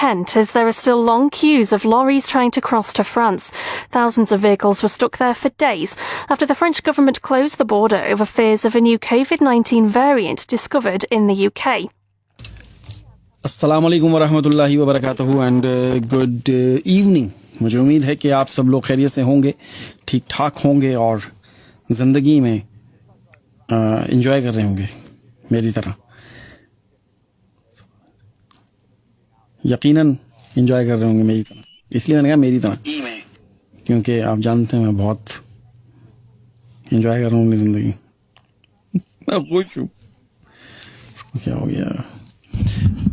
Kent as there are still long queues of lorries trying to cross to France. Thousands of vehicles were stuck there for days after the French government closed the border over fears of a new COVID-19 variant discovered in the UK. अस्सलाम वालेकुम वरहमतुल्लाहि वबरकातुहू and good evening. मुझे उम्मीद है कि आप सब लोग खैरियत से होंगे, ठीक ठाक होंगे और ज़िंदगी में एंजॉय कर रहे होंगे मेरी तरह। यकीनन एंजॉय कर रहे होंगे मेरी तरह, इसलिए मैंने कहा मेरी तरह, क्योंकि आप जानते हैं मैं बहुत एंजॉय कर रहा हूँ अपनी ज़िंदगी। मैं खुश हूँ। क्या हो गया?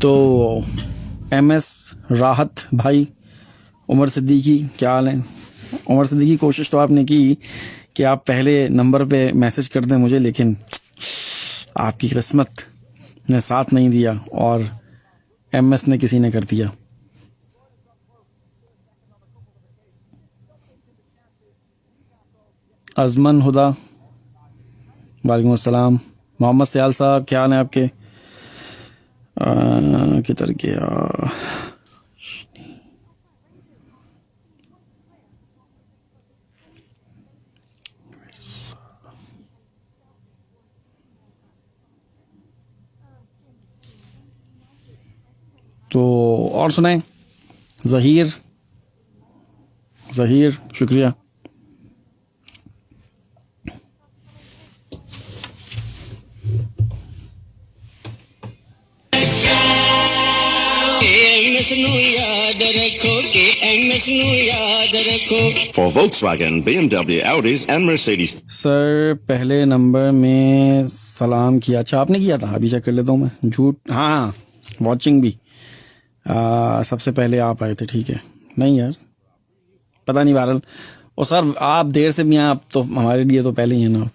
तो MS राहत भाई, उमर सिद्दीकी, क्या हाल है? उमर सिद्दीकी, कोशिश तो आपने की कि आप पहले नंबर पे मैसेज कर दें मुझे, लेकिन आपकी किस्मत ने साथ नहीं दिया और MS ने किसी ने कर दिया। अजमन हुदा, वालेकुम अस्सलाम। मोहम्मद सयाल साहब, क्या हाल है आपके? किधर गया? तो और सुनाएं। ज़हीर, शुक्रिया। For Volkswagen, BMW, Audis and Mercedes. Sir पहले नंबर में सलाम किया। अच्छा आपने किया था? अभी चेक कर लेता हूँ मैं। झूठ, हाँ वॉचिंग भी। सबसे पहले आप आए थे, ठीक है। नहीं यार पता नहीं, बहरहाल। और सर आप देर से भी हैं, आप तो हमारे लिए तो पहले ही है ना,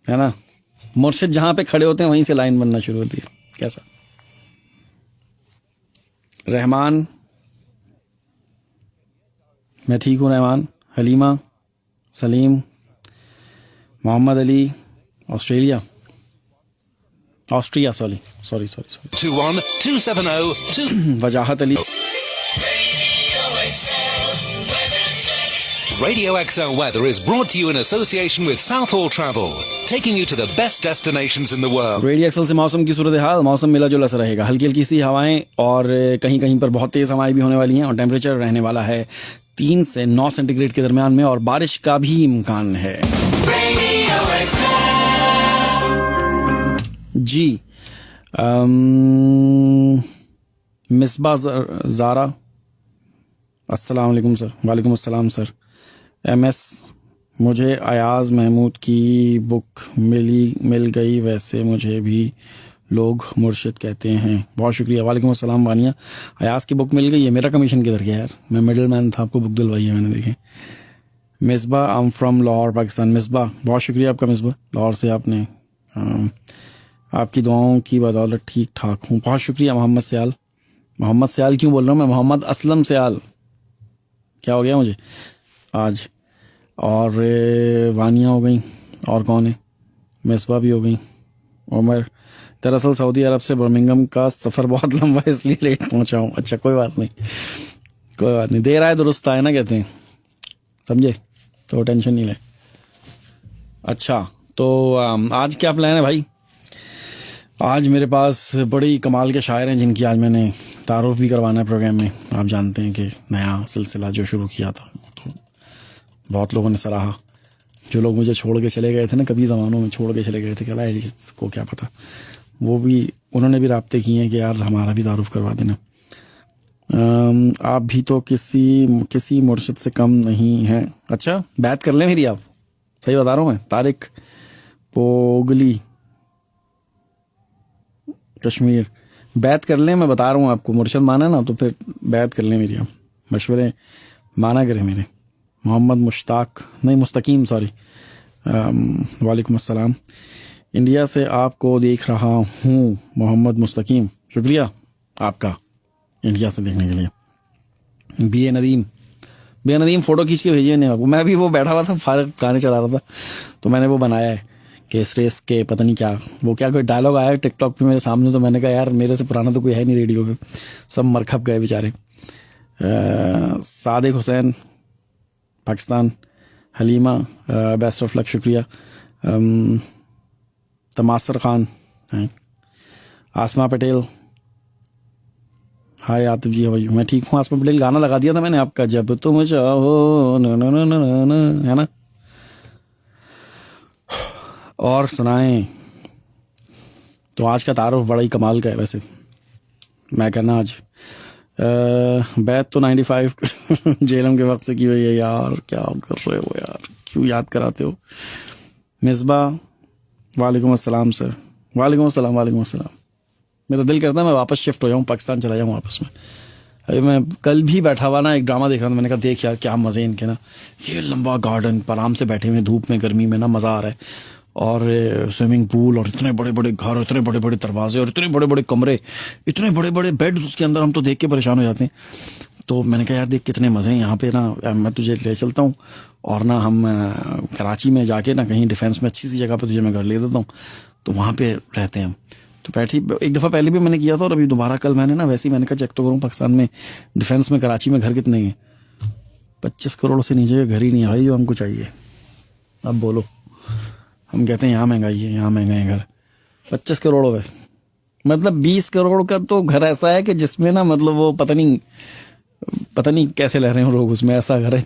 है ना। मुर्शिद जहाँ पे खड़े होते हैं वहीं से लाइन बनना शुरू होती है। कैसा? रहमान, मैं ठीक हूँ Rahman. Halima, Salim, Mohammad Ali, Austria, sorry 21270 Wajahat Ali. Radio XL weather is brought to you in association with Southall Travel, taking you to the best destinations in the world. Radio Excel से मौसम की सूरत हाल। मौसम मिला जुला सा रहेगा, हल्की हल्की सी हवाएं और कहीं कहीं पर बहुत तेज हवाएं भी होने वाली हैं और टेम्परेचर रहने वाला है 3 से 9 सेंटीग्रेड के दरमियान में और बारिश का भी इम्कान है। जी मिसबा ज़ारा, अस्सलाम वालेकुम सर। वालेकुम अस्सलाम सर। MS, मुझे अयाज महमूद की बुक मिल गई, वैसे मुझे भी लोग मुर्शिद कहते हैं। बहुत शुक्रिया। वालेकुम अस्सलाम वानिया। अयाज की बुक मिल गई है, मेरा कमीशन किधर गया यार? मैं मिडिल मैन था, आपको बुक दिलवाई है मैंने, देखें। Misbah, I am from Lahore Pakistan. Misbah, बहुत शुक्रिया आपका मिसबा, लाहौर से आपने। आपकी दुआओं की बदौलत ठीक ठाक हूँ, बहुत शुक्रिया। मोहम्मद सयाल क्यों बोल रहा हूँ मैं? मोहम्मद असलम सयाल, क्या हो गया मुझे आज? और वानिया हो गई, और कौन है? मिसबा भी हो गई। उमर, दरअसल सऊदी अरब से बर्मिंघम का सफ़र बहुत लंबा है इसलिए लेट पहुंचा हूँ। अच्छा कोई बात नहीं, देर आए दुरुस्त आए ना कहते हैं, समझे? तो टेंशन नहीं ले। अच्छा तो आज क्या प्लान है भाई? आज मेरे पास बड़ी कमाल के शायर हैं जिनकी आज मैंने तारुफ भी करवाना है प्रोग्राम में। आप जानते हैं कि नया सिलसिला जो शुरू किया था तो बहुत लोगों ने सराहा। जो लोग मुझे छोड़ के चले गए थे ना, कभी ज़मानों में छोड़ के चले गए थे, क्या इसको क्या पता, वो भी उन्होंने भी राब्ते किए हैं कि यार हमारा भी तारुफ करवा देना। आप भी तो किसी मुर्शिद से कम नहीं हैं। अच्छा बात कर लें मेरी, आप सही बता रहा हूँ मैं। तारिक पोगली, कश्मीर, बैत कर लें, मैं बता रहा हूँ आपको। मुर्शिद माना ना तो फिर बैत कर लें मेरी, आप मशवरे माना करें मेरे। मोहम्मद मुस्तकीम, सॉरी। वालेकुम अस्सलाम। इंडिया से आपको देख रहा हूँ मोहम्मद मुस्तकीम, शुक्रिया आपका इंडिया से देखने के लिए। बी ए नदीम फ़ोटो खींच के भेजिए ने आपको। मैं भी वो बैठा हुआ था, फारग गाने चला रहा था तो मैंने वो बनाया है कि इस रेस के पता नहीं क्या, वो क्या कोई डायलॉग आया टिकटॉक पे मेरे सामने, तो मैंने कहा यार मेरे से पुराना तो कोई है नहीं रेडियो पे, सब मरखप गए बेचारे। Sadiq Hussain Pakistan, Halima best of luck, शुक्रिया। तमासर खान, आसमा पटेल, हाय आतिफ जी, भाई मैं ठीक हूँ। आसमा पटेल गाना लगा दिया था मैंने आपका, जब तुम चाहो न न न न न, है ना। और सुनाएं। तो आज का तारुफ बड़ा ही कमाल का है वैसे, मैं कहना आज बैत तो 95 जेलम के वक्त से की हुई है यार, क्या कर रहे हो यार, क्यों याद कराते हो। मिसबा वालेकुम अस्सलाम सर, वालेकुम अस्सलाम, वालेकुम अस्सलाम। मेरा दिल करता है मैं वापस शिफ्ट हो जाऊँ, पाकिस्तान चला जाऊँ वापस में। अभी मैं कल भी बैठा हुआ ना एक ड्रामा देख रहा था, मैंने कहा देख यार क्या मज़े इनके ना, ये लंबा गार्डन पर आराम से बैठे हुए धूप में गर्मी में ना, मज़ा आ रहा है। और स्विमिंग पूल और इतने बड़े बड़े घर, इतने बड़े बड़े दरवाजे और इतने बड़े बड़े कमरे, इतने बड़े बड़े बेड उसके अंदर, हम तो देख के परेशान हो जाते हैं। तो मैंने कहा यार देख कितने मज़े हैं यहाँ पे ना, मैं तुझे ले चलता हूँ और ना हम कराची में जाके ना कहीं डिफेंस में अच्छी सी जगह पर तुझे मैं घर ले देता हूँ, तो वहाँ पे रहते हैं हम। तो बैठी एक दफ़ा पहले भी मैंने किया था और अभी दोबारा कल मैंने ना वैसे ही मैंने कहा चेक तो करूँ पाकिस्तान में डिफेंस में कराची में घर कितने हैं। 25 करोड़ से नीचे का घर ही नहीं आई जो हमको चाहिए। अब बोलो, हम कहते हैं यहाँ महंगाई है, यहाँ महंगा है घर। 25 करोड़ हो गए, मतलब 20 करोड़ का तो घर ऐसा है कि जिसमें ना मतलब वो पता नहीं कैसे रह रहे हो लोग उसमें, ऐसा घर है।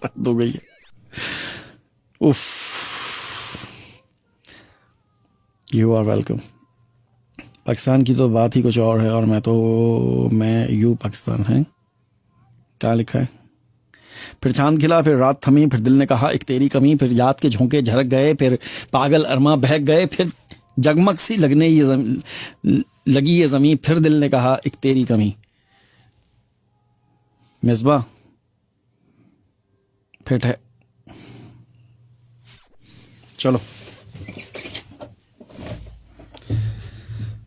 हद हो गई है, उफ। You are welcome. पाकिस्तान की तो बात ही कुछ और है, और मैं यू पाकिस्तान है, क्या लिखा है। फिर चांद खिला, फिर रात थमी, फिर दिल ने कहा एक तेरी कमी, फिर याद के झोंके झरक गए, फिर पागल अरमा बहक गए, फिर जगमग सी लगी ये ज़मीं, फिर दिल ने कहा एक तेरी कमी। मिसबा फिट है, चलो।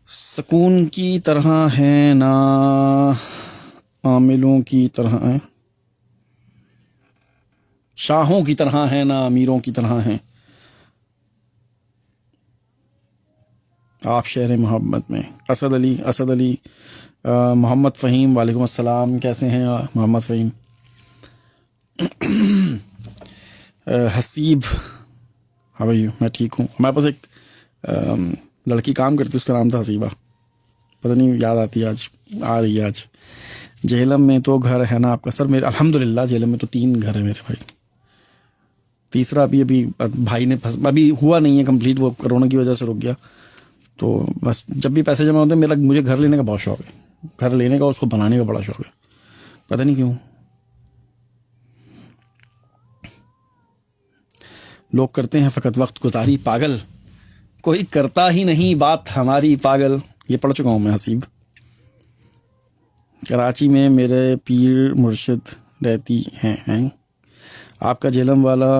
सुकून की तरह है ना आमिलों की तरह है, शाहों की तरह है ना अमीरों की तरह हैं, आप शहर मोहब्बत में। असद अली मोहम्मद फ़हीम, वालेकुम अस्सलाम, कैसे हैं मोहम्मद फ़हीम। हसीब, हाँ भाई मैं ठीक हूँ। हमारे पास एक लड़की काम करती है, उसका नाम था हसीबा, पता नहीं याद आती है आज, आ रही है आज। जेहलम में तो घर है ना आपका सर? मेरे अल्हम्दुलिल्लाह जेहलम में तो 3 घर है मेरे भाई, तीसरा अभी भाई ने अभी हुआ नहीं है कंप्लीट, वो कोरोना की वजह से रुक गया। तो बस जब भी पैसे जमा होते हैं मुझे घर लेने का बहुत शौक है, घर लेने का, उसको बनाने का बड़ा शौक है, पता नहीं क्यों। लोग करते हैं फ़कत वक्त गुजारी, पागल कोई करता ही नहीं बात हमारी, पागल। ये पढ़ चुका हूँ मैं हसीब। कराची में मेरे पीर मुर्शिद रहती हैं। आपका जेलम वाला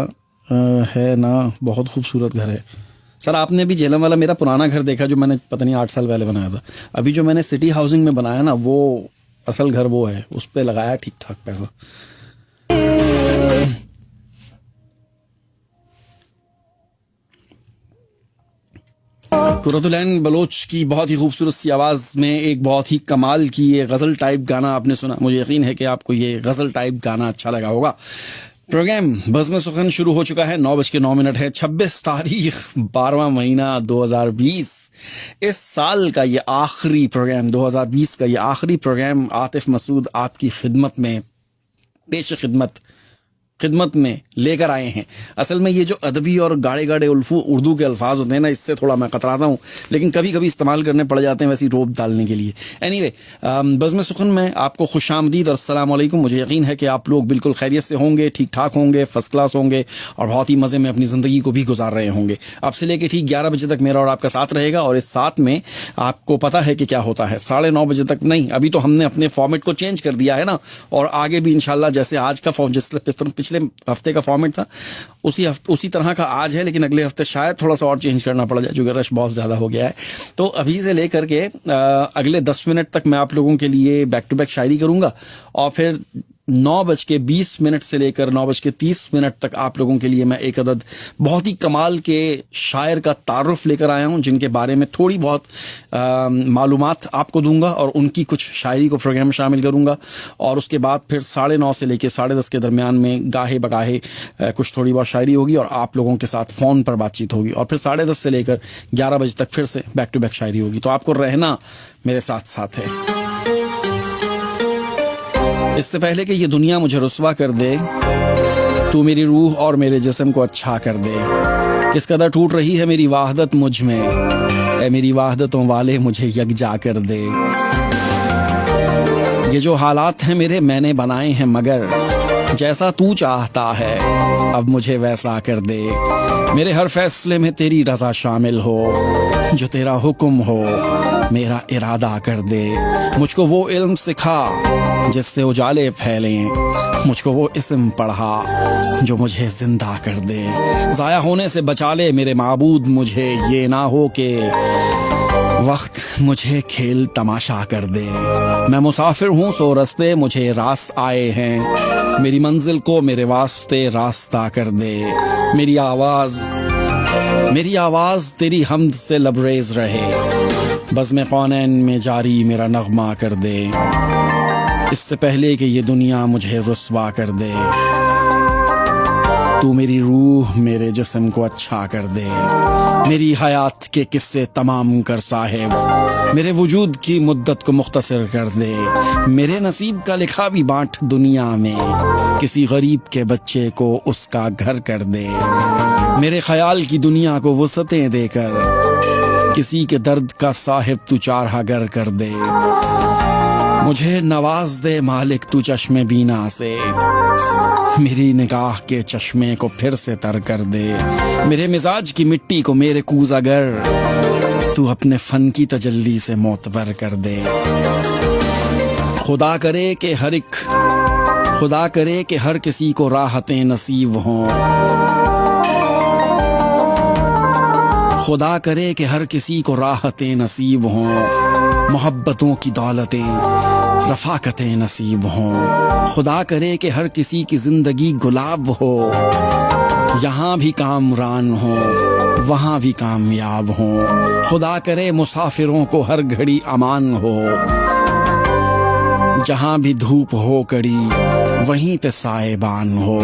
है ना, बहुत खूबसूरत घर है सर। आपने अभी जेलम वाला मेरा पुराना घर देखा जो मैंने पता नहीं 8 साल पहले बनाया था। अभी जो मैंने सिटी हाउसिंग में बनाया ना, वो असल घर वो है, उस पर लगाया ठीक ठाक पैसा। कुरतुलैन बलोच की बहुत ही खूबसूरत सी आवाज़ में एक बहुत ही कमाल की ये गज़ल टाइप गाना आपने सुना। मुझे यकीन है कि आपको ये गज़ल टाइप गाना अच्छा लगा होगा। प्रोग्राम बज़्म सुखन शुरू हो चुका है, 9:09 है। 26 तारीख 12वां महीना 2020, इस साल का ये आखिरी प्रोग्राम, 2020 का ये आखिरी प्रोग्राम आतिफ मसूद आपकी खिदमत में, पेश खिदमत में लेकर आए हैं। असल में ये जो अदबी और गाढ़े गाढ़े उर्दू के अल्फाज होते हैं ना, इससे थोड़ा मैं कतराता हूँ, लेकिन कभी कभी इस्तेमाल करने पड़ जाते हैं वैसी रोब डालने के लिए। एनीवे, बज़्म सुखन में आपको खुशामदीद और अस्सलाम वालेकुम। मुझे यकीन है कि आप लोग बिल्कुल खैरियत से होंगे, ठीक ठाक होंगे, फर्स्ट क्लास होंगे और बहुत ही मज़े में अपनी ज़िंदगी को भी गुजार रहे होंगे। अब से लेकर ठीक 11 बजे तक मेरा और आपका साथ रहेगा, और इस साथ में आपको पता है कि क्या होता है, 9:30 बजे तक नहीं, अभी तो हमने अपने फॉर्मेट को चेंज कर दिया है ना, और आगे भी इंशाल्लाह जैसे आज का पिछले हफ्ते का फॉर्मेट था उसी तरह का आज है, लेकिन अगले हफ्ते शायद थोड़ा सा और चेंज करना पड़ जाए, क्योंकि रश बहुत ज़्यादा हो गया है। तो अभी से लेकर के अगले 10 मिनट तक मैं आप लोगों के लिए बैक टू बैक शायरी करूँगा, और फिर 9:20 से लेकर 9:30 तक आप लोगों के लिए मैं एक अदद बहुत ही कमाल के शायर का तारुफ लेकर आया हूं, जिनके बारे में थोड़ी बहुत मालूमात आपको दूंगा और उनकी कुछ शायरी को प्रोग्राम में शामिल करूंगा। और उसके बाद फिर 9:30 से लेकर 10:30 के दरमियान में गाहे बगाहे कुछ थोड़ी बहुत शायरी होगी और आप लोगों के साथ फ़ोन पर बातचीत होगी। और फिर 10:30 से लेकर 11 बजे तक फिर से बैक टू बैक शायरी होगी। तो आपको रहना मेरे साथ साथ है। इससे पहले कि ये दुनिया मुझे रुस्वा कर दे, तू मेरी रूह और मेरे जिस्म को अच्छा कर दे। किस कदर टूट रही है मेरी वाहदत मुझ में, ऐ मेरी वाहदतों वाले मुझे यकजा कर दे। ये जो हालात हैं मेरे मैंने बनाए हैं, मगर जैसा तू चाहता है अब मुझे वैसा कर दे। मेरे हर फैसले में तेरी रजा शामिल हो, जो तेरा हुक्म हो मेरा इरादा कर दे। मुझको वो इल्म सिखा जिससे उजाले फैलें, मुझको वो इस्म पढ़ा जो मुझे जिंदा कर दे। ज़ाया होने से बचा ले मेरे माबूद मुझे, ये ना हो के वक्त मुझे खेल तमाशा कर दे। मैं मुसाफिर हूँ सो रस्ते मुझे रास आए हैं, मेरी मंजिल को मेरे वास्ते रास्ता कर दे। मेरी आवाज़ तेरी हमद से लबरेज रहे, बज़्म कौनैन में जारी मेरा नगमा कर दे। इससे पहले कि ये दुनिया मुझे रुस्वा कर दे, तू मेरी रूह मेरे जिस्म को अच्छा कर दे। मेरी हयात के किस्से तमाम कर साहिब, मेरे वजूद की मुद्दत को मुख्तसर कर दे। मेरे नसीब का लिखा भी बांट दुनिया में, किसी गरीब के बच्चे को उसका घर कर दे। मेरे ख्याल की दुनिया को वसअतें देकर, किसी के दर्द का साहिब तू चारहागर कर दे। मुझे नवाज दे मालिक तू चश्मे बीना से, मेरी निगाह के चश्मे को फिर से तर कर दे। मेरे मिजाज की मिट्टी को मेरे कूज़ागर तू अपने फन की तजल्ली से मोतबर कर दे। खुदा करे कि हर किसी को राहतें नसीब हों, खुदा करे कि हर किसी को राहतें नसीब हों। मोहब्बतों की दौलतें रफ़ाकतें नसीब हों। खुदा करे कि हर किसी की ज़िंदगी गुलाब हो, यहाँ भी कामरान हो वहाँ भी कामयाब हो। खुदा करे मुसाफिरों को हर घड़ी अमान हो, जहाँ भी धूप हो कड़ी वहीं पे साएबान हो।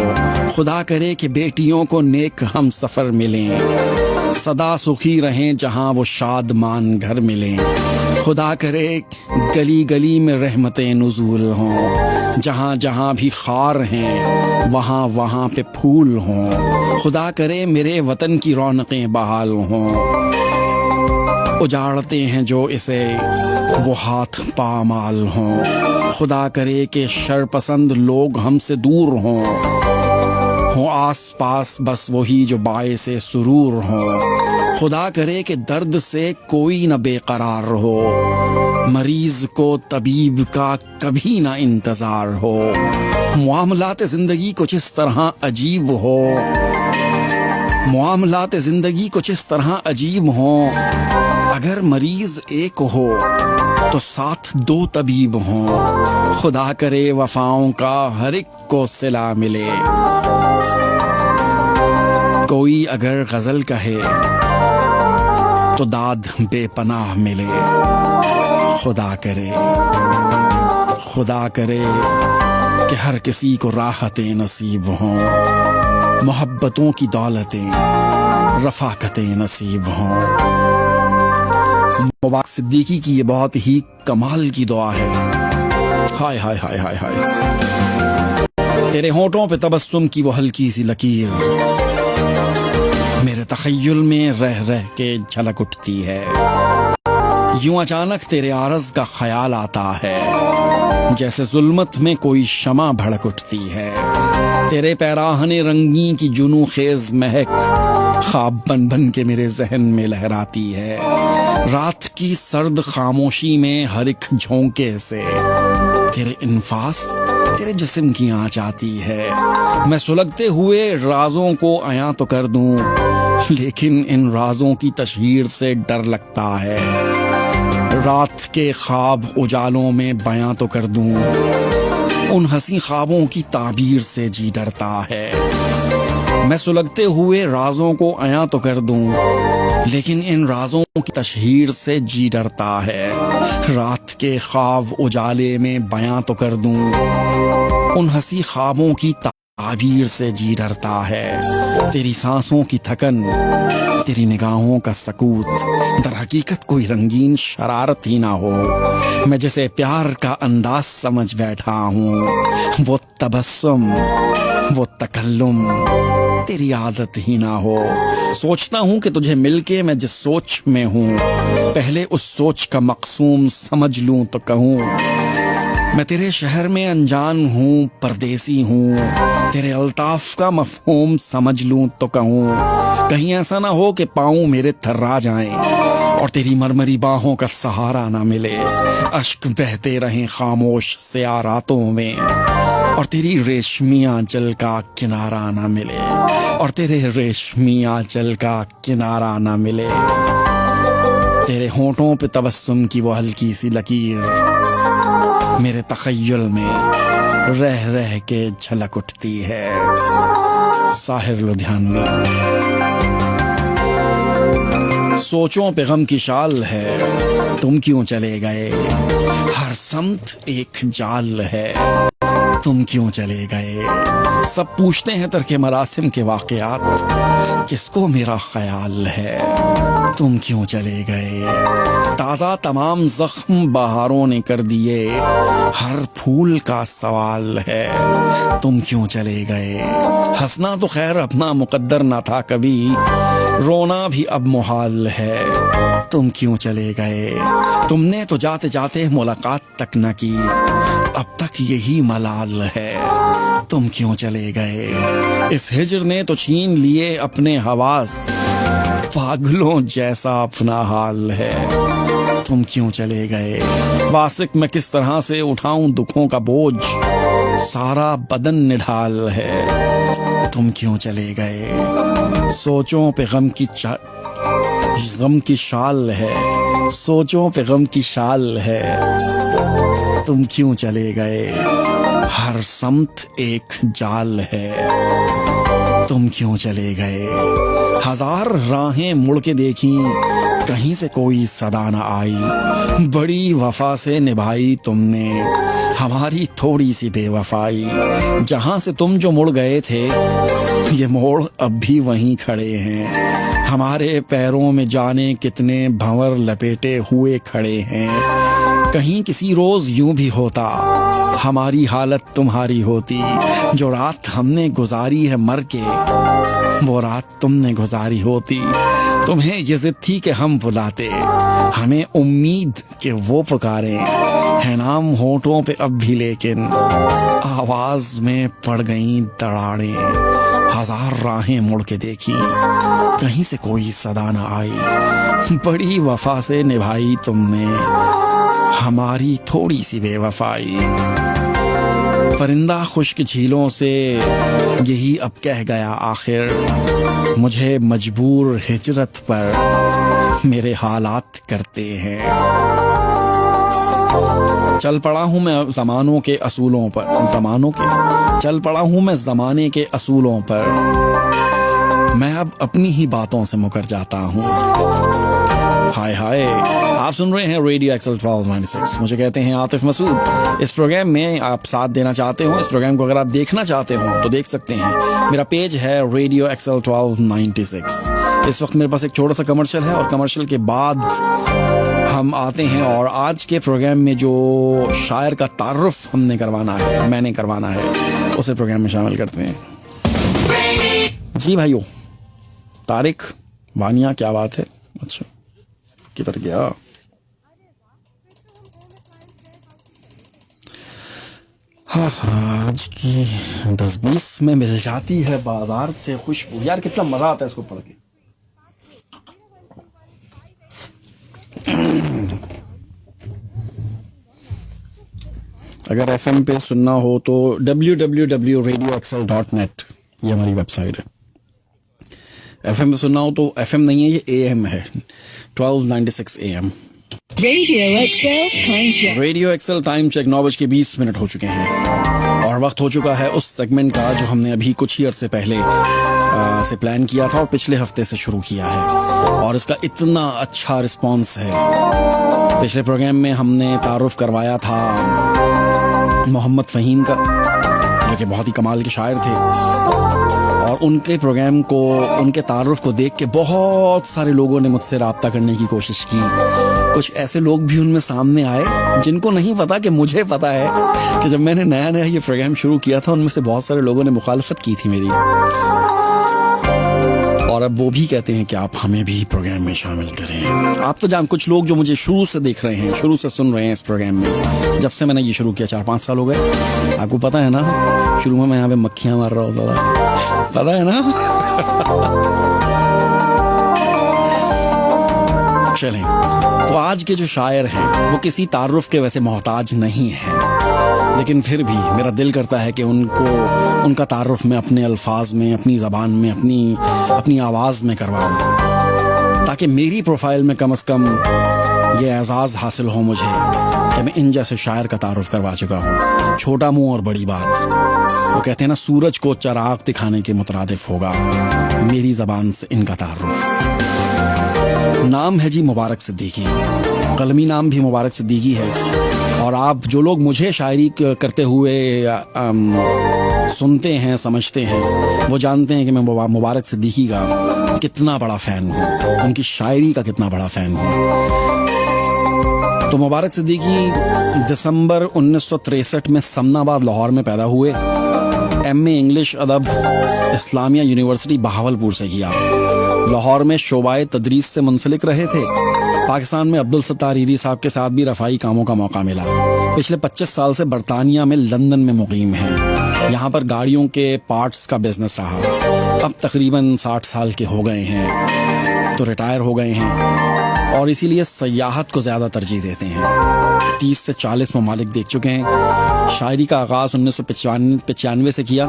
खुदा करे कि बेटियों को नेक हम सफ़र मिलें, सदा सुखी रहें जहाँ वो शादमान घर मिलें। खुदा करे गली गली में रहमतें नुज़ूल हों, जहाँ जहाँ भी खार हैं वहाँ वहाँ पे फूल हों। खुदा करे मेरे वतन की रौनकें बहाल हों, उजाड़ते हैं जो इसे वो हाथ पामाल हों। खुदा करे कि शरपसंद लोग हमसे दूर हों आस पास बस वही जो बाइसे सुरूर हों। खुदा करे कि दर्द से कोई न बेकरार हो, मरीज को तबीब का कभी ना इंतजार हो। मामलात ज़िंदगी कुछ इस तरह अजीब हो, मामलात ज़िंदगी कुछ इस तरह अजीब हो। अगर मरीज एक हो तो साथ दो तबीब हों। खुदा करे वफाओं का हर एक को सिला मिले, कोई अगर गजल कहे तो दाद बेपनाह मिले। खुदा करे कि हर किसी को राहतें नसीब हों, मोहब्बतों की दौलतें रफ़ाकतें नसीब हों। मुबारक सिद्दीकी की ये बहुत ही कमाल की दुआ है। हाय हाय हाय हाय हाय। तेरे होंठों पे तबस्सुम की वो हल्की सी लकीर मेरे तख़य्युल में रह रह के झलक उठती है। यूं अचानक तेरे आरज़ का ख्याल आता है, जैसे जुल्मत में कोई शमा भड़क उठती है। तेरे पैराहने रंगी की जुनू खेज महक ख्वाब बन बन के मेरे जहन में लहराती है। रात की सर्द खामोशी में हर एक झोंके से तेरे इन्फास तेरे जिस्म की आँच आती है। मैं सुलगते हुए राजों को अयां तो कर दूं, लेकिन इन राजों की तशहीर से डर लगता है। रात के ख्वाब उजालों में बयां तो कर दूं, उन हंसी ख्वाबों की ताबीर से जी डरता है। मैं सुलगते हुए राजों को अयां तो कर दूं, लेकिन इन राजों की तशहीर से जी डरता है। रात के ख्वाब उजाले में बयां तो कर दूं, उन हंसी ख्वाबों की ताबीर से जी डरता है। तेरी सांसों की थकन, तेरी निगाहों का सकूत, दर हकीकत कोई रंगीन शरारत ही ना हो। मैं जैसे प्यार का अंदाज समझ बैठा हूँ, वो तबस्सुम, वो तकल्लुम तेरी आदत ही ना हो। सोचता हूँ कि तुझे मिलके मैं जिस सोच में हूँ, पहले उस सोच का मकसूम समझ लूँ तो कहूँ। मैं तेरे शहर में अनजान हूँ, परदेसी हूँ, तेरे अल्ताफ का मफहूम समझ लूँ तो कहूँ। कहीं ऐसा ना हो कि पाँव मेरे थर्रा जाएं और तेरी मरमरी बाहों का सहारा ना मिले। अश्क बहते रहें खामोश से रातों में और तेरी रेशमी आंचल का किनारा ना मिले, और तेरे रेशमी आंचल का किनारा ना मिले। तेरे होंठों पे तबस्सुम की वो हल्की सी लकीर मेरे तखय्युल में रह रह के झलक उठती है। साहिर लुधियानवी। सोचों पे गम की शाल है, तुम क्यों चले गए, हर समत एक जाल है, तुम क्यों चले गए। सब पूछते हैं तरके मरासिम के वाक़यात, किसको मेरा ख्याल है, तुम क्यों चले गए। ताज़ा तमाम जख्म बहारों ने कर दिए, हर फूल का सवाल है, तुम क्यों चले गए। हंसना तो खैर अपना मुकद्दर ना था कभी, रोना भी अब मुहाल है, तुम क्यों चले गए। तुमने तो जाते जाते मुलाकात तक न की, अब तक यही मलाल है, तुम क्यों चले गए। इस हिज्र ने तो छीन लिए अपने हवास, पागलों जैसा अपना हाल है, तुम क्यों चले गए। वासिक मैं किस तरह से उठाऊं दुखों का बोझ, सारा बदन निढाल है, तुम क्यों चले गए। सोचों पे गम की शाल है, सोचों पे गम की शाल है, तुम क्यों चले गए। हर समत एक जाल है, तुम क्यों चले गए। हजार राहें मुड़ के देखी, कहीं से कोई सदा न आई, बड़ी वफा से निभाई तुमने हमारी थोड़ी सी बेवफाई। जहां से तुम जो मुड़ गए थे, ये मोड़ अब भी वहीं खड़े हैं, हमारे पैरों में जाने कितने भंवर लपेटे हुए खड़े हैं। कहीं किसी रोज यूं भी होता, हमारी हालत तुम्हारी होती, जो रात हमने गुजारी है मर के, वो रात तुमने गुजारी होती। तुम्हें ये जिद थी कि हम बुलाते, हमें उम्मीद कि वो पुकारे, है नाम होठों पे अब भी लेकिन आवाज में पड़ गई दरारें। हजार राहें मुड़ के देखी, कहीं से कोई सदा न आई, बड़ी वफा से निभाई तुमने हमारी थोड़ी सी बेवफाई। परिंदा खुश्क झीलों से यही अब कह गया आखिर, मुझे मजबूर हिजरत पर मेरे हालात करते हैं। चल पड़ा हूँ मैं ज़मानों के असूलों पर, चल पड़ा हूँ मैं ज़माने के असूलों पर, मैं अब अपनी ही बातों से मुकर जाता हूँ। हाय हाय, आप सुन रहे हैं रेडियो एक्सल 1296। मुझे कहते हैं आतिफ मसूद। इस प्रोग्राम में आप साथ देना चाहते हो, इस प्रोग्राम को अगर आप देखना चाहते हो तो देख सकते हैं। मेरा पेज है रेडियो एक्सल 1296। इस वक्त मेरे पास एक छोटा सा कमर्शियल है और कमर्शियल के बाद हम आते हैं और आज के प्रोग्राम में जो शायर का तारुफ हमने करवाना है, मैंने करवाना है, उसे प्रोग्राम में शामिल करते हैं। जी भाइयों, तारिक वानिया, क्या बात है। अच्छा, किधर गया। हाँ, आज की 10-20 में मिल जाती है बाजार से खुशबू। यार कितना मजा आता है इसको पढ़ के। अगर FM पे सुनना हो तो www.radioxl.net ये हमारी वेबसाइट है। FM पे सुनना हो तो FM नहीं है, ये AM है, 1296 AM। Radio Excel time check. Radio Excel time check 9:20 हो चुके हैं। और वक्त हो चुका है उस सेगमेंट का जो हमने अभी कुछ ही अरसे पहले से प्लान किया था और पिछले हफ्ते से शुरू किया है, और इसका इतना अच्छा रिस्पांस है। पिछले प्रोग्राम में हमने तारुफ करवाया था मोहम्मद फ़हीम का, जो कि बहुत ही कमाल के शायर थे, और उनके प्रोग्राम को, उनके तारुफ को देख के बहुत सारे लोगों ने मुझसे राब्ता करने की कोशिश की। कुछ ऐसे लोग भी उनमें सामने आए जिनको नहीं पता कि मुझे पता है कि जब मैंने नया नया ये प्रोग्राम शुरू किया था, उनमें से बहुत सारे लोगों ने मुखालफत की थी मेरी, और अब वो भी कहते हैं कि आप हमें भी प्रोग्राम में शामिल करें। आप तो कुछ लोग जो मुझे शुरू से देख रहे हैं, शुरू से सुन रहे हैं इस प्रोग्राम में, जब से मैंने ये शुरू किया 4-5 साल हो गए। आपको पता है ना, शुरू में मैं यहाँ पे मक्खियाँ मार रहा होता था, पता है ना। चलें, तो आज के जो शायर हैं वो किसी तारुफ के वैसे मोहताज नहीं है, लेकिन फिर भी मेरा दिल करता है कि उनका तारुफ मैं अपने अल्फाज में, अपनी ज़बान में, अपनी आवाज़ में करवाऊँ, ताकि मेरी प्रोफाइल में कम से कम ये एजाज़ हासिल हो मुझे कि मैं इन जैसे शायर का तारुफ करवा चुका हूँ। छोटा मुँह और बड़ी बात, वो कहते हैं ना, सूरज को चिराग दिखाने के मुतरादिफ होगा मेरी ज़बान से इनका तारुफ। नाम है जी मुबारक सिद्दीकी, कलमी नाम भी मुबारक सिद्दीकी है, और आप जो लोग मुझे शायरी करते हुए सुनते हैं, समझते हैं, वो जानते हैं कि मैं मुबारक सिद्दीकी का कितना बड़ा फ़ैन हूँ, उनकी शायरी का कितना बड़ा फ़ैन हूँ। तो मुबारक सिद्दीकी दिसंबर 1963 में समनाबाद लाहौर में पैदा हुए। एमए इंग्लिश अदब इस्लामिया यूनिवर्सिटी बहावलपुर से किया। लाहौर में शोबाए तदरीस से मुंसलिक रहे थे। पाकिस्तान में अब्दुल सत्तार ईदी साहब के साथ भी रफ़ाई कामों का मौका मिला। पिछले 25 साल से बरतानिया में लंदन में मुकीम हैं। यहाँ पर गाड़ियों के पार्ट्स का बिजनेस रहा। अब तकरीबन 60 साल के हो गए हैं, तो रिटायर हो गए हैं, और इसीलिए सयाहत को ज़्यादा तरजीह देते हैं। 30 से 40 ममालिक देख चुके हैं। शायरी का आगाज़ 1995 से किया,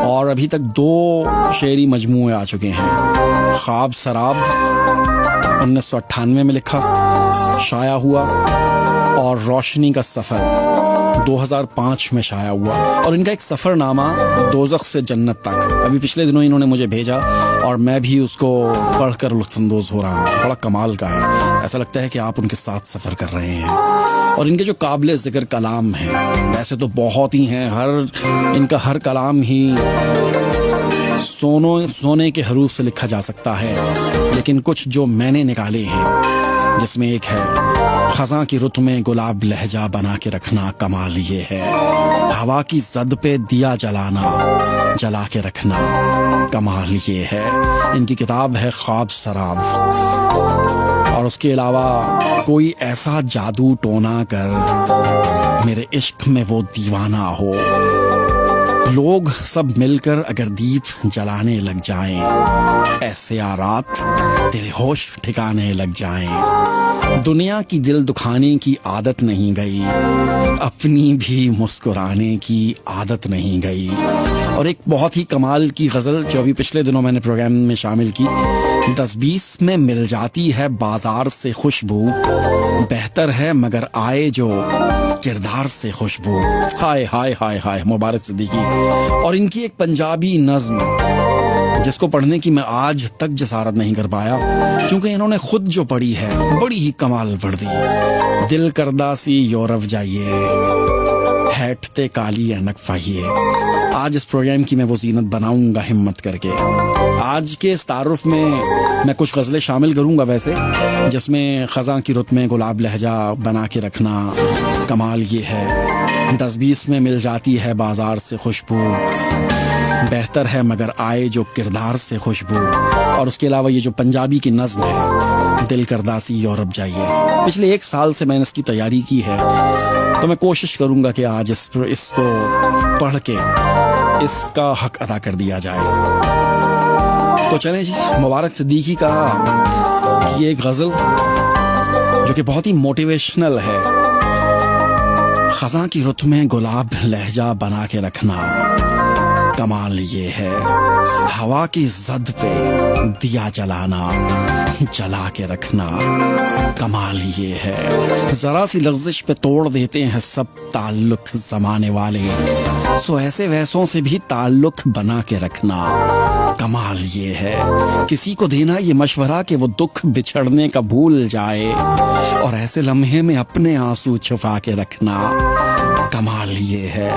और अभी तक 2 शेरी मजमूए आ चुके हैं। ख्वाब सराब 1998 में लिखा, शाया हुआ, और रोशनी का सफ़र 2005 में शाया हुआ, और इनका एक सफ़रनामा दोज़ख से जन्नत तक अभी पिछले दिनों इन्होंने मुझे भेजा, और मैं भी उसको पढ़कर लुत्फ़अंदोज़ हो रहा हूँ। बड़ा कमाल का है, ऐसा लगता है कि आप उनके साथ सफ़र कर रहे हैं। और इनके जो काबिल ज़िक्र कलाम हैं, वैसे तो बहुत ही हैं, इनका हर कलाम ही सोने के हरूफ से लिखा जा सकता है, लेकिन कुछ जो मैंने निकाले हैं, जिसमें एक है, खज़ां की रुत में गुलाब लहजा बना के रखना कमाल ये है, हवा की ज़द पे दिया जला के रखना कमाल ये है। इनकी किताब है ख्वाब सराब, और उसके अलावा कोई ऐसा जादू टोना कर मेरे इश्क में वो दीवाना हो, लोग सब मिलकर अगर दीप जलाने लग जाएं, ऐसे आ रात तेरे होश ठिकाने लग जाएं। दुनिया की दिल दुखाने की आदत नहीं गई, अपनी भी मुस्कुराने की आदत नहीं गई। और एक बहुत ही कमाल की गज़ल जो अभी पिछले दिनों मैंने प्रोग्राम में शामिल की, 10-20 में मिल जाती है बाजार से खुशबू, बेहतर है मगर आए जो किरदार से खुशबू। हाय हाय हाय हाय, मुबारक सिद्दीकी। और इनकी एक पंजाबी नज़्म जिसको पढ़ने की मैं आज तक जसारत नहीं कर पाया, क्योंकि इन्होंने खुद जो पढ़ी है बड़ी ही कमाल पढ़ दी। दिल करदा सी यूरोप जाइए, हैटते काली अनक पाइए। आज इस प्रोग्राम की मैं वो जीनत बनाऊंगा हिम्मत करके। आज के इस तारुफ में मैं कुछ गज़लें शामिल करूंगा वैसे, जिसमें खज़ां की रुत में गुलाब लहजा बना के रखना कमाल ये है, 10-20 में मिल जाती है बाजार से खुशबू, बेहतर है मगर आए जो किरदार से खुशबू। और उसके अलावा ये जो पंजाबी की नज़्म है, दिल करदा सी यूरोप जाइए, पिछले 1 साल से मैंने इसकी तैयारी की है, तो मैं कोशिश करूंगा कि आज इसको पढ़ के इसका हक अदा कर दिया जाए। तो चलें जी, मुबारक सिद्दीकी का ये एक गज़ल जो कि बहुत ही मोटिवेशनल है, खज़ां की रुत में गुलाब लहजा बना के रखना कमाल ये है हवा की जद पे दिया जलाना, जला के रखना, कमाल ये है जरा सी लफ्जिश पे तोड़ देते हैं सब ताल्लुक जमाने वाले, सो ऐसे वैसों से भी ताल्लुक बना के रखना, कमाल ये है किसी को देना ये मशवरा कि वो दुख बिछड़ने का भूल जाए और ऐसे लम्हे में अपने आंसू छुपा के रखना, कमाल ये है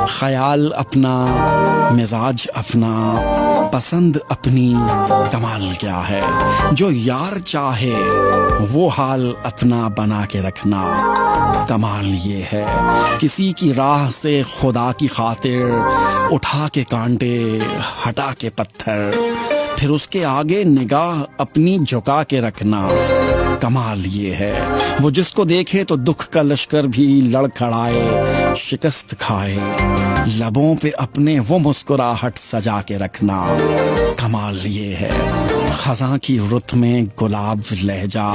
ख्याल अपना, मिजाज अपना, पसंद अपनी, कमाल क्या है जो यार चाहे वो हाल अपना बना के रखना, कमाल ये है किसी की राह से खुदा की खातिर उठा के कांटे हटा के पत्थर, फिर उसके आगे निगाह अपनी झुका के रखना, कमाल ये है वो जिसको देखे तो दुख का लश्कर भी लड़खड़ाए, शिकस्त खाए, लबों पे अपने वो मुस्कुराहट सजा के रखना, कमाल ये है खज़ां की रुत में गुलाब लहजा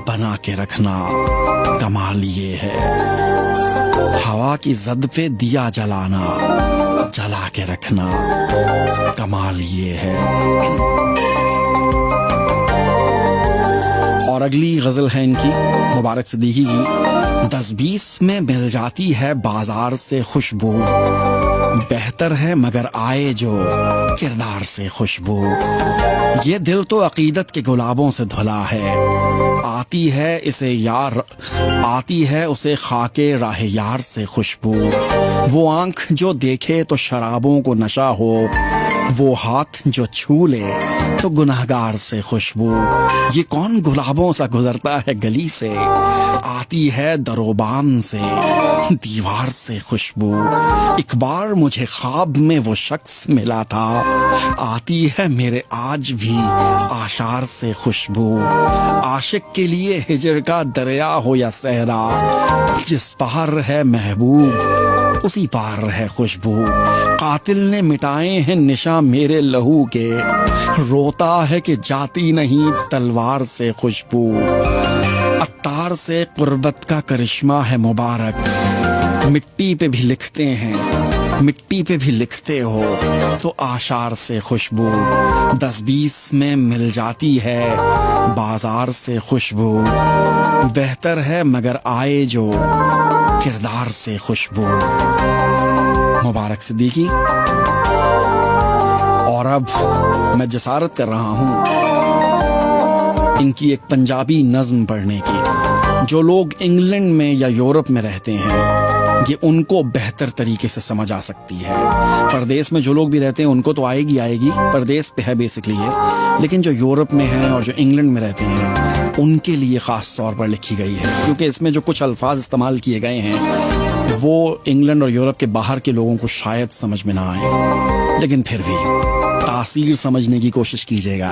बना के रखना, कमाल ये है हवा की जद पे दिया जलाना, जला के रखना, कमाल ये है। और अगली गजल है इनकी मुबारक सिद्दीकी की, 10-20 में मिल जाती है बाजार से खुशबू, बेहतर है मगर आए जो किरदार से खुशबू, ये दिल तो अकीदत के गुलाबों से धुला है, आती है इसे यार, आती है उसे खाके राह यार से खुशबू, वो आंख जो देखे तो शराबों को नशा हो, वो हाथ जो छू ले तो गुनाहगार से खुशबू, ये कौन गुलाबों सा गुजरता है गली से, आती है दरोबान से दीवार से खुशबू, एक बार मुझे ख्वाब में वो शख्स मिला था, आती है मेरे आज भी आशार से खुशबू, आशिक के लिए हिजर का दरिया हो या सहरा, जिस पार है महबूब उसी पार है खुशबू, कातिल ने मिटाए हैं निशा मेरे लहू के, रोता है कि जाती नहीं तलवार से खुशबू, अत्तार से कुर्बत का करिश्मा है मुबारक, मिट्टी पे भी लिखते हैं, मिट्टी पे भी लिखते हो तो आशार से खुशबू, 10-20 में मिल जाती है बाजार से खुशबू, बेहतर है मगर आए जो किरदार से खुशबू, मुबारक सिद्दीकी। और अब मैं जसारत कर रहा हूँ इनकी एक पंजाबी नज्म पढ़ने की, जो लोग इंग्लैंड में या यूरोप में रहते हैं ये उनको बेहतर तरीके से समझ आ सकती है, परदेश में जो लोग भी रहते हैं उनको तो आएगी, परदेश पे है बेसिकली ये, लेकिन जो यूरोप में हैं और जो इंग्लैंड में रहते हैं उनके लिए ख़ास तौर पर लिखी गई है, क्योंकि इसमें जो कुछ अल्फाज इस्तेमाल किए गए हैं वो इंग्लैंड और यूरोप के बाहर के लोगों को शायद समझ में ना आए, लेकिन फिर भी तासीर समझने की कोशिश कीजिएगा।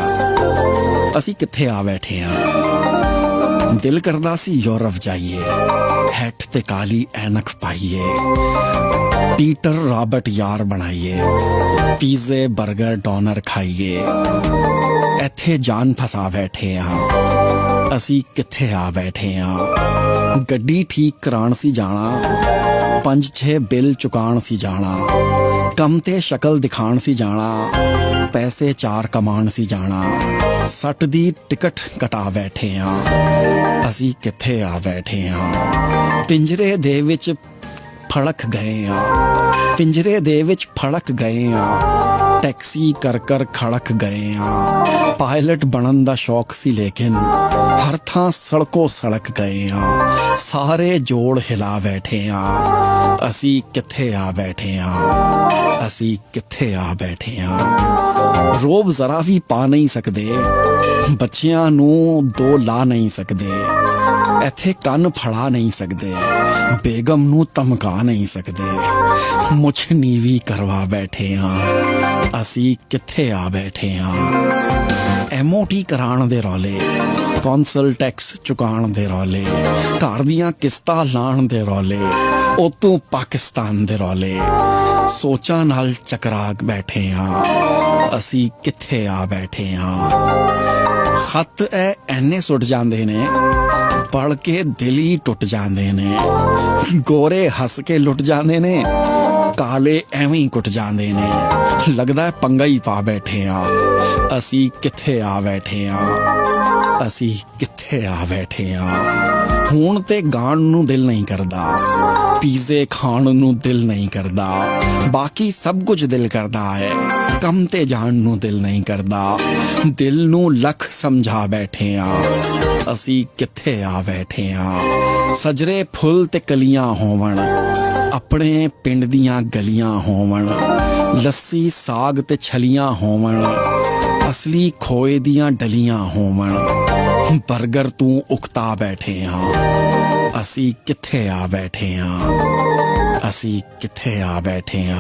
असी कित्थे आ बैठे हैं, दिल करदा सी यूरोप जाइए, हैट ते काली ऐनक पाइए, पीटर रॉबर्ट यार बनाइए, पिज़्ज़े बर्गर डोनर खाइए, इत्थे जान फसा बैठे हैं, असी कित्थे आ बैठे हैं, गड्डी ठीक कराण सी जाना, 5-6 बिल चुकाण सी जाना, कम ते शक्ल दिखाण सी जाना, पैसे 4 कमाण सी जाना, 60 दी टिकट कटा बैठे हैं, असी कित्थे आ बैठे हैं, पिंजरे दे विच फड़क गए हैं, पिंजरे दे विच फड़क गए हैं, टैक्सी कर कर खड़क गए हैं, पायलट बनन दा शौक सी लेकिन हर थां सड़कों सड़क गए हैं, सारे जोड़ हिला बैठे हैं, असी कित्थे आ बैठे हैं, असी कित्थे आ बैठे हैं, रोब जरा भी पा नहीं सकदे, बच्चियां नूं दो ला नहीं सकदे, इत्थे कन्न फड़ा नहीं सकदे, बेगम नूं धमका नहीं सकदे, मुछ नीवी करवा बैठे हैं, असी कित्थे आ बैठे हैं, MOT कराण दे रौले, कौंसल टैक्स चुकाण दे रौले, घर दियां किस्तां लाण दे रौले, ओतों पाकिस्तान दे रौले, सोचा नाल चकरा बैठे हैं, असी कित्थे आ बैठे हैं, खत ऐने सुट जांदे ने, पढ़ के दिल ही टुट जांदे ने, गोरे हस के लुट जांदे ने, ਕਾਲੇ ਐਵੇਂ ਹੀ ਕੁੱਟ ਜਾਂਦੇ ਨੇ। ਲੱਗਦਾ ਪੰਗਾ ਹੀ ਪਾ ਬੈਠੇ ਆ, ਅਸੀਂ ਕਿੱਥੇ ਆ ਬੈਠੇ ਆ, ਅਸੀਂ ਕਿੱਥੇ ਆ ਬੈਠੇ ਆ। ਹੁਣ ਤੇ ਗਾਣ ਨੂੰ ਦਿਲ ਨਹੀਂ ਕਰਦਾ, ਪੀਜ਼ੇ ਖਾਣ ਨੂੰ ਦਿਲ ਨਹੀਂ ਕਰਦਾ, ਬਾਕੀ ਸਭ ਕੁਝ ਦਿਲ ਕਰਦਾ ਹੈ, ਕੰਮ ਤੇ ਜਾਣ ਨੂੰ ਦਿਲ ਨਹੀਂ ਕਰਦਾ। ਦਿਲ ਨੂੰ ਲੱਖ ਸਮਝਾ ਬੈਠੇ ਆ, ਅਸੀਂ ਕਿੱਥੇ ਆ ਬੈਠੇ ਆ। ਸਜਰੇ ਫੁੱਲ ਤੇ ਕਲੀਆਂ ਹੋਵਣ, ਆਪਣੇ ਪਿੰਡ ਦੀਆਂ ਗਲੀਆਂ ਹੋਵਣ, ਲੱਸੀ ਸਾਗ ਤੇ ਛਲੀਆਂ ਹੋਵਣ, ਅਸਲੀ ਖੋਏ ਦੀਆਂ ਡਲੀਆਂ ਹੋਵਣ, ਬਰਗਰ ਤੂੰ ਉਕਤਾ ਬੈਠੇ ਆ, ਅਸੀਂ ਕਿੱਥੇ ਆ ਬੈਠੇ ਆ, ਅਸੀਂ ਕਿੱਥੇ ਆ ਬੈਠੇ ਆ।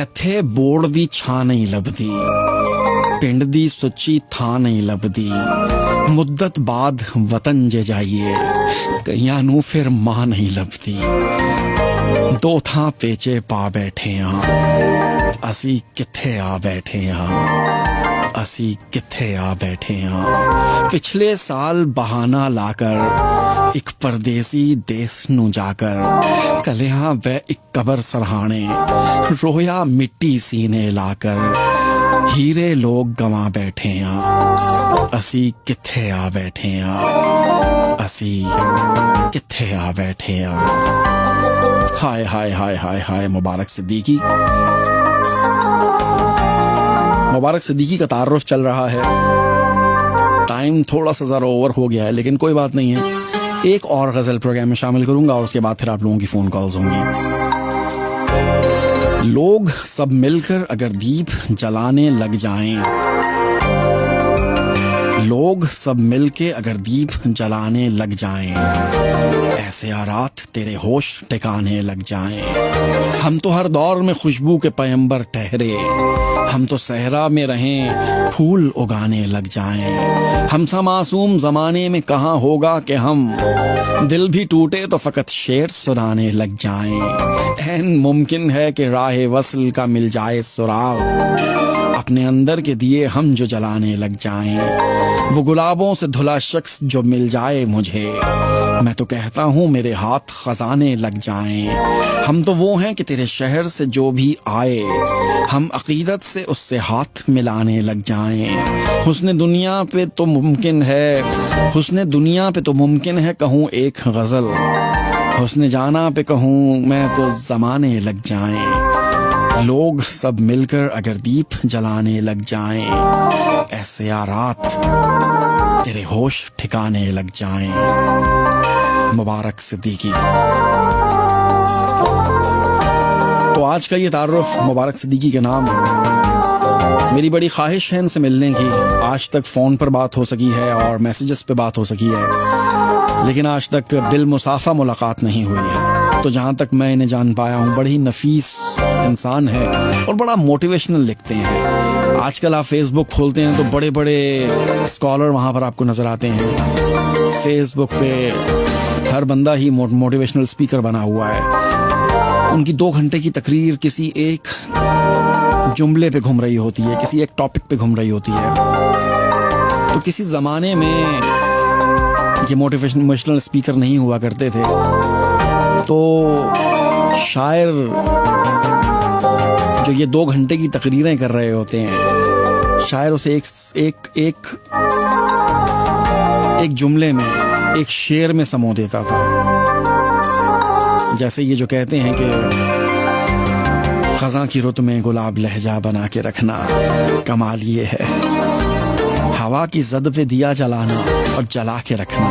ਇੱਥੇ ਬੋਰਡ ਦੀ ਛਾਂ ਨਹੀਂ ਲੱਭਦੀ, ਪਿੰਡ ਦੀ ਸੁੱਚੀ ਥਾਂ ਨਹੀਂ ਲੱਭਦੀ। ਮੁੱਦਤ ਬਾਅਦ ਵਤਨ ਜੇ ਜਾਈਏ, ਕਈਆਂ ਨੂੰ ਫਿਰ ਮਾਂ ਨਹੀਂ ਲੱਭਦੀ। ਦੋ ਥਾਂ ਪੇਚੇ ਪਾ ਬੈਠੇ ਆ, ਅਸੀਂ ਕਿੱਥੇ ਆ ਬੈਠੇ ਆ, ਅਸੀਂ ਕਿੱਥੇ ਆ ਬੈਠੇ ਆ। ਪਿਛਲੇ ਸਾਲ ਬਹਾਨਾ ਲਾकर ਇੱਕ ਪਰਦੇਸੀ ਦੇਸ ਨੂੰ ਜਾकर, ਕਲਿਆਂ ਵੇ ਇੱਕ ਕਬਰ ਸਰਹਾਣੇ, ਰੋਇਆ ਮਿੱਟੀ ਸੀਨੇ ਲਾकर। ਹੀਰੇ ਲੋਕ ਗਵਾ ਬੈਠੇ ਆ, ਅਸੀਂ ਕਿੱਥੇ ਆ ਬੈਠੇ ਆ, ਅਸੀਂ ਕਿੱਥੇ ਆ बैठे हैं। हाय हाय हाय हाय हाय मुबारक सिद्दीकी। मुबारक सिद्दीकी का तारुफ चल रहा है। टाइम थोड़ा सा ज़रा ओवर हो गया है, लेकिन कोई बात नहीं है। एक और गज़ल प्रोग्राम में शामिल करूंगा और उसके बाद फिर आप लोगों की फ़ोन कॉल्स होंगी। लोग सब मिलकर अगर दीप जलाने लग जाएं, लोग सब मिलके अगर दीप जलाने लग जाएं, ऐसे रात तेरे होश ठिकाने लग जाएं। हम तो हर दौर में खुशबू के पैगंबर ठहरे, हम तो सहरा में रहें फूल उगाने लग जाएं। हम सा मासूम जमाने में कहाँ होगा कि हम दिल भी टूटे तो फकत शेर सुनाने लग जाएं। ऐन मुमकिन है कि राह वस्ल का मिल जाए सुराग, अपने अंदर के दिए हम जो जलाने लग जाएं। वो गुलाबों से धुला शख्स जो मिल जाए मुझे, मैं तो कहता हूँ मेरे हाथ खजाने लग जाएं। हम तो वो हैं कि तेरे शहर से जो भी आए, हम अकीदत से उससे हाथ मिलाने लग जाएं। हुस्न दुनिया पे तो मुमकिन है, हुस्न दुनिया पे तो मुमकिन है कहूँ एक गज़ल, हुस्न जाना पे कहूँ मैं तो ज़माने लग जाएं। लोग सब मिलकर अगर दीप जलाने लग जाएं, ऐसे रात तेरे होश ठिकाने लग जाएं। मुबारक सिद्दीकी। तो आज का ये तारुफ मुबारक सिद्दीकी के नाम। मेरी बड़ी ख्वाहिश है इनसे मिलने की। आज तक फ़ोन पर बात हो सकी है और मैसेजेस पे बात हो सकी है, लेकिन आज तक बिल मुसाफ़ा मुलाकात नहीं हुई है। तो जहाँ तक मैं इन्हें जान पाया हूँ, बड़ी नफीस इंसान है और बड़ा मोटिवेशनल लिखते हैं। आजकल आप फेसबुक खोलते हैं तो बड़े बड़े स्कॉलर वहाँ पर आपको नज़र आते हैं। फेसबुक पे हर बंदा ही मोटिवेशनल स्पीकर बना हुआ है। उनकी 2 घंटे की तकरीर किसी एक जुमले पे घूम रही होती है, किसी एक टॉपिक पे घूम रही होती है। तो किसी ज़माने में ये मोटिवेशनल स्पीकर नहीं हुआ करते थे, तो शायर जो ये 2 घंटे की तकरीरें कर रहे होते हैं, शायर उसे एक जुमले में, एक शेर में समो देता था। जैसे ये जो कहते हैं कि ख़ज़ां की रुत में गुलाब लहजा बना के रखना, कमाल ये है हवा की ज़द पे दिया जलाना और जला के रखना,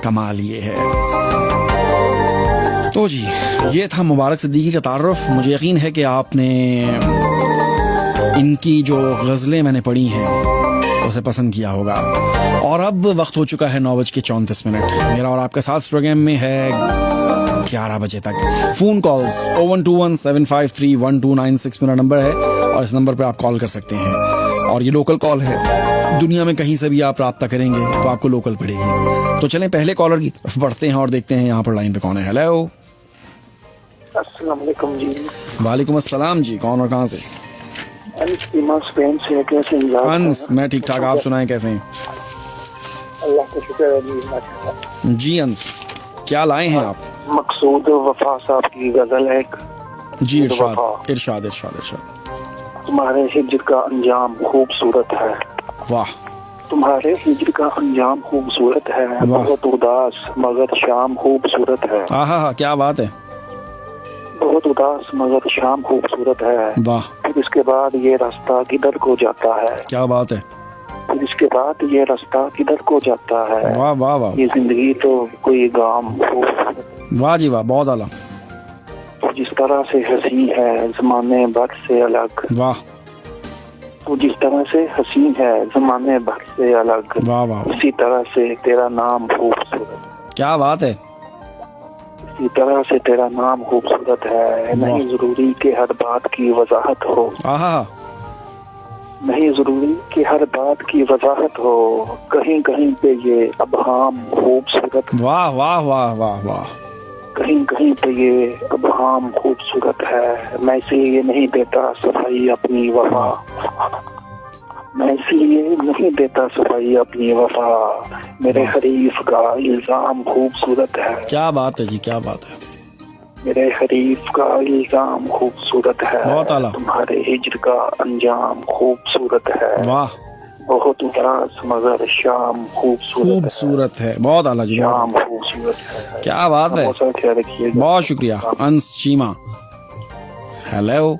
कमाल ये है। तो जी, ये था मुबारक सिद्दीकी का तारुफ। मुझे यकीन है कि आपने इनकी जो गज़लें मैंने पढ़ी हैं उसे पसंद किया होगा। और अब वक्त हो चुका है 9:34। मेरा और आपका साथ इस प्रोग्राम में है 11 बजे तक। फ़ोन कॉल्स 01217531296 मेरा नंबर है और इस नंबर पर आप कॉल कर सकते हैं। और ये लोकल कॉल है, दुनिया में कहीं से भी आप रब्ता करेंगे तो आपको लोकल पड़ेगी। तो चलें पहले कॉलर की तरफ बढ़ते हैं और देखते हैं यहाँ पर लाइन पे कौन है। हेलो, अस्सलाम वालेकुम जी। वालेकुम अस्सलाम जी। कौन और कहाँ से? स्पेन से। कैसे हैं? अंस, मैं ठीक ठाक। आप सुनाएं कैसे हैं? अल्लाह का शुक्र है जी। जी अंस, क्या लाए हैं आप? मकसूद वफा साहब की गजल है एक, जी इरशाद वफा। इरशाद इरशाद इरशाद। तुम्हारे हिज्र का अंजाम खूबसूरत है, वाह तुम्हारे हिज्र का अंजाम खूबसूरत है, वाह। बहुत उदास मगर शाम खूबसूरत है, आहा हा, क्या बात है, बहुत उदास मगर शाम खूबसूरत है। वाह फिर इसके बाद ये रास्ता किधर को जाता है, क्या बात है, फिर इसके बाद ये रास्ता किधर को जाता है। वाह वाह वाह ये जिंदगी तो कोई गाम खूबसूरत, वाह जी वाह, बहुत आला, तो जिस तरह से हंसी है जमाने भर से अलग, वाह तो जिस तरह से हंसी है जमाने भर से अलग, वाह वाह वाह, उसी तरह से तेरा नाम खूबसूरत, क्या बात है, इसी तरह से तेरा नाम खूबसूरत है। नहीं जरूरी कि हर बात की वजाहत हो, आहा हा, नहीं जरूरी कि हर बात की वजाहत हो, कहीं कहीं पे ये अबहाम खूबसूरत, वाह वाह वाह वाह वाह, कहीं कहीं पे ये अबहाम खूबसूरत है। मैं इसलिए नहीं देता सफाई अपनी वफा, मैं इसलिए नहीं देता सफाई अपनी वफा, मेरे हरीफ का इल्जाम खूबसूरत है, क्या बात है जी, क्या बात है, मेरे हरीफ का इल्जाम खूबसूरत है, बहुत आला। तुम्हारे हिज्र का अंजाम खूबसूरत है, वाह बहुत उदास मगर शाम खूबसूरत है, खूबसूरत है, बहुत आला जी, बहुत शाम आला। खूबसूरत है। क्या बात है, बहुत सारा ख्याल रखिएगा। बहुत शुक्रिया अंश चीमा। हेलो,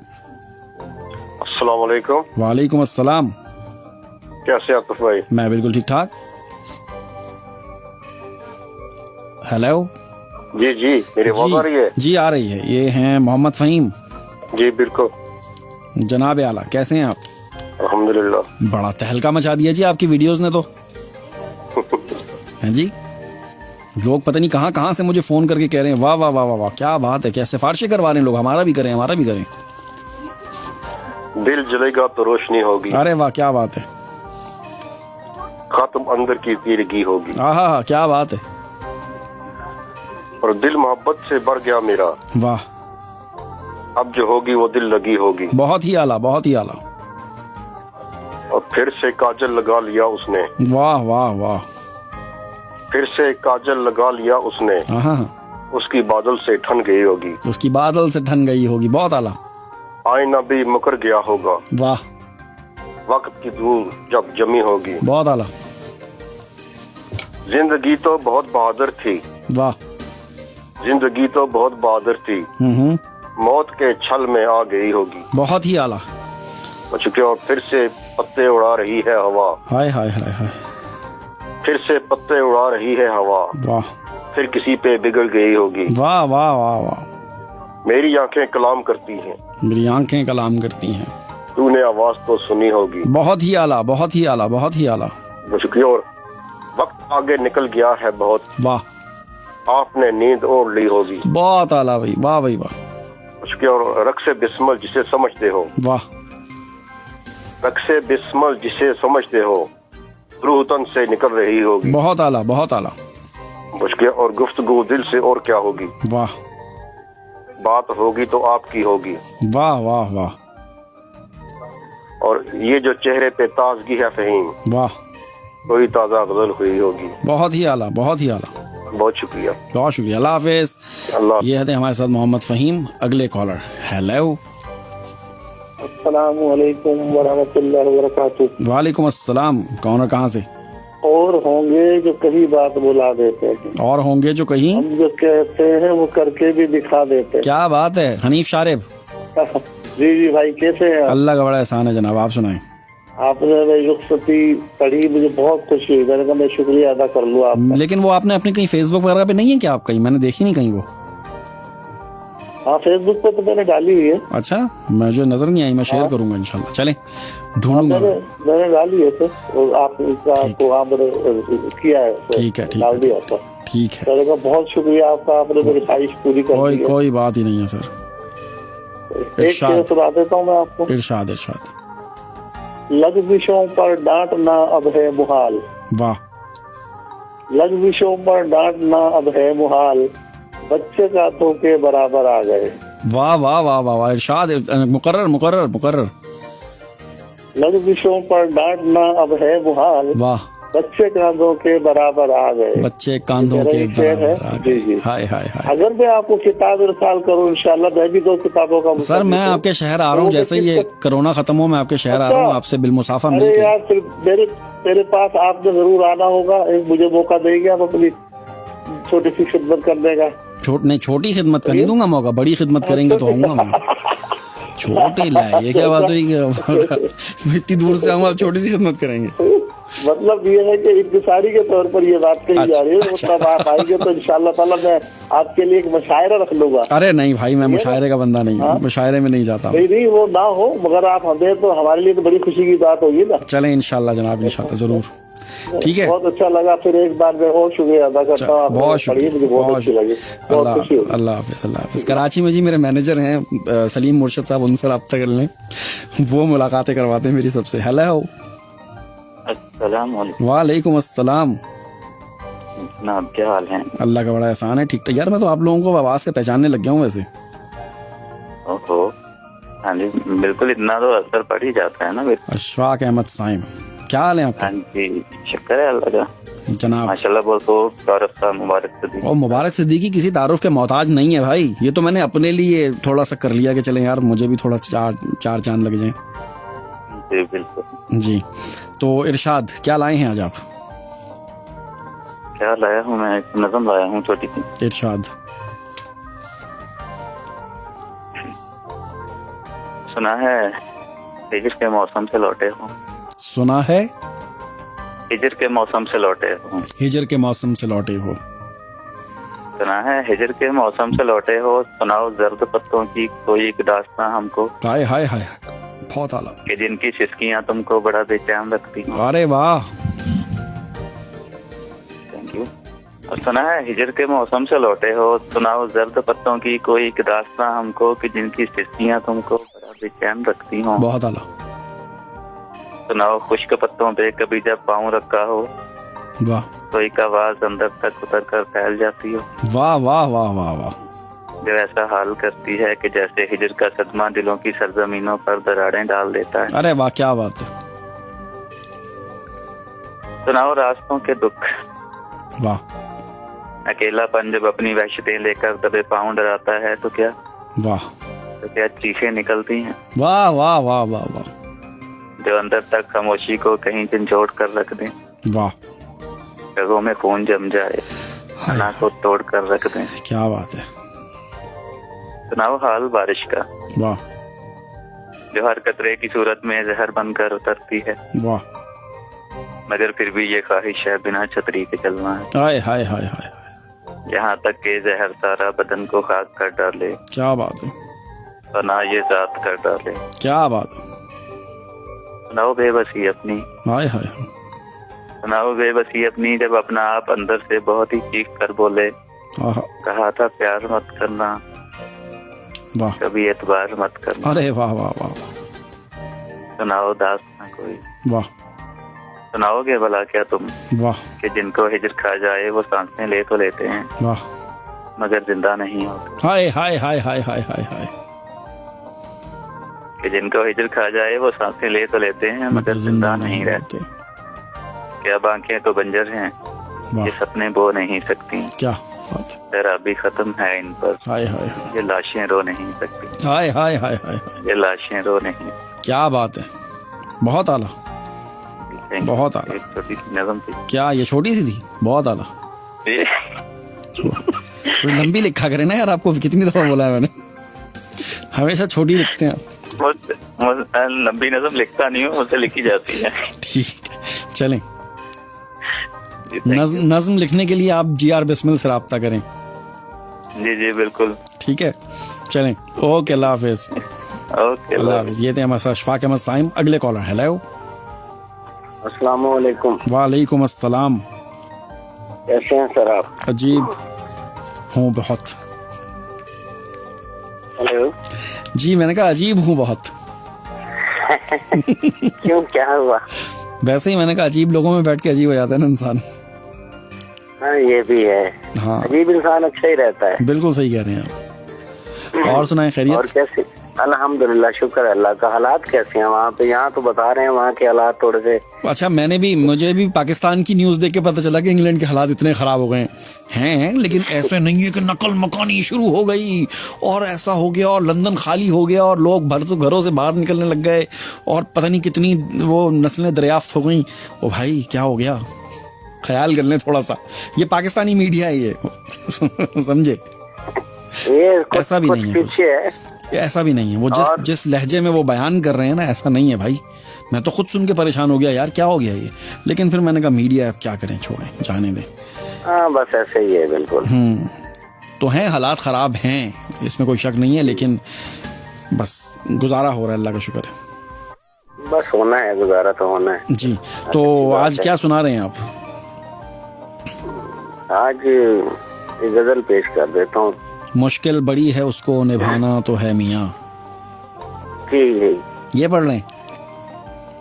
अस्सलाम वालेकुम। वालेकुम अस्सलाम, कैसे हैं आतिफ भाई? मैं बिल्कुल ठीक ठाक। हेलो जी जी, मेरी आवाज आ रही है? जी आ रही है, ये हैं मोहम्मद फहीम। जी बिल्कुल, जनाब आला, कैसे हैं आप? अल्हम्दुलिल्लाह। बड़ा तहलका मचा दिया जी आपकी वीडियोस ने तो, हैं जी, लोग पता नहीं कहाँ कहाँ से मुझे फोन करके कह रहे हैं वाह वाह वाह वाह वाह, क्या बात है, क्या सिफारिशें करवा रहे हैं लोग, हमारा भी करें, हमारा भी करें। दिल जलेगा तो रोशनी होगी, अरे वाह, क्या बात है, खत्म अंदर की तीरगी होगी, आहा हा, क्या बात है, और दिल मोहब्बत से भर गया मेरा, वाह, अब जो होगी वो दिल लगी होगी, बहुत ही आला, बहुत ही आला, और फिर से काजल लगा लिया उसने, वाह वाह वाह, फिर से काजल लगा लिया उसने, आहा हा, उसकी बादल से ठन गई होगी, उसकी बादल से ठन गई होगी, बहुत आला, आईना भी मुकर गया होगा, वाह, वक्त की धूल जब जमी होगी, बहुत आला, जिंदगी तो बहुत बहादुर थी, वाह, जिंदगी तो बहुत बहादुर थी, मौत के छल में आ गई होगी, बहुत ही आला, चुके, और फिर से पत्ते उड़ा रही है हवा, हाय हाय हाय हाय, फिर से पत्ते उड़ा रही है हवा, वाह फिर किसी पे बिगड़ गई होगी, वाह वाह वाह वाह, मेरी आंखें कलाम करती हैं, मेरी आंखें कलाम करती हैं, तूने आवाज तो सुनी होगी, बहुत ही आला, बहुत ही आला, बहुत ही आला, चुके, और वक्त आगे निकल गया है बहुत, वाह, आपने नींद ओढ़ ली होगी, बहुत आला भाई, वाह भाई वाह, चुके, और रक्से बिस्मल जिसे समझते हो, वाह, रक्से बिस्मल जिसे समझते हो, रूह तन से निकल रही होगी, बहुत आला, बहुत आला, चुके, और गुफ्तगू दिल से और क्या होगी, वाह बात होगी तो आपकी होगी, वाह वाह वाह, और ये जो चेहरे पे ताजगी है फहीम, वाह, कोई ताजा गजल हुई होगी, बहुत ही आला, बहुत ही आला, बहुत शुक्रिया, बहुत शुक्रिया, अल्लाह हाफिज। अल्लाह। ये थे हमारे साथ मोहम्मद फहीम। अगले कॉलर, हेलो, अस्सलाम वालेकुम वरहमतुल्लाहि वबरकातुहू। वालेकुम अस्सलाम, कौन और कहाँ से? और होंगे जो कहीं बात बुला देते हैं, और होंगे जो कहीं, हम जो कहते हैं वो करके भी दिखा देते क्या बात है, हनीफ शारिब, हैं। जी जी भाई, कैसे हैं आप? अल्लाह का बड़ा एहसान है जनाब, आप सुनाएं। आपने भाई रुखसती पढ़ी, मुझे बहुत खुशी हुई, मैंने कहा मैं शुक्रिया अदा कर लूँ आपका। लेकिन वो आपने अपने कहीं फेसबुक वगैरह पे नहीं है क्या? आप कहीं, मैंने देखी नहीं कहीं वो। हाँ, फेसबुक पे तो मैंने डाली हुई है। अच्छा, मुझे नजर नहीं आई, मैं शेयर करूंगा इंशाल्लाह, चलें ढूंढूंगा। मैंने डाली है तो, और आपको आपने किया है तो ठीक है, ठीक डाल है, दिया था। ठीक है, मैंने कहा बहुत शुक्रिया आपका, आपने मेरी ख्वाहिश पूरी कर दी है। कोई बात ही नहीं है सर। एक शेर सुना देता हूँ मैं आपको। इरशाद इरशाद। लग़्ज़िशों पर डांटना अब है मुहाल, वाह, लग़्ज़िशों पर डांटना अब है मुहाल, बच्चे कांतों के बराबर आ गए। वाह वाह वाह वाह वाह, इरशाद, मुकर्रर मुकर्रर मुकर्रर। लग़्ज़िशों पर डांटना अब है मुहाल, वाह बच्चे कांधों के बराबर आ गए। बच्चे कांधों मेरा के ये शेर है। बराबर आ जी गए। जी। हाय हाय हाय। अगर मैं आपको किताब इरसाल करूँ इंशाल्लाह, मैं भी 2 किताबों का सर मैं आपके शहर आ रहा हूँ, जैसे ही ये कोरोना खत्म हो मैं आपके शहर आ रहा हूँ, आपसे बिलमुसाफा अरे मिलके। यार फिर मेरे पास आपने जरूर आना होगा, एक मुझे मौका देंगे आप अपनी छोटी सी खिदमत करने का। छोटी खिदमत कर नहीं दूंगा मौका, बड़ी खिदमत करेंगे तो आऊंगा मैं। छोटी लाए, ये क्या बात हुई कि इतनी दूर से आऊंगा, छोटी सी खिदमत करेंगे। मतलब ये है कि इंतजारी के तौर पर ये बात कही जा रही है। मतलब आप आएंगे तो इंशाल्लाह ताला मैं आपके लिए एक मुशायरा रख लूंगा। अरे नहीं भाई, मैं मुशायरे का बंदा नहीं हूँ, मुशायरे में नहीं जाता। नहीं वो ना हो, मगर आप हमें तो हमारे लिए तो बड़ी खुशी की बात होगी ना। चलें इंशाल्लाह जनाब, इंशाल्लाह जरूर। ठीक है, बहुत अच्छा लगा। फिर एक बार मैं और शुक्रिया अदा करता हूँ। बहुत शुक्रिया, मुझे बहुत अच्छी लगी, बहुत खुशी हुई। अल्लाह हाफिज़, अल्लाह हाफिज़। कराची में जी मेरे मैनेजर हैं सलीम मुर्शद साहब, उनसे रब्ता कर लें, वो मुलाकातें करवाते हैं मेरी सबसे। हेलो, वालेकुम अस्सलाम। जनाब क्या हाल है? अल्लाह का बड़ा एहसान है, ठीक ठाक। यार मैं तो आप लोगों को आवाज से पहचानने लग गया हूँ वैसे। ओहो, हाँ जी बिल्कुल, इतना तो असर पड़ ही जाता है ना। अशफाक अहमद साइम, क्या हाल है आपका? हाँ जी, शुक्र है अल्लाह का जनाब। माशाल्लाह। बहुत तारुफ था, मुबारक सिद्दीकी। और मुबारक सिद्दीकी किसी तारुफ के मोहताज नहीं है भाई, ये तो मैंने अपने लिए थोड़ा सा कर लिया कि चले यार मुझे भी थोड़ा चार चांद लग जाए। जी बिल्कुल जी। तो इरशाद, क्या लाए हैं आज आप? क्या लाया हूँ मैं? एक नज़म लाया हूँ छोटी सी। इरशाद। सुना है हिजर के मौसम से लौटे हो। सुना है हिजर के मौसम से लौटे हो। हिजर के मौसम से लौटे हो। सुना है हिजर के मौसम से लौटे हो। सुनाओ जर्द पत्तों की कोई एक दास्तां हमको। हाय हाय हाय, बहुत आला। कि जिनकी सिसकियां तुमको बड़ा बेचैन रखती हैं। अरे वाह, थैंक यू। और सुना है हिजर के मौसम से लौटे हो। सुनाओ जर्द पत्तों की कोई एक दास्तां हमको, कि जिनकी सिसकियां तुमको बड़ा बेचैन रखती हों। बहुत आला। सुनाओ खुश्क पत्तों पे कभी जब पाँव रखा हो, वाह, तो एक आवाज अंदर तक उतर कर फैल जाती हो। वाह वाह वाह वाह वाह। जो ऐसा हाल करती है कि जैसे हिजर का सदमा दिलों की सरजमीनों पर दरारें डाल देता है। अरे वाह, क्या बात है। सुनाओ रास्तों के दुख। वाह। अकेलापन जब अपनी वहशतें लेकर दबे पाँव डराता है तो क्या चीखें निकलती हैं। वाह वाह वाह वाह वाह। जो अंदर तक खामोशी को कहीं झंझोड़ कर रख दें। वाह। रगों में खून जम जाए, खाना को तोड़ कर रख दें। क्या बात है। सुनाओ हाल बारिश का। वाह। जो हर कतरे की सूरत में जहर बनकर उतरती है। वाह। मगर फिर भी ये ख्वाहिश है बिना छतरी के चलना है। हाय हाय हाय हाय। यहाँ तक के जहर सारा बदन को खाक कर डाले। क्या बात है। और ना ये जात कर डाले। क्या बात है। सुनाओ बेबसी अपनी। हाय हाय। सुनाओ बेबसी अपनी जब अपना आप अंदर से बहुत ही चीख कर बोले। कहा था प्यार मत करना, वाह, कभी एतबार मत करना। अरे वाह वाह वाह। सुनाओ दास्तां कोई। वाह। सुनाओगे भला क्या तुम। वाह। कि जिनको हिजर खा जाए वो सांसें ले तो लेते हैं। वाह। मगर जिंदा नहीं होते। हाय हाय हाय हाय हाय हाय हाय। कि जिनको हिजर खा जाए वो सांसें ले तो लेते हैं मगर जिंदा नहीं रहते। क्या आंखें तो बंजर हैं, ये सपने बो नहीं सकती। क्या बात है। शराबी खत्म है इन पर। हाय हाय। ये लाशें रो नहीं सकती। हाय हाय हाय हाय। ये लाशें रो नहीं। क्या बात है, बहुत आला, बहुत आला। एक छोटी सी नज़म थी। क्या ये छोटी सी थी? बहुत आला। लंबी लिखा करे ना यार, आपको कितनी दफा बोला है मैंने, हमेशा छोटी लिखते हैं आप। लंबी नज़म लिखता नहीं हूँ, मुझसे लिखी जाती है। ठीक, चलें। नज्म लिखने के लिए आप GR बिस्मिल से राब्ता करें। जी जी बिल्कुल। ठीक है, चलें। ओके, अल्लाह हाफिज। ओके, अल्लाह हाफिज। ये थे हमारे अशफाक अहमद साइम। अगले कॉलर। हेलो, अस्सलाम वालेकुम। वालेकुम अस्सलाम। कैसे हैं सर आप? अजीब हूँ बहुत। हेलो जी, मैंने कहा अजीब हूँ बहुत। क्यों, क्या हुआ? वैसे ही मैंने कहा अजीब लोगों में बैठ के अजीब हो जाता है ना इंसान। हाँ ये भी है। हाँ, अजीब इंसान अच्छा ही रहता है। बिल्कुल सही कह रहे हैं आप। और सुनाए खैरियत? और कैसे? अल्हम्दुलिल्लाह, शुक्र है अल्लाह का। हालात कैसे हैं वहाँ पे? यहाँ तो बता रहे हैं वहाँ के हालात थोड़े से। अच्छा, मुझे भी पाकिस्तान की न्यूज़ देख के पता चला कि इंग्लैंड के हालात इतने ख़राब हो गए हैं, लेकिन ऐसे नहीं है कि नकल मकानी शुरू हो गई और ऐसा हो गया और लंदन खाली हो गया और लोग घरों से बाहर निकलने लग गए और पता नहीं कितनी वो नस्लें दरियाफ्त हो गई। ओ भाई, क्या हो गया? ख्याल कर लें थोड़ा सा। ये पाकिस्तानी मीडिया है ये समझे? ये ऐसा भी नहीं है, ऐसा भी नहीं है। वो जिस लहजे में वो बयान कर रहे हैं ना, ऐसा नहीं है भाई। मैं तो खुद सुन के परेशान हो गया यार, क्या हो गया ये। लेकिन फिर मैंने कहा मीडिया अब क्या करें, छोड़ें, जाने दें। हाँ, बस ऐसे ही है, बिल्कुल। तो हैं, हालात ख़राब हैं, इसमें कोई शक नहीं है, लेकिन बस गुजारा हो रहा है, अल्लाह का शुक्र है। बस होना है, गुजारा तो होना है जी। तो आज क्या सुना रहे हैं आप? आज गजल पेश कर देता हूँ। मुश्किल बड़ी है उसको निभाना तो है मियाँ। जी, ये पढ़ लें?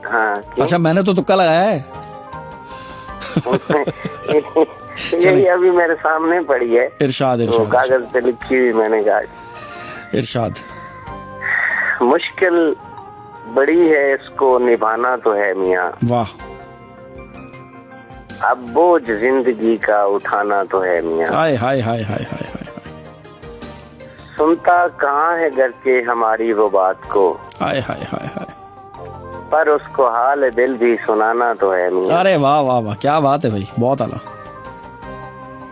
हाँ। अच्छा, मैंने तो तुक्का लगाया है। यही अभी मेरे सामने पड़ी है। इरशाद तो कागज पे लिखी हुई, मैंने कहा इरशाद। मुश्किल बड़ी है इसको निभाना तो है मियाँ। वाह। अब बोझ जिंदगी का उठाना तो है मियाँ। हाय हाय हाय हाय हाय हाय। सुनता कहाँ है घर के हमारी वो बात को। हाय हाय हाय हाय। पर उसको हाल दिल भी सुनाना तो है मियाँ। अरे वाह वाह वाह, क्या बात है भाई, बहुत आला।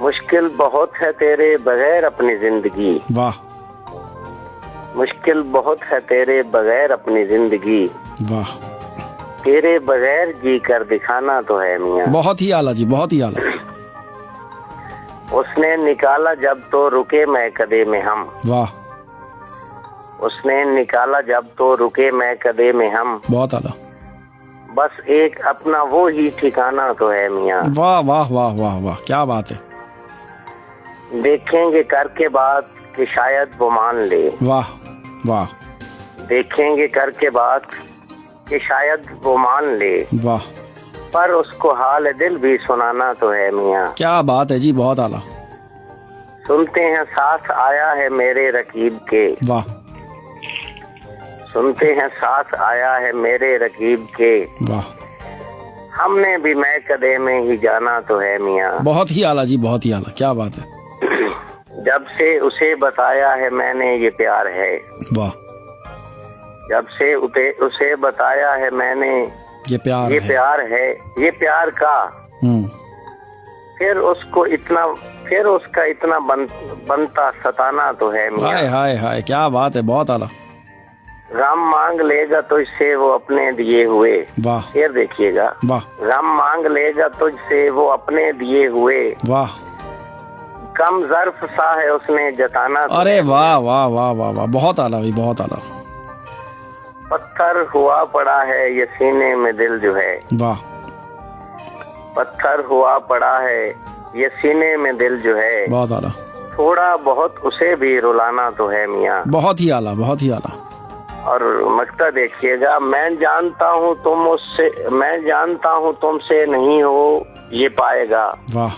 मुश्किल बहुत है तेरे बगैर अपनी जिंदगी। वाह। मुश्किल बहुत है तेरे बगैर अपनी जिंदगी। वाह। तेरे बगैर जी कर दिखाना तो है मियाँ। बहुत ही आला जी, बहुत ही आला। उसने निकाला जब तो रुके मैं कदे में हम। वाह। उसने निकाला जब तो रुके मैं कदे में हम। बहुत आला। बस एक अपना वो ही ठिकाना तो है मियाँ। वाह वाह वाह वाह वाह, क्या बात है। देखेंगे करके बात कि शायद वो मान ले। वाह वाह। देखेंगे करके बात कि शायद वो मान ले। वाह। पर उसको हाल दिल भी सुनाना तो है मियाँ। क्या बात है जी, बहुत आला। सुनते हैं साथ आया है मेरे रकीब के। वाह। सुनते हैं साथ आया है मेरे रकीब के। वाह। हमने भी मैं कदे में ही जाना तो है मियाँ। बहुत ही आला जी, बहुत ही आला, क्या बात है। जब से उसे बताया है मैंने ये प्यार है। वाह। जब से उसे बताया है मैंने ये प्यार है, ये प्यार का। फिर उसका इतना बनता सताना तो है मियाँ। हाय हाय हाय, क्या बात है, बहुत आला। गम मांग लेगा तुझसे वो अपने दिए हुए। वाह। फिर देखिएगा। वाह। गम मांग लेगा तुझसे वो अपने दिए हुए। वाह। कम ज़र्फ सा है उसने जताना तो। अरे वाह वाह वाह वाह वाह, बहुत आला भाई, बहुत आला। पत्थर हुआ पड़ा है ये सीने में दिल जो है। वाह। पत्थर हुआ पड़ा है ये सीने में दिल जो है। बहुत आला। थोड़ा बहुत उसे भी रुलाना तो है मियाँ। बहुत ही आला, बहुत ही आला। और मक्ता देखिएगा, मैं जानता हूँ तुमसे नहीं हो ये पाएगा। वाह।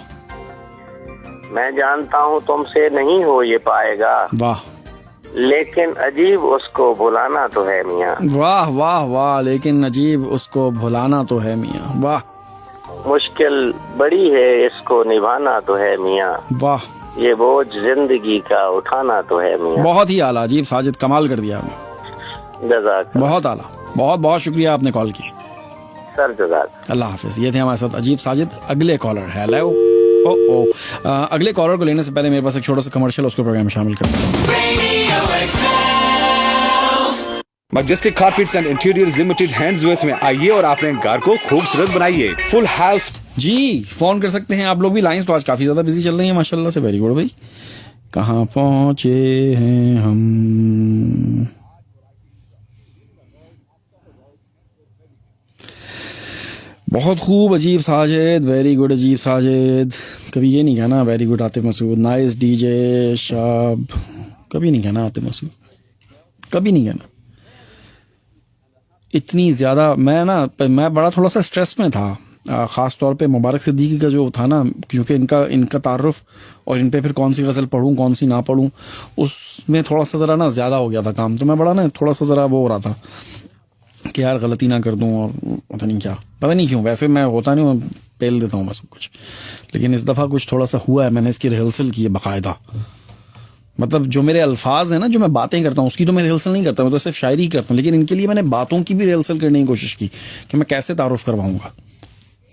मैं जानता हूँ तुमसे नहीं हो ये पाएगा। वाह। लेकिन अजीब उसको भुलाना तो है मियाँ। वाह वाह वाह, लेकिन अजीब उसको भुलाना तो है मियाँ। वाह। मुश्किल बड़ी है इसको निभाना तो है मियाँ। वाह। ये बोझ जिंदगी का उठाना तो है मियाँ। बहुत ही आला अजीब साजिद, कमाल कर दिया आपने। जज़ाक। बहुत आला, बहुत बहुत शुक्रिया आपने कॉल की सर। जज़ाक। अल्लाह हाफिज। ये थे हमारे साथ अजीब साजिद। अगले कॉलर, हेलो। अगले कॉलर को लेने से पहले मेरे पास एक छोटा सा कमर्शियल, उसको प्रोग्राम में शामिल करते हैं। Majestic carpets and interiors limited Handsworth में आइए और अपने घर को खूबसूरत बनाइए। Full house. जी, फोन कर सकते हैं आप लोग भी। लाइंस तो आज काफी ज्यादा बिजी चल रही है माशाल्लाह से। वेरी गुड भाई। कहाँ पहुंचे हैं हम? बहुत खूब अजीब साजिद, वेरी गुड अजीब साजिद। कभी ये नहीं कहना very good Atif Masood, nice DJ Shab, कभी नहीं कहना आतिफ मसूद, कभी नहीं कहना। इतनी ज़्यादा मैं बड़ा थोड़ा सा स्ट्रेस में था, ख़ास तौर पे मुबारक सिद्दीकी का जो था ना, क्योंकि इनका तारुफ और इन पे फिर कौन सी गज़ल पढ़ूँ कौन सी ना पढ़ूँ, उसमें थोड़ा सा ज़रा ना ज़्यादा हो गया था काम। तो मैं बड़ा ना थोड़ा सा ज़रा वो हो रहा था कि यार गलती ना कर दूँ, और पता नहीं क्यों, वैसे मैं होता नहीं, मैं पेल देता हूँ मैं सब कुछ, लेकिन इस दफ़ा कुछ थोड़ा सा हुआ है। मैंने इसकी रिहर्सल की है बाकायदा, मतलब जो मेरे अल्फाज हैं ना, जो मैं बातें करता हूँ उसकी तो मैं रिहर्सल नहीं करता, मैं तो सिर्फ शायरी करता हूँ, लेकिन इनके लिए मैंने बातों की भी रिहर्सल करने की कोशिश की कि मैं कैसे तारुफ करवाऊंगा।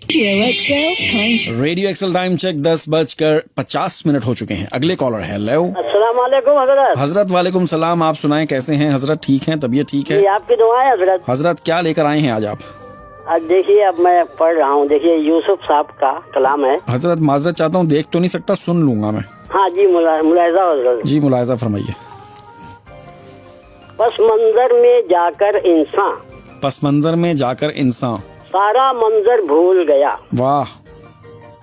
रेडियो एक्सल टाइम चेक 10:50 हो चुके हैं। अगले कॉलर है। हेलो, अस्सलाम वालेकुम हजरत। हजरत वालेकुम सलाम। आप सुनाएं, कैसे हैं हजरत? ठीक हैं, तबीयत ठीक है? आपकी दुआएं हजरत। हजरत क्या लेकर आए हैं आज आप? अब देखिए, अब मैं पढ़ रहा हूँ, देखिए यूसुफ साहब का कलाम है। हजरत माजरत चाहता हूँ, देख तो नहीं सकता, सुन लूंगा मैं। हाँ जी, मुलाहिजा हजरत। जी मुलाहिजा फरमाइए। पस मंजर में जाकर इंसान, पस मंजर में जाकर इंसान सारा मंजर भूल गया। वाह।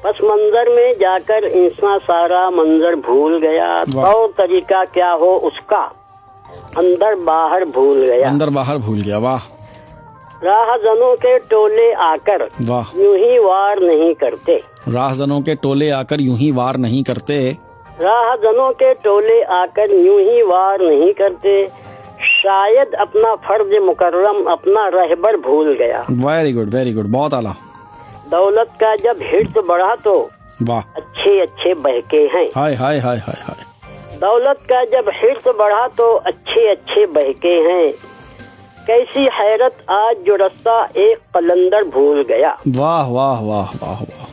पस मंजर में जाकर इंसान सारा मंजर भूल गया, तो तरीका क्या हो उसका अंदर बाहर भूल गया। अंदर बाहर भूल गया, वाह। राहजनों के टोले आकर वाह, यूं ही वार नहीं करते। राहजनों के टोले आकर यूं ही वार नहीं करते। राहजनों के टोले आकर यूं ही वार नहीं करते, शायद अपना फर्ज मुकर्रम अपना रहबर भूल गया। वेरी गुड, वेरी गुड, बहुत आला। दौलत का जब हिर्स बढ़ा तो वाह, अच्छे अच्छे बहके हैं। हाय हाय हाय हाय हाय। दौलत का जब हिर्स बढ़ा तो अच्छे अच्छे बहके हैं, कैसी हैरत आज जो रास्ता एक कलंदर भूल गया। वाह वाह वाह वाह वाह।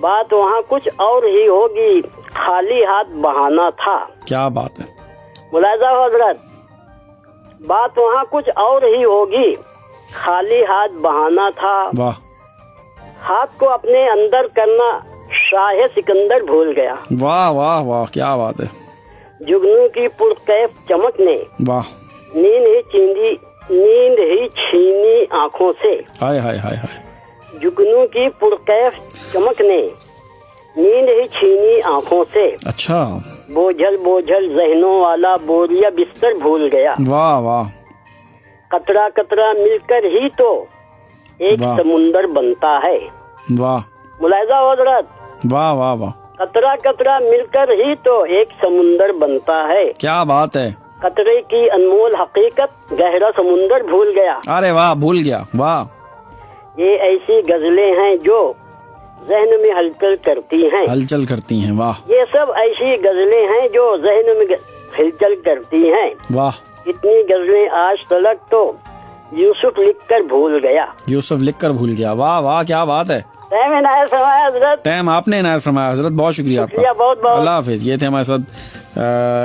बात वहाँ कुछ और ही होगी, खाली हाथ बहाना था। क्या बात है। मुलाहिजा हजरत, बात वहाँ कुछ और ही होगी, खाली हाथ बहाना था। वाह। हाथ को अपने अंदर करना शाह सिकंदर भूल गया। वाह वाह वाह, क्या बात है। जुगनू की पुरकैफ चमक ने वाह, नींद ही छीनी आँखों से। हाय हाय हाय हाय। जुगनू की पुरकैफ चमक ने नींद ही छीनी आँखों से। अच्छा। बोझल बोझल जहनों वाला बोरिया बिस्तर भूल गया। वाह वाह। कतरा कतरा मिलकर ही तो एक समुंदर बनता है। वाह। मुलाहिजा हजरत, वाह वाह वाह। कतरा कतरा मिलकर ही तो एक समुंदर बनता है। क्या बात है। कतरे की अनमोल हकीकत गहरा समुंदर भूल गया। अरे वाह, भूल गया। वाह। ये ऐसी गजलें हैं जो जहन में हलचल करती हैं। हलचल करती हैं, वाह। ये सब ऐसी गजलें हैं जो जहन में हलचल करती हैं। वाह। इतनी गजलें आज तलक तो यूसुफ लिखकर भूल गया। यूसुफ लिखकर भूल गया, वाह वाह, क्या बात है। टाइम इनायत फरमाया हजरत। टाइम आपने इनायत फरमाया हजरत, बहुत शुक्रिया आपका। बहुत बहुत। अल्लाह हाफिज। ये थे हमारे साथ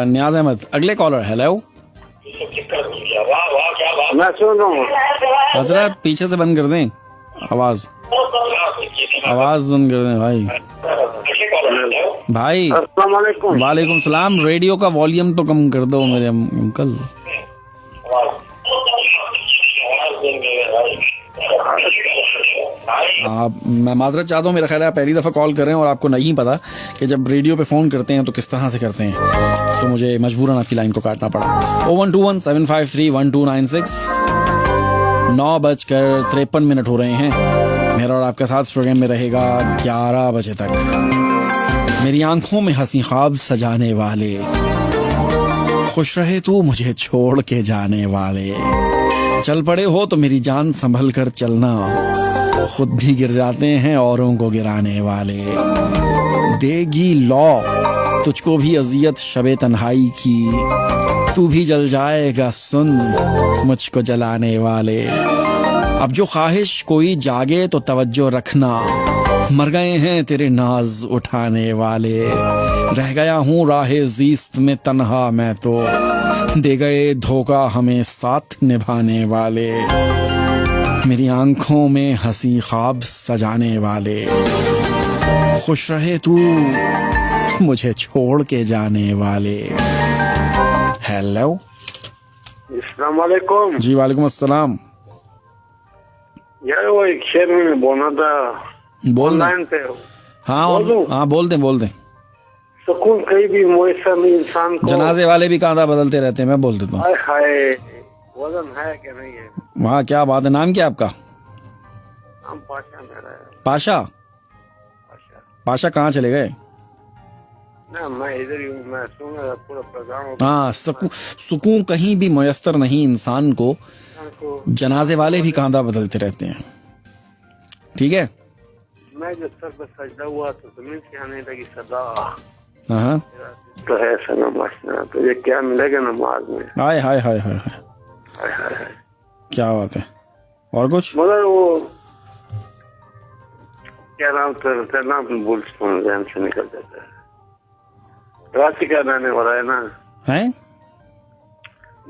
नियाज अहमद। अगले कॉलर। हेलो। मैं सुन रहा हूँ हजरत, पीछे से बंद कर दें आवाज, आवाज बंद कर दें भाई। भाई अस्सलाम वालेकुम। वालेकुम सलाम। रेडियो का वॉल्यूम तो कम कर दो मेरे अंकल। मैं माजरत चाहता हूँ, मेरा ख्याल है आप पहली दफ़ा कॉल कर रहे हैं और आपको नहीं पता कि जब रेडियो पे फ़ोन करते हैं तो किस तरह से करते हैं, तो मुझे मजबूरन आपकी लाइन को काटना पड़ा। 01217531296। 9:53 हो रहे हैं। मेरा और आपका साथ इस प्रोग्राम में रहेगा 11 बजे तक। मेरी आंखों में हंसी ख्वाब सजाने वाले, खुश रहे तू मुझे छोड़ के जाने वाले, चल पड़े हो तो मेरी जान संभल कर चलना, खुद भी गिर जाते हैं औरों को गिराने वाले, देगी लौ तुझको भी अजियत शबे तन्हाई की, तू भी जल जाएगा सुन मुझको जलाने वाले, अब जो ख्वाहिश कोई जागे तो तवज्जो रखना, मर गए हैं तेरे नाज उठाने वाले, रह गया हूँ राहे ज़ीस्त में तन्हा मैं तो, दे गए धोखा हमें साथ निभाने वाले, मेरी आंखों में हंसी ख्वाब सजाने वाले, खुश रहे तू मुझे छोड़ के जाने वाले। हेलो। अस्सलाम वालेकुम। जी वालेकुम अस्सलाम। यार वो एक शेर में बोलना था। बोल पे हाँ बोल दें। सुकून कहीं भी मुयसर नहीं इंसान को। जनाजे वाले भी कांधा बदलते रहते हैं, मैं बोल देता हूँ। हाय वजन है कि नहीं है। वहाँ क्या बात है। नाम क्या आपका? हम पाशा मेरा है। पाशा पाशा कहाँ चले गए? ना मैं इधर ही हूँ, मैं सुनूंगा पूरा प्रोग्राम। हाँ, सुकून कहीं भी मयसर नहीं इंसान को, जनाजे वाले भी कांधा बदलते रहते हैं। ठीक है, मैं जब सर पर सजदा हुआ तो जमीन से आने लगी सदा। हाँ तो है सनम आशना, तो ये क्या मिलेगा नमाज में? हाय हाय हाय हाय हाय, क्या बात है। और कुछ? मगर वो क्या नाम तेरा भूल जहन से निकल जाता है। राशि का रहने वाला है ना, है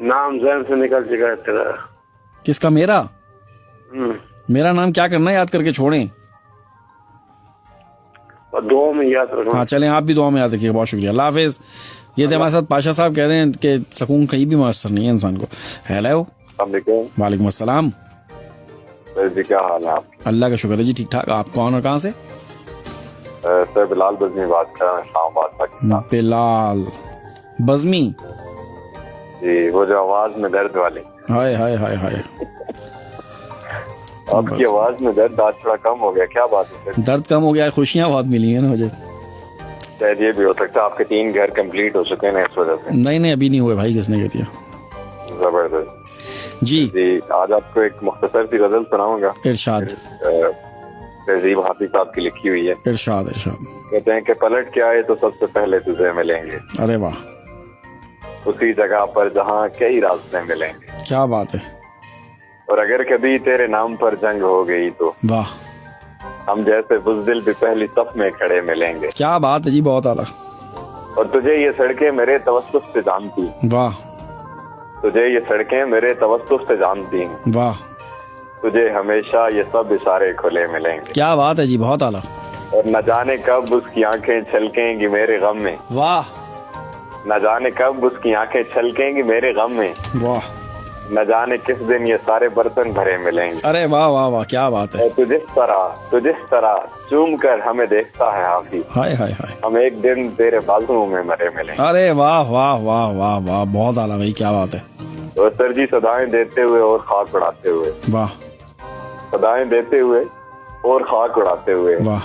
नाम जहन से निकल चुका है तेरा। किसका? मेरा? मेरा नाम क्या करना है, याद करके छोड़ें और दुआ में याद रखना। हाँ चलें, आप भी दुआ में याद रखिएगा। बहुत शुक्रिया, अल्लाह हाफिज। ये थे हमारे साथ पाशा साहब, कह रहे हैं कि सुकून कहीं भी मयसर नहीं है इंसान को। हेलो, वालेकुम अस्सलाम। जी क्या हाल है आप? अल्लाह का शुक्र है जी, ठीक ठाक। आप कौन और कहाँ से? सर बिलाल बज़मी बात कर रहा हूँ, इस्लामाबाद पाकिस्तान। बिलाल बज़मी जी, वो जो आवाज में दर्द वाली। हाय हाय हाय हाय, आपकी आवाज में दर्द आज थोड़ा कम हो गया, क्या बात है? दर्द कम हो गया, खुशियाँ बहुत मिली है ना मुझे। शायद ये भी हो सकता है आपके 3 घर कंप्लीट हो चुके हैं इस वजह से। नहीं अभी नहीं हुए भाई, किसने कह दिया? जबरदस्त जी। आज आपको एक मुख्तसर सी गजल सुनाऊंगा। इरशाद। तहजीब हाफिज साहब की लिखी हुई है। इरशाद इरशाद। कहते हैं कि पलट के आए तो सबसे पहले तुझे मिलेंगे। अरे वाह, उसी जगह पर जहाँ कई रास्ते मिलेंगे। क्या बात है। और अगर कभी तेरे नाम पर जंग हो गई तो वाह, हम जैसे बुज़दिल भी पहली सफ में खड़े मिलेंगे। क्या बात है जी, बहुत आला। और तुझे ये सड़कें मेरे तवस्सुस से जानती। वाह, तुझे ये सड़कें मेरे तवस्सुस से जानती हैं। वाह, तुझे हमेशा ये सब इशारे खुले मिलेंगे। क्या बात है जी, बहुत आला। और न जाने कब उसकी आंखें छलकेंगी मेरे गम में। वाह, न जाने कब उसकी आंखें छलकेंगी मेरे गम में। वाह, न जाने किस दिन ये सारे बर्तन भरे मिलेंगे। अरे वाह वाह वाह, क्या बात है। तुझे जिस तरह चूम कर हमें देखता है हाफिज, हाय हाय हाय, हम एक दिन तेरे बाजुओं में मरे मिलेंगे। अरे वाह वाह वाह वाह वाह, बहुत आला भाई, क्या बात है। तो सर जी सदाएं देते हुए और खाक उड़ाते हुए। वाह, सदाएं देते हुए और खाक उड़ाते हुए। वाह,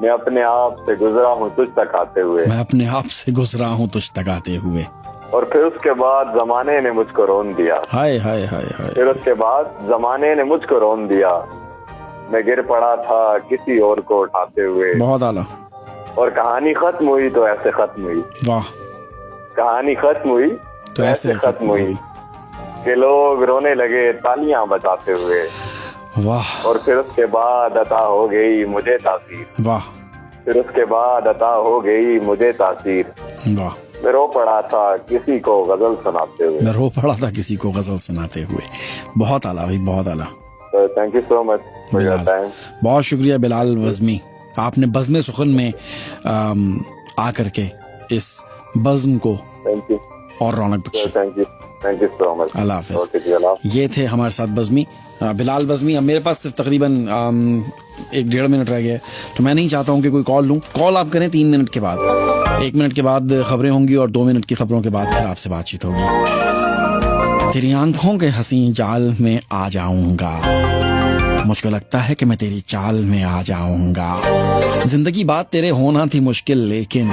मैं अपने आप से गुजरा हूँ तुझ तक आते हुए। मैं अपने आप से गुजरा हूँ तुझ तक आते हुए। और फिर उसके बाद जमाने ने मुझको रोन दिया। हाय हाय हाय हाय। फिर उसके बाद जमाने ने मुझको रोन दिया। मैं गिर पड़ा था किसी और को उठाते हुए। बहुत आला। और कहानी खत्म हुई तो ऐसे खत्म हुई। वाह, कहानी खत्म हुई तो ऐसे खत्म हुई कि लोग रोने लगे तालियां बजाते हुए। वाह। और फिर उसके बाद अता हो गई मुझे तासीर। वाह। फिर उसके बाद अता हो गई मुझे तासीर। वाह। मैं रो पड़ा था किसी को गजल सुनाते हुए। मैं रो पड़ा था किसी को गजल सुनाते हुए। बहुत आला भाई, बहुत आला। Thank you so much for your time. बहुत शुक्रिया बिलाल बज़मी, आपने बज़्म सुखन में आकर के इस बज़्म को और रौनक बख्शी। Thank you so much. अल्लाह हाफ़िज़। ये थे हमारे साथ बज़्मी, बिलाल बज़्मी। अब मेरे पास सिर्फ तकरीबन 1-1.5 मिनट रह गया, तो मैं नहीं चाहता हूँ कि कोई कॉल लूँ। कॉल आप करें 3 मिनट के बाद, 1 मिनट के बाद खबरें होंगी और 2 मिनट की खबरों के बाद फिर आपसे बातचीत होगी। तेरी आंखों के हंसी जाल में आ जाऊंगा, मुझको लगता है कि मैं तेरी चाल में आ जाऊंगा। जिंदगी बात तेरे होना थी मुश्किल, लेकिन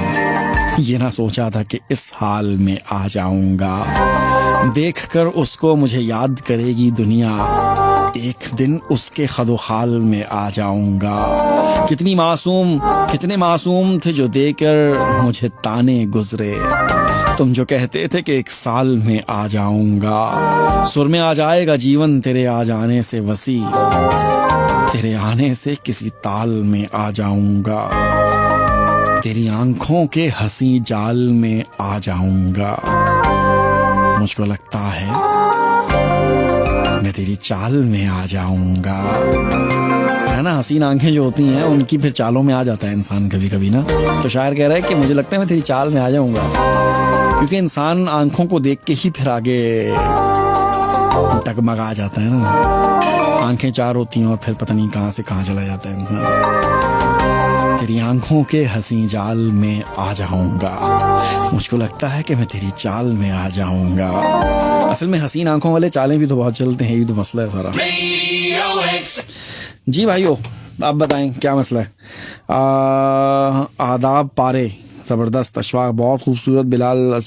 ये ना सोचा था कि इस हाल में आ जाऊंगा। देखकर उसको मुझे याद करेगी दुनिया, एक दिन उसके खदो खाल में आ जाऊंगा। कितने मासूम थे जो देकर मुझे ताने गुजरे, तुम जो कहते थे कि 1 साल में आ जाऊंगा। सुर में आ जाएगा जीवन तेरे आ जाने से वसी, तेरे आने से किसी ताल में आ जाऊंगा। तेरी आंखों के हंसी जाल में आ जाऊंगा, मुझको लगता है मैं तेरी चाल में आ जाऊंगा। है ना, हसीन आंखें जो होती हैं उनकी फिर चालों में आ जाता है इंसान कभी कभी ना। तो शायर कह रहा है कि मुझे लगता है मैं तेरी चाल में आ जाऊंगा, क्योंकि इंसान आंखों को देख के ही फिर आगे डगमगा जाता है ना। आंखें 4 होती हैं और फिर पता नहीं कहाँ से कहाँ चला जाता है इंसान। तेरी आंखों के हंसी जाल में आ जाऊंगा, मुझको लगता है कि मैं तेरी चाल में आ जाऊंगा। असल में हसीन आंखों वाले चालें भी तो बहुत चलते हैं, ये तो मसला है सारा। जी भाइयों, आप बताएं क्या मसला है। आदाब पारे ज़बरदस्त, अशफाक बहुत खूबसूरत, बिलाल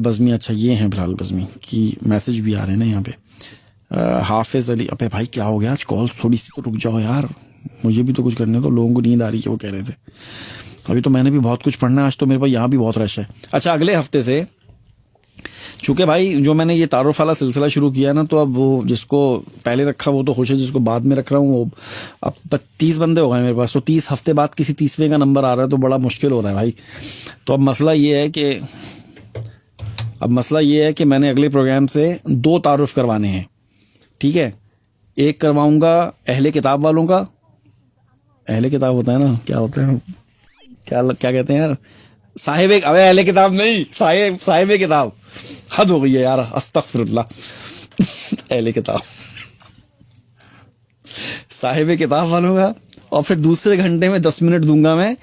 बज़मी, अच्छा ये हैं बिलाल बज़मी की मैसेज भी आ रहे हैं ना यहाँ पे। हाफिज़ अली, अबे भाई क्या हो गया आज, कॉल थोड़ी सी तो रुक जाओ यार, मुझे भी तो कुछ करने दो, लोगों को नींद आ रही है वो कह रहे थे। अभी तो मैंने भी बहुत कुछ पढ़ना है आज, तो मेरे पास यहाँ भी बहुत रश है। अच्छा अगले हफ्ते से चूँकि भाई जो मैंने ये तारुफ वाला सिलसिला शुरू किया ना, तो अब वो जिसको पहले रखा वो तो खुश है, जिसको बाद में रख रहा हूँ वो अब 30 बंदे हो गए मेरे पास, तो 30 हफ्ते बाद किसी 30वें का नंबर आ रहा है तो बड़ा मुश्किल हो रहा है भाई। तो अब मसला ये है कि मैंने अगले प्रोग्राम से 2 तारुफ करवाने हैं, ठीक है। एक करवाऊंगा अहले किताब वालों का, अहले किताब होता है ना, क्या होता है, क्या कहते हैं यार, अबे अहले किताब नहीं, साहिब किताब, हद हो गई है यार, अस्तगफिरुल्लाह। अहले किताब, साहिब किताब वालों का। और फिर दूसरे घंटे में 10 मिनट दूंगा मैं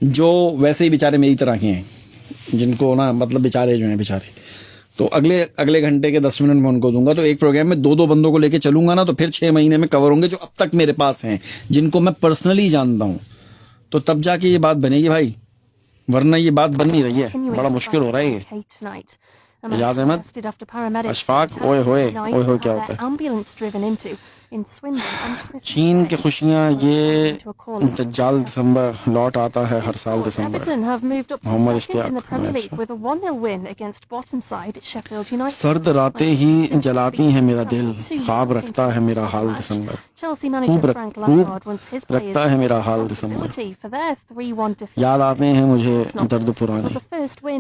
जो वैसे ही बेचारे मेरी तरह के हैं, जिनको ना मतलब बेचारे, तो अगले घंटे के 10 मिनट में उनको दूंगा। तो एक प्रोग्राम में 2 बंदों को लेके चलूंगा ना, तो फिर 6 महीने में कवर होंगे जो अब तक मेरे पास हैं, जिनको मैं पर्सनली जानता हूं, तो तब जाके ये बात बनेगी भाई, वरना ये बात बन नहीं रही है, बड़ा मुश्किल हो रहा है ये। एजाज अहमद, अशफाक, ओए होए क्या होता है। चीन की खुशियां, ये दज्जाल दिसंबर लौट आता है हर साल दिसंबर। मोहम्मद इश्तियाक, सर्द रातें ही जलाती हैं मेरा दिल, ख्वाब रखता है मेरा हाल दिसंबर, खूब रखता है मेरा हाल दिसंबर। याद आते हैं मुझे दर्द पुराने,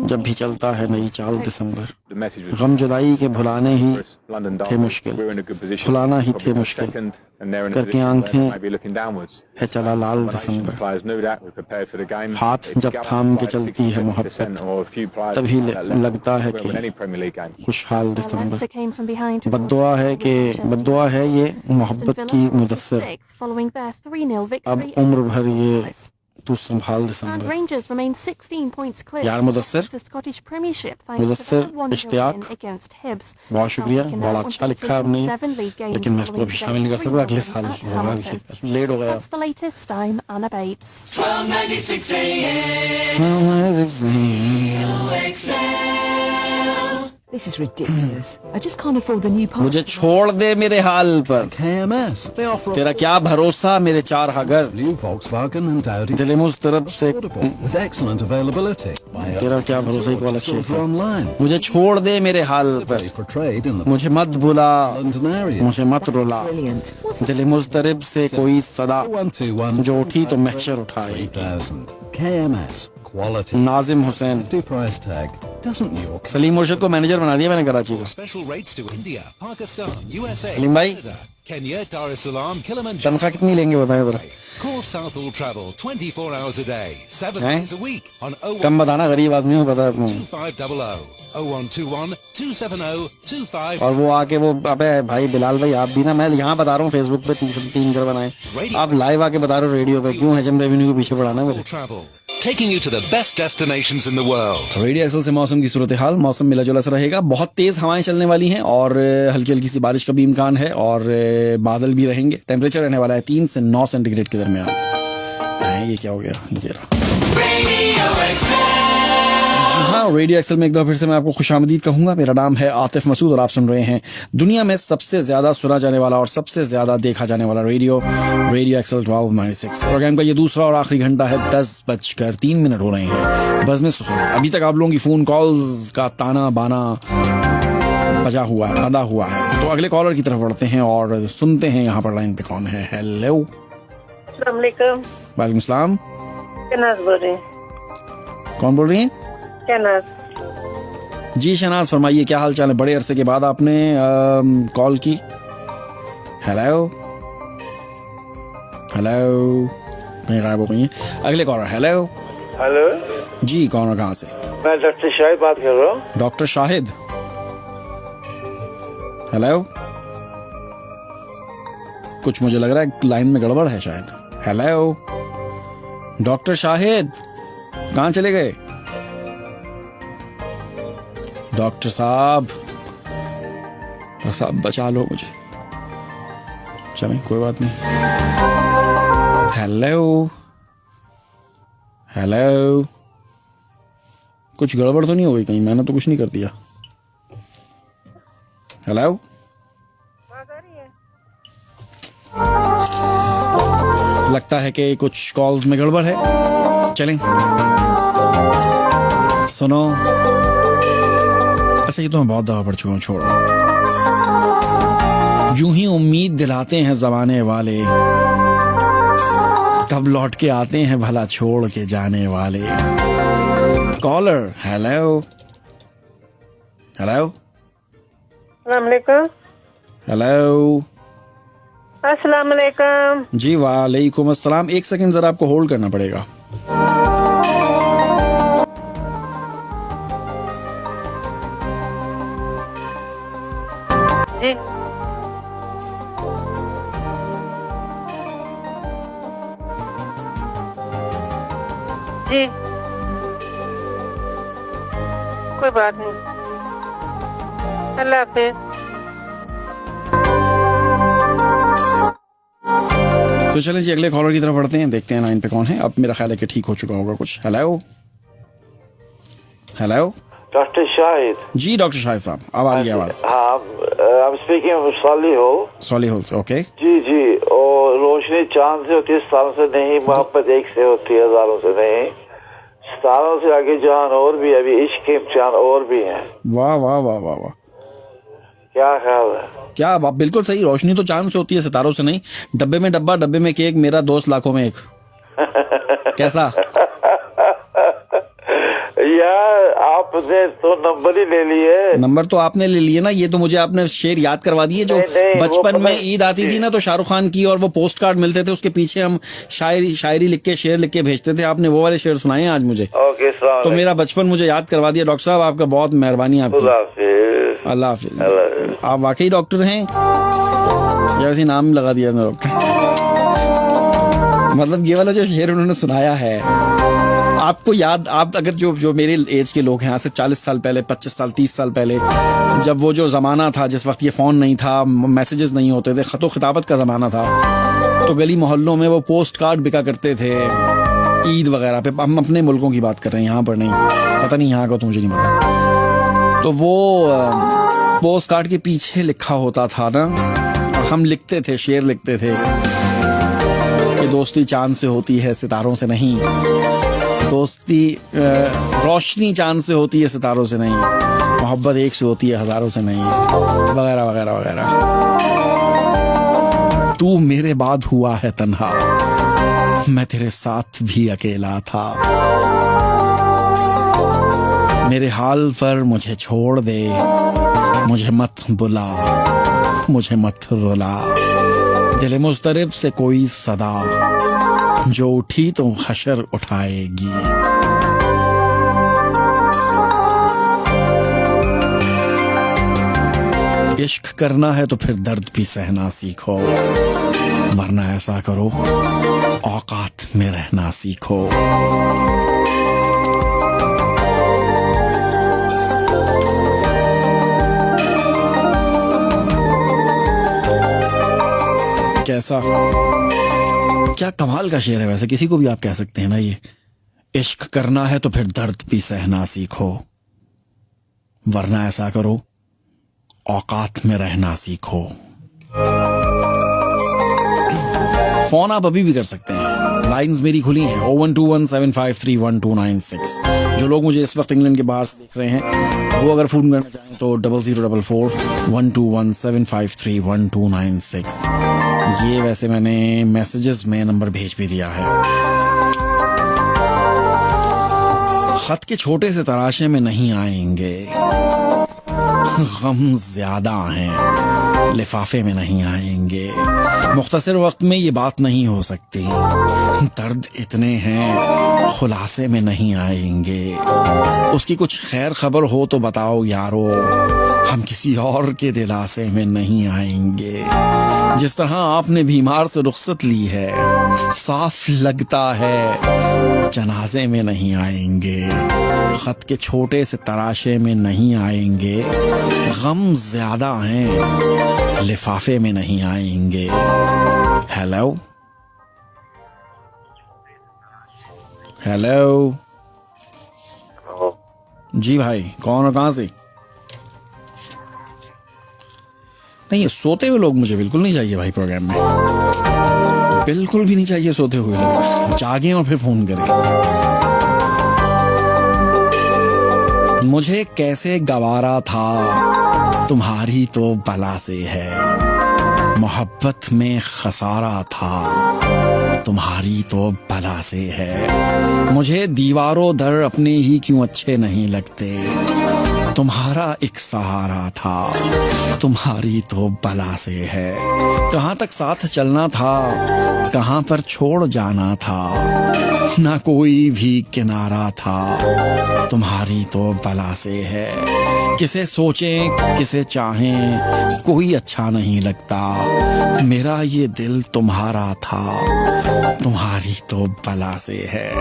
जब भी चलता है नई चाल दिसंबर। गम जुदाई के भुलाने ही थे मुश्किल, भुलाना ही थे मुश्किल, करके आंखें है चला लाल दिसंबर। हाथ जब थाम के चलती है मोहब्बत, तभी लगता है कि खुशहाल दिसंबर। बद्दुआ है ये मोहब्बत की मुदस्सिर, अब उम्र भर ये तू संभाल दिसंबर। यार मुदस्सिर इश्तियाक, बहुत शुक्रिया, बड़ा अच्छा लिखा आपने, लेकिन मैं इसको अभी शामिल नहीं कर सकता, अगले साल होगा, लेट हो गया। This is ridiculous. I just can't afford the new part. मुझे छोड़ दे मेरे हाल पर, KMS, they offer तेरा क्या भरोसा मेरे 4 हगर, new Volkswagen and Audi दिल मुझ तरफ से, with excellent availability. तेरा क्या भरोसा, कॉल अच्छी है। मुझे छोड़ दे मेरे हाल पर, मुझे मत बुला, मुझे मत रुला, दिल मुज़तरिब से कोई सदा जो उठी तो महशर उठाए। KMS, quality, Nazim Hussain, price tag, doesn't York. Salim मुर्शिद को मैनेजर बना दिया मैंने कराची को। सलीम भाई तनख्वाह कितनी लेंगे बताएं जरा। कम बताना, गरीब आदमी हूँ पता है आपको। और वो आके वो, अबे भाई बिलाल भाई आप भी ना, मैं यहाँ बता रहा हूँ फेसबुक पे 3 घर बनाए, आप लाइव आके बता रहे हो रेडियो पे, क्यों हजम रेवेन्यू को पीछे पड़ाना मेरे। Taking you to the best destinations in the world. Radio Excel से मौसम की सूरत हाल, मौसम मिला जुला सा रहेगा, बहुत तेज हवाएं चलने वाली हैं और हल्की हल्की सी बारिश का भी इम्कान है और बादल भी रहेंगे। टेम्परेचर रहने वाला है 3 से 9 सेंटीग्रेड के दरमियान। ये क्या हो गया, ये रहा। हाँ, रेडियो एक्सल में एक बार फिर से मैं आपको खुशामदीद कहूंगा। मेरा नाम है आतिफ मसूद और आप सुन रहे हैं दुनिया में सबसे ज्यादा सुना जाने वाला और सबसे ज्यादा देखा जाने वाला रेडियो एक्सल 1296। प्रोग्राम का ये दूसरा और आखिरी घंटा है, 10:03 हो रहे हैं। बस में अभी तक आप लोगों की फोन कॉल्स का ताना बाना बंधा हुआ है। तो अगले कॉलर की तरफ बढ़ते हैं और सुनते हैं यहाँ पर लाइन पे कौन है। हेलो, वालेकुम सलाम, कौन बोल रही हैं? जी शहनाज, फरमाइए क्या हाल चाल है? बड़े अरसे के बाद आपने कॉल की। हेलो कहीं गायब हो गई हैं। अगले कॉलर। हेलो जी, कौन और कहाँ से? मैं डॉक्टर शाहिद बात कर रहा हूँ। डॉक्टर शाहिद, हेलो, कुछ मुझे लग रहा है लाइन में गड़बड़ है शायद। हेलो डॉक्टर शाहिद, कहाँ चले गए? डॉक्टर साहब बचा लो मुझे। चलें कोई बात नहीं। हेलो हेलो, कुछ गड़बड़ तो नहीं हो गई कहीं? मैंने तो कुछ नहीं कर दिया। हेलो, लगता है कि कुछ कॉल्स में गड़बड़ है। चलें सुनो, अच्छा ये तो मैं बहुत दफा पढ़ चुका हूँ, छोड़ो। यूं ही उम्मीद दिलाते हैं जमाने वाले, कब लौट के आते हैं भला छोड़ के जाने वाले। कॉलर, हेलो हेलो अस्सलाम वालेकुम। हेलो, अस्सलाम वालेकुम। जी वालेकुम अस्सलाम। एक सेकंड जरा आपको होल्ड करना पड़ेगा। जी जी कोई बात नहीं, अल्लाह हाफिज़। तो चलें जी अगले कॉलर की तरफ बढ़ते हैं, देखते हैं लाइन पे कौन है। अब मेरा ख्याल है कि ठीक हो चुका होगा कुछ। Hello hello, doctor Shahid. जी डॉक्टर शाहिद साहब, अब आ रही है आवाज। हाँ, I'm speaking of सॉलिहुल से। ओके जी जी। और रोशनी चांद से होती है, सितारों से नहीं। मोहब्बत एक से होती है, हजारों से नहीं। सितारों से आगे जहान और भी, अभी इश्क के इम्तिहान और भी हैं। वाह वाह वाह वाह वाह, क्या ख्याल है? क्या बात, बिल्कुल सही। रोशनी तो चांद से होती है, सितारों से नहीं। डब्बे में डब्बा, डब्बे में केक, मेरा दोस्त लाखों में एक। कैसा यार, आपने तो नंबर ही ले लिए। नंबर तो आपने ले लिए ना, ये तो मुझे आपने शेर याद करवा दिए जो बचपन में ईद आती थी ना, तो शाहरुख खान की और वो पोस्ट कार्ड मिलते थे, उसके पीछे हम शायरी लिख के, शेर लिख के भेजते थे। आपने वो वाले शेर सुनाए आज मुझे। ओके, तो मेरा बचपन मुझे याद करवा दिया। डॉक्टर साहब आपका बहुत मेहरबानी आपकी। अल्लाह हाफिज। आप वाकई डॉक्टर हैं या वैसे नाम लगा दिया डॉक्टर? मतलब ये वाला जो शेर उन्होंने सुनाया है, आपको याद, आप अगर जो मेरे एज के लोग हैं, आज से 40 साल पहले, 25 साल, 30 साल पहले, जब वो जो ज़माना था, जिस वक्त ये फ़ोन नहीं था, मैसेजेस नहीं होते थे, ख़त व खिताबत का ज़माना था, तो गली मोहल्लों में वो पोस्ट कार्ड बिका करते थे ईद वगैरह पे। हम अपने मुल्कों की बात कर रहे हैं, यहाँ पर नहीं, पता नहीं यहाँ का तो मुझे नहीं पता। तो वो पोस्ट कार्ड के पीछे लिखा होता था ना, हम लिखते थे, शेर लिखते थे कि दोस्ती चांद से होती है, सितारों से नहीं। दोस्ती रोशनी चांद से होती है, सितारों से नहीं। मोहब्बत एक से होती है, हजारों से नहीं, वगैरह वगैरह वगैरह। तू मेरे बाद हुआ है तन्हा, मैं तेरे साथ भी अकेला था। मेरे हाल पर मुझे छोड़ दे, मुझे मत बुला, मुझे मत रुला। दिल मुस्तरिब से कोई सदा, जो उठी तो हशर उठाएगी। इश्क करना है तो फिर दर्द भी सहना सीखो, वरना ऐसा करो औकात में रहना सीखो। कैसा, क्या कमाल का शेर है वैसे, किसी को भी आप कह सकते हैं ना ये। इश्क करना है तो फिर दर्द भी सहना सीखो, वरना ऐसा करो औकात में रहना सीखो। फोन आप अभी भी कर सकते हैं, लाइंस मेरी खुली हैं 01217531296। जो लोग मुझे इस वक्त इंग्लैंड के बाहर से देख रहे हैं, वो अगर फोन करना चाहें तो 00441217531296। ये वैसे मैंने मैसेजेस में नंबर भेज भी दिया है। खत के छोटे से तराशे में नहीं आएंगे, गम ज्यादा हैं, लिफाफे में नहीं आएंगे। मुख्तसर वक्त में ये बात नहीं हो सकती, दर्द इतने हैं खुलासे में नहीं आएंगे। उसकी कुछ खैर खबर हो तो बताओ यारो, हम किसी और के दिलासे में नहीं आएंगे। जिस तरह आपने बीमार से रुखसत ली है, साफ लगता है जनाजे में नहीं आएंगे। खत के छोटे से तराशे में नहीं आएंगे, गम ज्यादा हैं, लिफाफे में नहीं आएंगे। हेलो हेलो जी भाई, कौन और कहां से? नहीं, ये सोते हुए लोग मुझे बिल्कुल नहीं चाहिए भाई प्रोग्राम में, बिल्कुल भी नहीं चाहिए सोते हुए लोग। जागें और फिर फोन करें। मुझे कैसे गवारा था, तुम्हारी तो बला से है। मोहब्बत में खसारा था, तुम्हारी तो बला से है। मुझे दीवारों दर अपने ही क्यों अच्छे नहीं लगते, तुम्हारा एक सहारा था, तुम्हारी तो बला से है। कहाँ तक साथ चलना था, कहाँ पर छोड़ जाना था, ना कोई भी किनारा था, तुम्हारी तो बला से है। किसे सोचें किसे चाहें, कोई अच्छा नहीं लगता, मेरा ये दिल तुम्हारा था, तुम्हारी तो बला से है।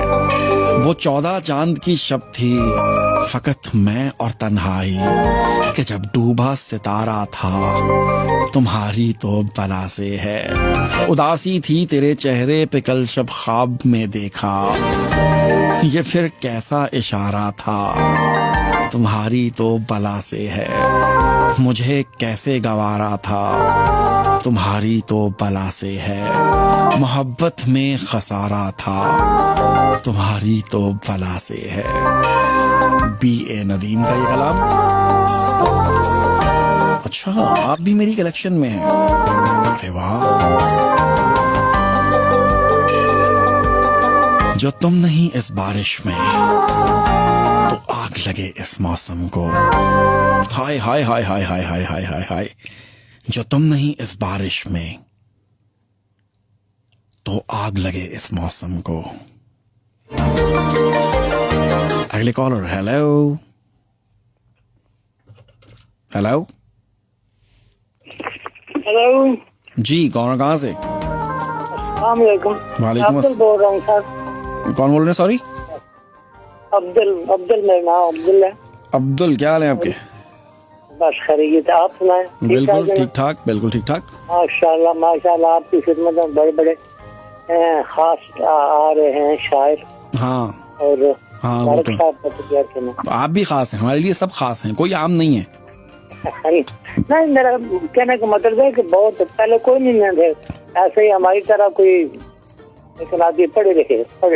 वो 14 चांद की शब थी, फकत मैं और तन्हाई, कि जब डूबा सितारा था, तुम्हारी तो बला से है। उदासी थी तेरे चेहरे पे कल शब ख्वाब में देखा, ये फिर कैसा इशारा था, तुम्हारी तो बला से है। मुझे कैसे गवारा था, तुम्हारी तो बला से है। मोहब्बत में खसारा था, तुम्हारी तो बला से है। B.A. नदीम का ये कलाम। अच्छा, आप भी मेरी कलेक्शन में हैं। अरे वाह। जो तुम नहीं इस बारिश में, तो आग लगे इस मौसम को। हाय हाय हाय हाय हाय हाय हाय हाय हाय। जो तुम नहीं इस बारिश में, तो आग लगे इस मौसम को। अगले कॉलर। हेलो हेलो हेलो जी, कौन कहाँ से? अस्सलामुअलैकुम। वालेकुम अब्दुल बोल रहा हूँ सर। कौन बोल रहे हैं? सॉरी, अब्दुल मेरा नाम अब्दुल है। अब्दुल, क्या हाल है आपके? बस खैरियत, आप सुनाएं? बिल्कुल ठीक ठाक, बिल्कुल ठीक ठाक। माशाल्लाह माशाल्लाह, आपकी खिदमत में बड़े बड़े खास आ रहे हैं शायर। हाँ और हाँ, वो तो आप भी खास हैं, हमारे लिए सब खास हैं, कोई आम नहीं है। नहीं, मेरा कहने का मतलब है कि बहुत पहले कोई नहीं थे ऐसे ही हमारी तरह कोई, लेकिन आदमी पढ़े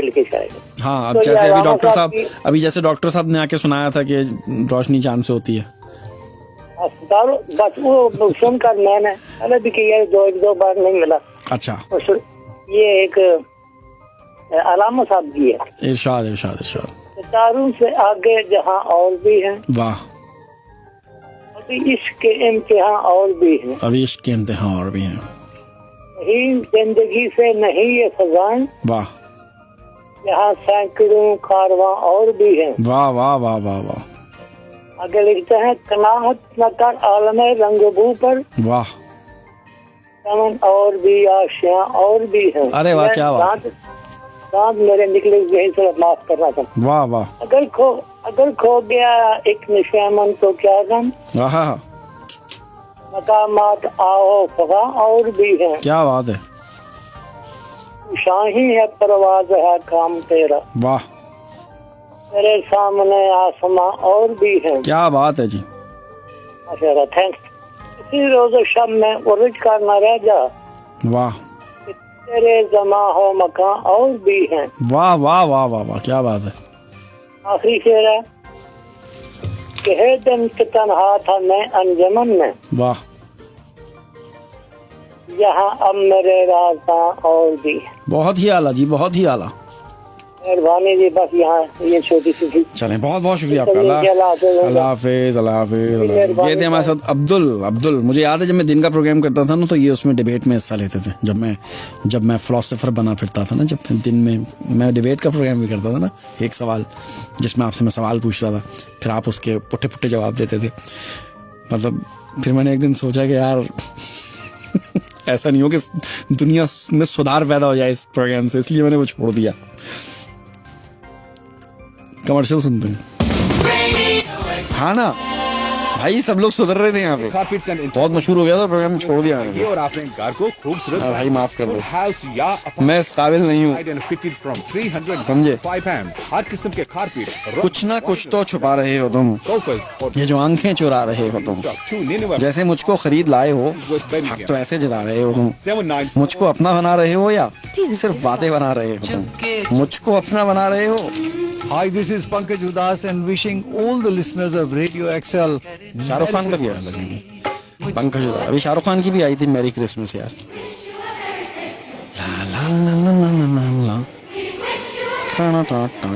लिखे शायद। हाँ, अब तो जैसे अभी डॉक्टर साहब, की- अभी जैसे डॉक्टर साहब ने आके सुनाया था कि रोशनी चांद से होती है। अस्पताल बस वो सुनकर मैंने पहले भी किया, एक दो बार नहीं मिला। अच्छा, तो ये एक अलामा साहब की है। इरशाद इरशाद इरशाद। सितारों से आगे जहाँ और भी हैं, वाह। अभी इश्क के इम्तिहान और भी हैं, अभी इश्क के इम्तिहान और भी हैं। नहीं जिंदगी से नहीं ये फजाएं, वाह यहाँ सैकड़ों कारवां और भी हैं। वाह वाह वाह वाह वाह। आगे लिखते हैं, कनाहत न कर आलमे रंगबू पर, वाह। चमन और भी आशियां और भी हैं। अरे वाह, क्या बात। दांत मेरे निकले यही से माफ करना था। वाह वाह। अगर खो गया एक निशामन तो क्या गम, हाँ, मकामात आओ फगा और भी हैं। क्या बात है। शाही है परवाज है काम तेरा, वाह। तेरे सामने आसमां और भी हैं। क्या बात है जी। माशाल्लाह, थैंक्स। इसी रोज़ शब में उर्ज का न रह जा, वाह। तेरे जमा हो मकान और भी हैं। वाह वाह वाह वाह वाह, क्या बात है। आखिरी शेर है कि है दिन के तन्हा था मैं अंजमन में, वाह। यहाँ अब मेरे रास्ता और भी। बहुत ही आला जी, बहुत ही आला। मेहरबानी जी, बस यहाँ ये छोटी सी थी। चलें, बहुत बहुत शुक्रिया आपका। अल्लाह हाफिज, अल्लाह हाफिज। ये थे हमारे साथ अब्दुल। मुझे याद है जब मैं दिन का प्रोग्राम करता था ना, तो ये उसमें डिबेट में हिस्सा लेते थे। जब मैं फिलोसोफर बना फिरता था ना, जब दिन में मैं डिबेट का प्रोग्राम भी करता था ना, एक सवाल जिसमें आपसे मैं सवाल पूछता था, फिर आप उसके पुट्ठे पुट्ठे जवाब देते थे। मतलब फिर मैंने एक दिन सोचा कि यार ऐसा नहीं हो कि दुनिया में सुधार पैदा हो जाए इस प्रोग्राम से, इसलिए मैंने वो छोड़ दिया। कमर्शियल सुनते हैं। हाँ ना, भाई सब लोग सुधर रहे थे यहाँ पे, carpets and बहुत मशहूर हो गया था प्रोग्राम, छोड़ दिया ये मैंने। और आपने घर को खूबसूरत भाई माफ कर दो, हाउस या मैं इस काबिल नहीं हूँ, from 300 समझे? हर किस्म के कारपेट, कुछ ना कुछ तो छुपा रहे हो तुम, ये जो आंखें चुरा रहे हो तुम, जैसे मुझको खरीद लाए हो, हक तो ऐसे जता रहे हो तुम। मुझको अपना बना रहे हो या सिर्फ बातें बना रहे हो तुम? मुझको अपना बना रहे हो। Hi, this is Pankaj Udas and wishing all the listeners of Radio XL. Shahrukh Khan का भी आया लगेगी, पंकज उधास। अभी शाहरुख खान की भी आई थी मैरी क्रिसमस यार। ला ला ला ला ला ला ला टा टा टा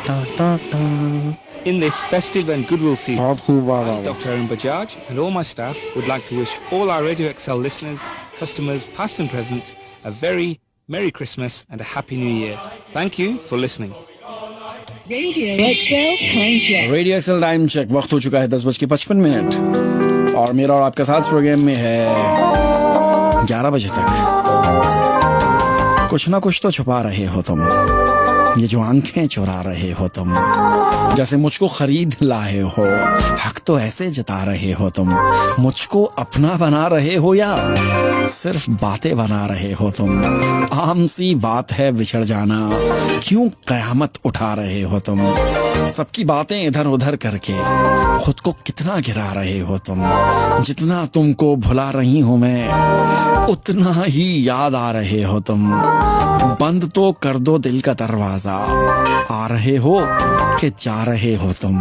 टा टा टा। In this festive and goodwill season, बहुत खूब, वाह वाह। Dr. Aaron Bajaj and all my staff would like to wish all our Radio XL listeners, customers, past and present, a very Merry Christmas and a Happy New Year. Thank you for listening. Radio Excel time check, वक्त हो चुका है 10:55 और मेरा और आपका साथ programme में है 11 बजे तक। कुछ ना कुछ तो छुपा रहे हो तुम, ये जो आंखें चुरा रहे हो तुम, जैसे मुझको खरीद लाए हो, हक तो ऐसे जता रहे हो तुम। मुझको अपना बना रहे हो या सिर्फ बातें बना रहे हो तुम? आम सी बात है बिछड़ जाना, क्यों कयामत उठा रहे हो तुम? सबकी बातें इधर उधर करके खुद को कितना गिरा रहे हो तुम? जितना तुमको भुला रही हूं मैं, उतना ही याद आ रहे हो तुम। बंद तो कर दो दिल का दरवाजा, आ रहे हो कि जा रहे हो तुम?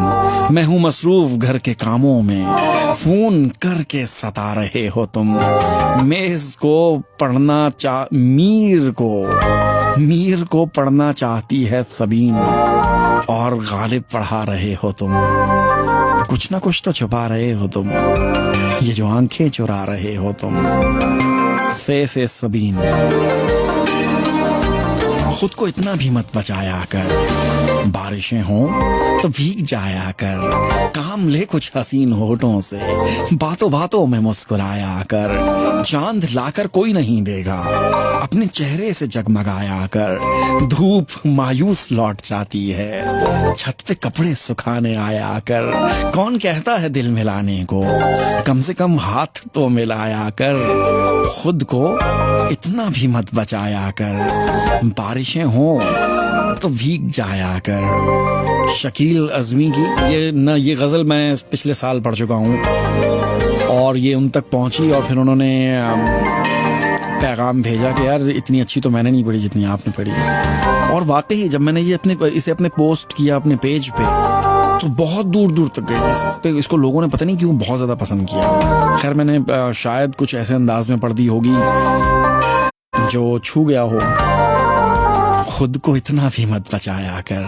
मैं हूँ मसरूफ घर के कामों में, फोन करके सता रहे हो तुम। मेज को पढ़ना मीर को पढ़ना चाहती है सबीन, और गालिब पढ़ा रहे हो तुम। कुछ ना कुछ तो छुपा रहे हो तुम, ये जो आंखें चुरा रहे हो तुम। से सबीन, खुद को इतना भी मत बचाया कर, बारिशें हों तो भीग जाया कर। काम ले कुछ हसीन होठों से, बातों बातों में मुस्कुराया कर। चांद लाकर कोई नहीं देगा, अपने चेहरे से जगमगाया कर। धूप मायूस लौट जाती है, छत पे कपड़े सुखाने आया कर। कौन कहता है दिल मिलाने को, कम से कम हाथ तो मिलाया कर। खुद को इतना भी मत बचाया कर, बारिशें हों तो भीग जाया कर। शकील अज़मी की ये गज़ल मैं पिछले साल पढ़ चुका हूँ और ये उन तक पहुँची और फिर उन्होंने पैगाम भेजा कि यार इतनी अच्छी तो मैंने नहीं पढ़ी जितनी आपने पढ़ी। और वाकई जब मैंने इसे अपने पोस्ट किया अपने पेज पे तो बहुत दूर दूर तक गई। इसको लोगों ने पता नहीं क्यों बहुत ज़्यादा पसंद किया। खैर मैंने शायद कुछ ऐसे अंदाज में पढ़ दी होगी जो छू गया हो। खुद को इतना भी मत बचाया कर,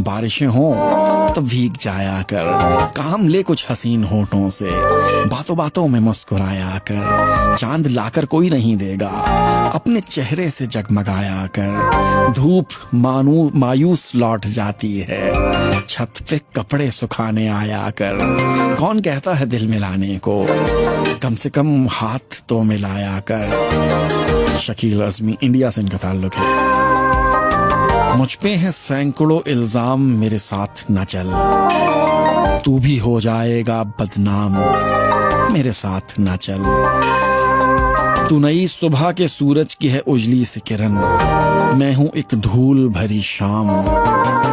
बारिशें हों तो भीग जाया कर। काम ले कुछ हसीन होठों से, बातों बातों में मुस्कुराया कर। चांद लाकर कोई नहीं देगा, अपने चेहरे से जगमगाया कर। धूप मायूस लौट जाती है, छत पे कपड़े सुखाने आया कर। कौन कहता है दिल मिलाने को, कम से कम हाथ तो मिलाया कर। शकील अज़मी, इंडिया से इनका ताल्लुक है। मुझ पे है सैकड़ों इल्जाम, मेरे साथ न चल, तू भी हो जाएगा बदनाम, मेरे साथ न चल। तू नई सुबह के सूरज की है उजली सी किरण, मैं हूँ एक धूल भरी शाम,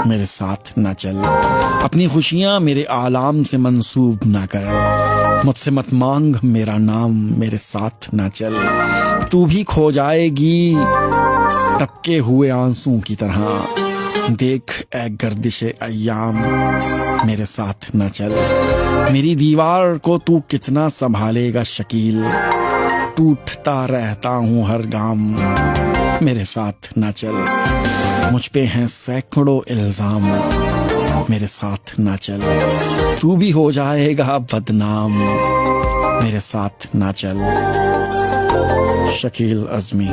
मेरे साथ न चल। अपनी खुशियाँ मेरे आलाम से मंसूब न कर, मुझसे मत मांग मेरा नाम, मेरे साथ न चल। तू भी खो जाएगी टपके हुए आंसू की तरह, देख ए गर्दिशे अय्याम, मेरे साथ न चल। मेरी दीवार को तू कितना संभालेगा शकील, टूटता रहता हूँ हर गाम, मेरे साथ न चल। मुझ पे हैं सैकड़ों इल्जाम, मेरे साथ न चल। तू भी हो जाएगा बदनाम, मेरे साथ न चल। शकील अज़मी।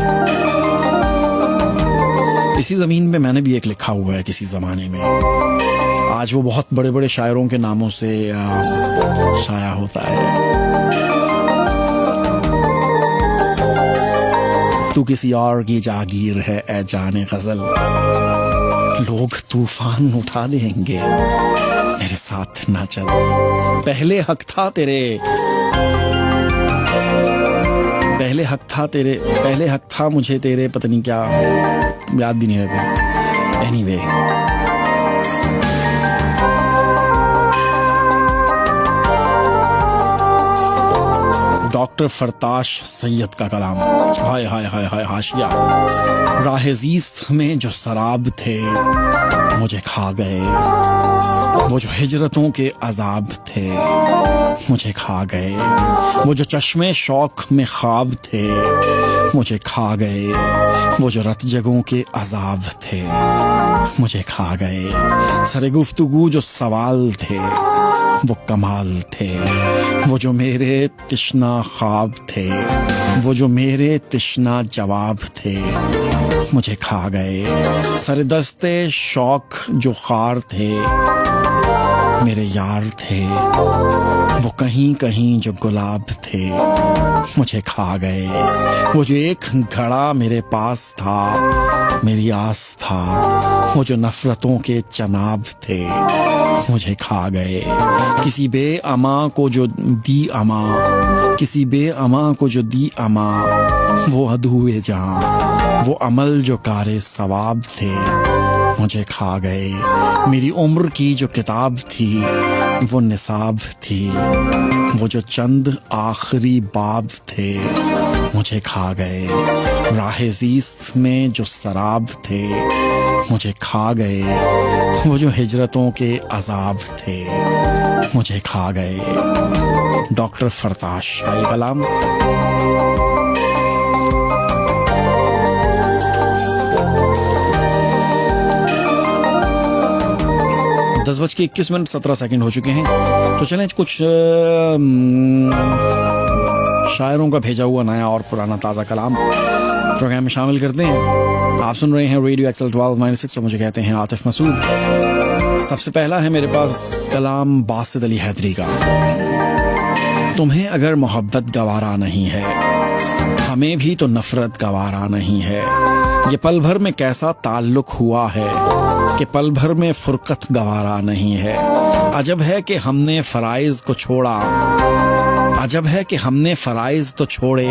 इसी ज़मीन पे मैंने भी एक लिखा हुआ है किसी ज़माने में। आज वो बहुत बड़े बड़े शायरों के नामों से शाया होता है। तू किसी और की जागीर है ए जाने गज़ल, लोग तूफान उठा देंगे, मेरे साथ ना चल। पहले हक था तेरे, पहले हक था मुझे तेरे, पता नहीं क्या याद भी नहीं रहता। एनीवे डॉक्टर फरताश सैयद का कलाम। हाय हाय हाय हाय हाशिया। राह-ए-ज़ीस्त में जो शराब थे मुझे खा गए, वो जो हिजरतों के अजाब थे मुझे खा गए, वो जो चश्मे शौक में ख्वाब थे मुझे खा गए, वो जो रतजगों के अजाब थे मुझे खा गए। सरे गुफ्तगू जो सवाल थे वो कमाल थे, वो जो मेरे तिश्ना ख्वाब थे, वो जो मेरे तिश्ना जवाब थे मुझे खा गए। सरदस्ते शौक जो खार थे मेरे यार थे, वो कहीं कहीं जो गुलाब थे मुझे खा गए। वो जो एक घड़ा मेरे पास था मेरी आस था, वो जो नफरतों के चनाब थे मुझे खा गए। किसी बेअमा को जो दी अमा, किसी बेअमा को जो दी अमा, वो अधूए जहां, वो अमल जो कारे सवाब थे मुझे खा गए। मेरी उम्र की जो किताब थी वो निसाब थी, वो जो चंद आखिरी बाब थे मुझे खा गए। राह-ए-ज़ीस्त में जो शराब थे मुझे खा गए, वो जो हिजरतों के अजाब थे मुझे खा गए। डॉक्टर फरताश का कलाम। 10:21 हो चुके हैं। तो चलें कुछ शायरों का भेजा हुआ नया और पुराना ताज़ा कलाम प्रोग्राम में शामिल करते हैं। आप सुन रहे हैं रेडियो एक्सल 1296 और मुझे कहते हैं आतिफ मसूद। सबसे पहला है मेरे पास कलाम बासित अली हैदरी का। तुम्हें अगर मोहब्बत गवारा नहीं है, हमें भी तो नफरत गवारा नहीं है। ये पल भर में कैसा ताल्लुक हुआ है कि पल भर में फुरकत गवारा नहीं है। अजब है कि हमने फराइज को छोड़ा, अजब है कि हमने फराइज तो छोड़े,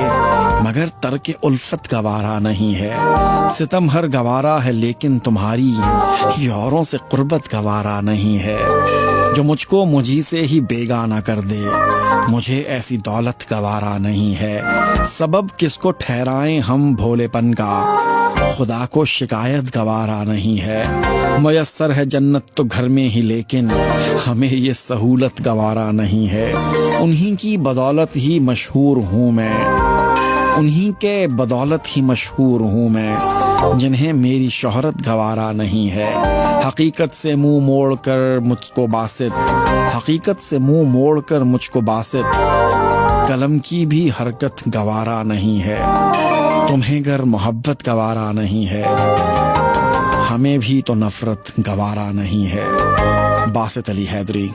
मगर तर्क उल्फत गवारा नहीं है। सितम हर गवारा है लेकिन तुम्हारी औरों से कुर्बत गवारा नहीं है। जो मुझको मुझी से ही बेगाना कर दे, मुझे ऐसी दौलत गवारा नहीं है। सबब किसको ठहराएं हम भोलेपन का, खुदा को शिकायत गवारा नहीं है। मयस्सर है जन्नत तो घर में ही लेकिन हमें ये सहूलत गवारा नहीं है। उन्हीं की बदौलत ही मशहूर हूँ मैं, उन्हीं के बदौलत ही मशहूर हूँ मैं, जिन्हें मेरी शोहरत गवारा नहीं है। हकीकत से मुंह मोड़कर मुझको बासित, हकीकत से मुंह मोड़कर मुझको बासित, कलम की भी हरकत गवारा नहीं है। तुम्हें गर मोहब्बत गवारा नहीं है, हमें भी तो नफरत गवारा नहीं है। बासित अली हैदरी।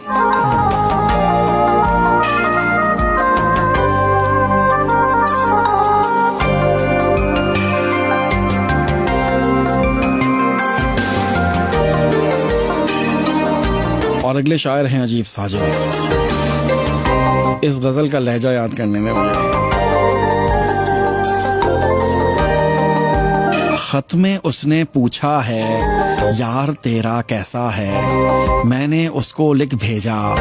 और अगले शायर हैं अजीब साजिद। इस गजल का लहजा याद करने में मुझे। खत में उसने पूछा है यार तेरा कैसा है, मैंने उसको लिख भेजा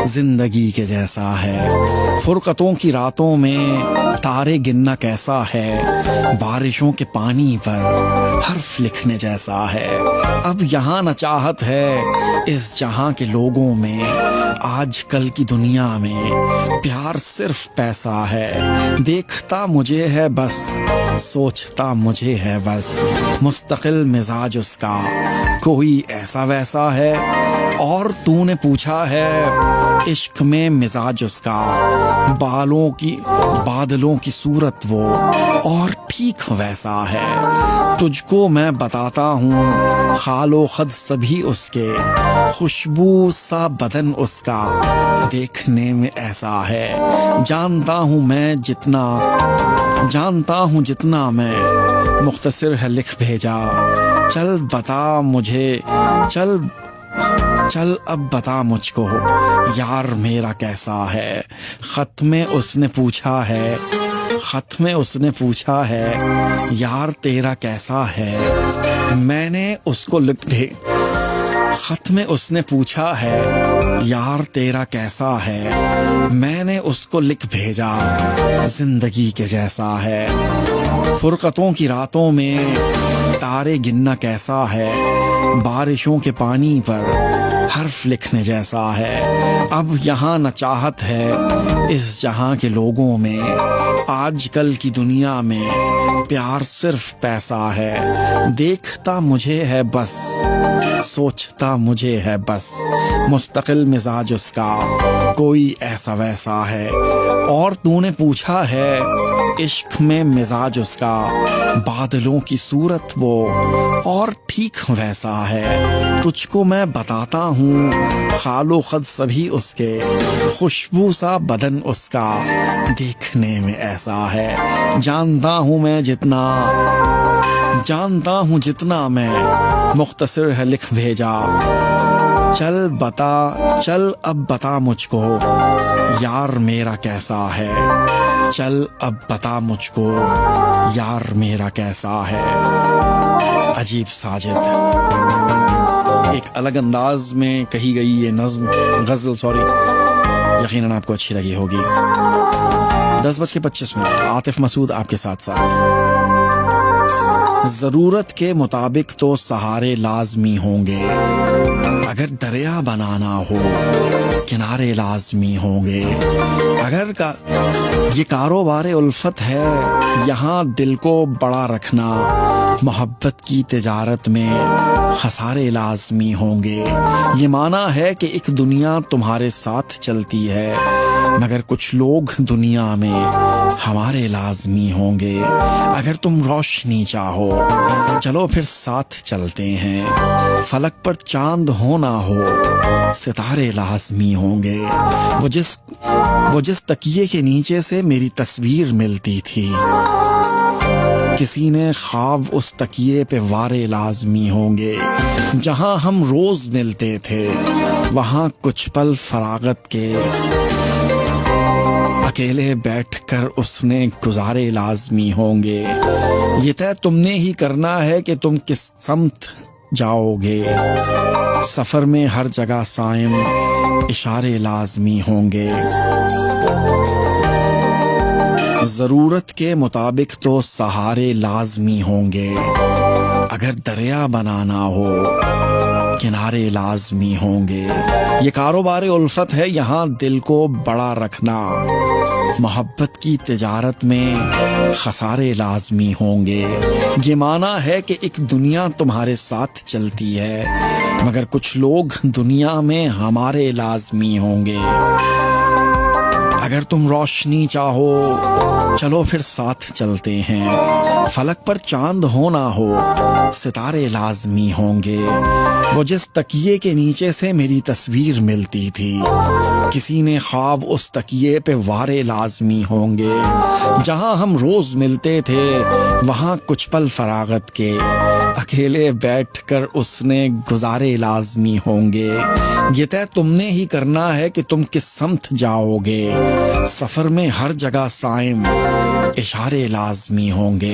जिंदगी के जैसा है। फुरकतों की रातों में तारे गिनना कैसा है, बारिशों के पानी पर हर्फ लिखने जैसा है। अब यहाँ न चाहत है इस जहां के लोगों में, आजकल की दुनिया में प्यार सिर्फ पैसा है। देखता मुझे है बस, सोचता मुझे है बस, मुस्तकिल मिजाज उसका कोई ऐसा वैसा है। और तूने पूछा है इश्क में मिजाज उसका, बादलों की सूरत वो और ठीक वैसा है। तुझको मैं बताता हूँ खालो खद सभी उसके, खुशबू सा बदन उसका देखने में ऐसा है। जानता हूँ जितना मैं, मुख्तसर है लिख भेजा। चल चल अब बता मुझको यार मेरा कैसा है। खत में उसने पूछा है, खत में उसने पूछा है यार तेरा कैसा है। मैंने उसको लिख दे, खत में उसने पूछा है यार तेरा कैसा है। मैंने उसको लिख भेजा जिंदगी के जैसा है। फुरकतों की रातों में तारे गिनना कैसा है। बारिशों के पानी पर हर्फ लिखने जैसा है। अब यहाँ न चाहत है इस जहाँ के लोगों में। आजकल की दुनिया में प्यार सिर्फ पैसा है। देखता मुझे है बस, सोचता मुझे है बस। मुस्तकिल मिजाज उसका कोई ऐसा वैसा है। और तूने पूछा है इश्क में मिजाज उसका, बादलों की सूरत वो और ठीक वैसा है। तुझको मैं बताता हूँ खालो खद सभी उसके, खुशबू सा बदन उसका देखने में ऐसा है। जानता हूँ जितना मैं, मुख्तसर है लिख भेजा। चल अब बता मुझको यार मेरा कैसा है। चल अब बता मुझको यार मेरा कैसा है। अजीब साजिद। एक अलग अंदाज में कही गई ये गजल यकीनन आपको अच्छी लगी होगी। 10:25 आतिफ मसूद आपके साथ। जरूरत के मुताबिक तो सहारे लाजमी होंगे। अगर दरिया बनाना हो किनारे लाजमी होंगे। अगर ये कारोबार उल्फत है यहाँ दिल को बड़ा रखना। मोहब्बत की तिजारत में खसारे लाजमी होंगे। ये माना है कि एक दुनिया तुम्हारे साथ चलती है, मगर कुछ लोग दुनिया में हमारे लाजमी होंगे। अगर तुम रोशनी चाहो चलो फिर साथ चलते हैं। फलक पर चांद होना हो सितारे लाजमी होंगे। वो जिस तकिए के नीचे से मेरी तस्वीर मिलती थी, किसी ने ख्वाब उस तकिए पे वारे लाजमी होंगे। जहां हम रोज मिलते थे वहां कुछ पल फरागत के अकेले बैठकर उसने गुजारे लाजमी होंगे। ये तय तुमने ही करना है कि तुम किस समत जाओगे। सफर में हर जगह साइम इशारे लाजमी होंगे। जरूरत के मुताबिक तो सहारे लाजमी होंगे। अगर दरिया बनाना हो किनारे लाजमी होंगे। ये कारोबार उल्फत है यहाँ दिल को बड़ा रखना। मोहब्बत की तिजारत में खसारे लाजमी होंगे। ये माना है कि एक दुनिया तुम्हारे साथ चलती है, मगर कुछ लोग दुनिया में हमारे लाजमी होंगे। अगर तुम रोशनी चाहो चलो फिर साथ चलते हैं। फलक पर चांद होना हो सितारे लाजमी होंगे। वो जिस तकिए के नीचे से मेरी तस्वीर मिलती थी, किसी ने ख्वाब उस तकिए पे वारे लाजमी होंगे। जहां हम रोज मिलते थे वहां कुछ पल फरागत के अकेले बैठकर उसने गुजारे लाजमी होंगे। ये तय तुमने ही करना है कि तुम किस समत जाओगे। सफर में हर जगह साइम इशारे लाजमी होंगे।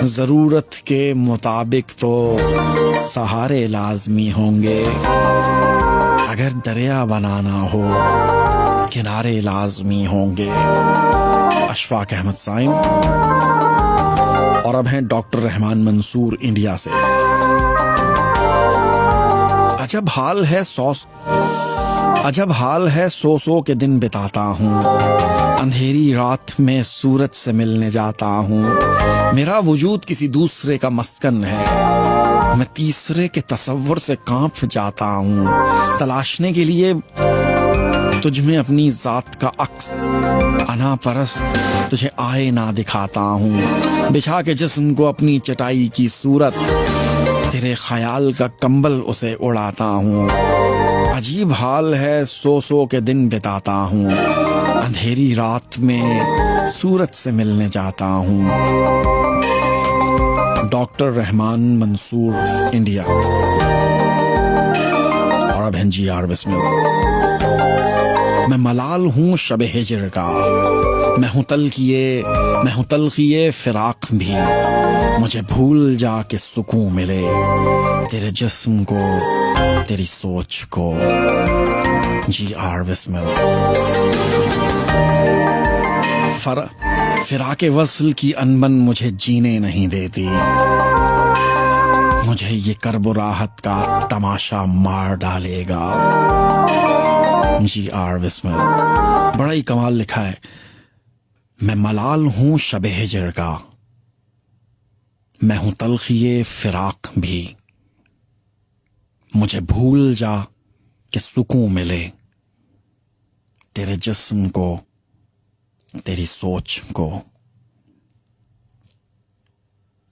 जरूरत के मुताबिक तो सहारे लाजमी होंगे। अगर दरिया बनाना हो किनारे लाजमी होंगे। अशफाक अहमद साइम। और अब हैं डॉक्टर रहमान मंसूर इंडिया से। अजब हाल है सौ के दिन बिताता हूँ। अंधेरी रात में सूरज से मिलने जाता हूँ। मेरा वजूद किसी दूसरे का मस्कन है। मैं तीसरे के तसव्वुर से कांप जाता हूँ। तलाशने के लिए तुझ में अपनी जात का अक्स अना परस्त तुझे आए ना दिखाता हूँ। बिछा के जिस्म को अपनी चटाई की सूरत तेरे ख्याल का कंबल उसे उड़ाता हूँ। अजीब हाल है सौ के दिन बिताता हूँ। अंधेरी रात में सूरज से मिलने जाता हूँ। Doctor Rahman Mansoor India. और अब बहन जी यार बिस्मिल। मैं मलाल हूँ शब हिजर का, मैं हूँ तलखिए फिराक भी, मुझे भूल जा के सुकून मिले तेरे जिस्म को तेरी सोच को। जी आर बिस्मिल। फिराके वस्ल की अनबन मुझे जीने नहीं देती, मुझे ये कर्ब राहत का तमाशा मार डालेगा। जी आर बिस्मिल। बड़ा ही कमाल लिखा है। मैं मलाल हूँ शब हिजर का, मैं हूँ तलखिए फिराक भी, मुझे भूल जा कि सुकून मिले तेरे जिस्म को तेरी सोच को।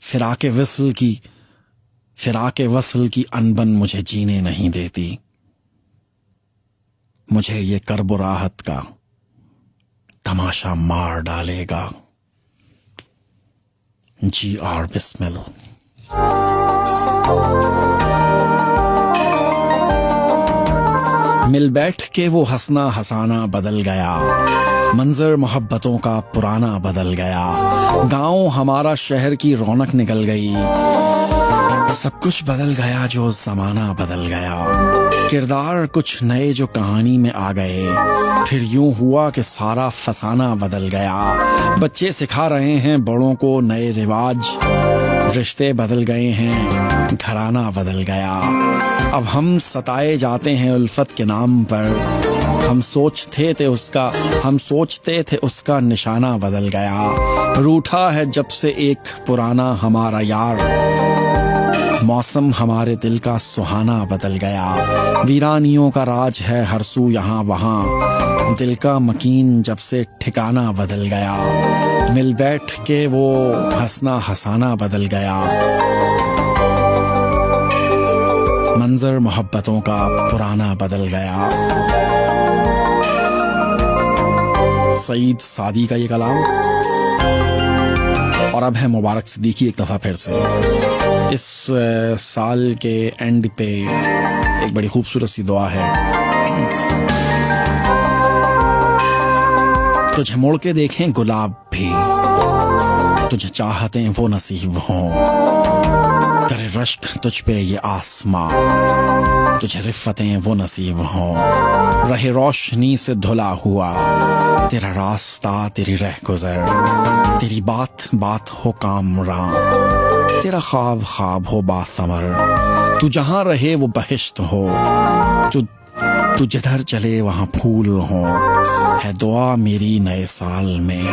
फिराके वस्ल की अनबन मुझे जीने नहीं देती, मुझे ये कर्ब राहत का तमाशा मार डालेगा। जी आर बिस्मिल। मिल बैठ के वो हंसना हंसाना बदल गया, मंजर मोहब्बतों का पुराना बदल गया। गांव हमारा शहर की रौनक निकल गई, सब कुछ बदल गया जो जमाना बदल गया। किरदार कुछ नए जो कहानी में आ गए, फिर यूं हुआ कि सारा फसाना बदल गया। बच्चे सिखा रहे हैं बड़ों को नए रिवाज, रिश्ते बदल गए हैं घराना बदल गया। अब हम सताए जाते हैं उल्फत के नाम पर, हम सोचते थे उसका निशाना बदल गया। रूठा है जब से एक पुराना हमारा यार, मौसम हमारे दिल का सुहाना बदल गया। वीरानियों का राज है हर सू यहाँ वहाँ, दिल का मकीन जब से ठिकाना बदल गया। मिल बैठ के वो हंसना हंसाना बदल गया, मंजर मोहब्बतों का पुराना बदल गया। सईद सादी का ये कलाम। और अब है मुबारक सिद्दीकी एक दफ़ा फिर से। इस साल के एंड पे एक बड़ी खूबसूरत सी दुआ है। तुझे मोड़ के देखें गुलाब भी, तुझे चाहते हैं वो नसीब हों, करे रश्क तुझ पे ये आसमां, तुझे रिफ़तें वो नसीब हों। रहे रोशनी से धुला हुआ तेरा रास्ता, तेरी रह गुज़र, तेरी बात बात हो कामरां, तेरा ख्वाब ख्वाब हो बासमर। तू जहाँ रहे वो बहिश्त हो, तू जिधर चले वहाँ फूल हो। है दुआ मेरी नए साल में,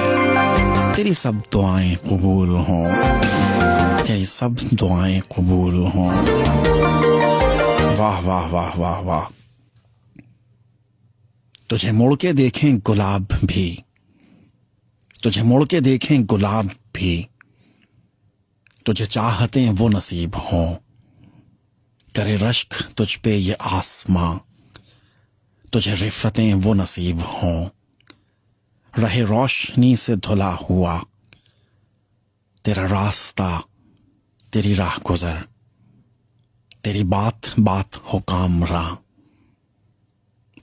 तेरी सब दुआएं कबूल हों, तेरी सब दुआएं कबूल हों। वाह वाह वाह वाह वाह। तुझे मोड़ के देखें गुलाब भी, तुझे मोड़ के देखें गुलाब भी, तुझे चाहते हैं वो नसीब हों, करे रश्क तुझ पे ये आसमां, तुझे रिफ़तें वो नसीब हों। रहे रोशनी से धुला हुआ तेरा रास्ता, तेरी राह गुज़र, तेरी बात बात हो कामरां,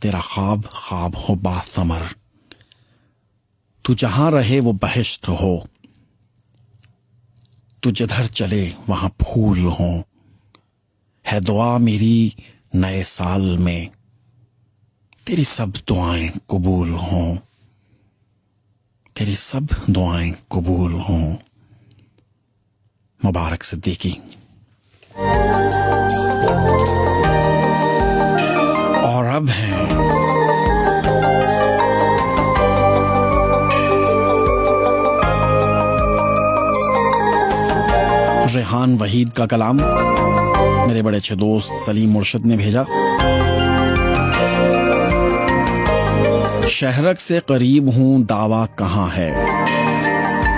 तेरा ख्वाब ख्वाब हो बासमर। तू जहाँ रहे वो बहिश्त हो, तू जिधर चले वहाँ फूल हों। है दुआ मेरी नए साल में, तेरी सब दुआएं कबूल हों, तेरी सब दुआएं कबूल हों। मुबारक सिद्दीकी। और अब हैं रेहान वहीद का कलाम, मेरे बड़े अच्छे दोस्त सलीम मुर्शिद ने भेजा। शहरक से करीब हूँ दावा कहाँ है,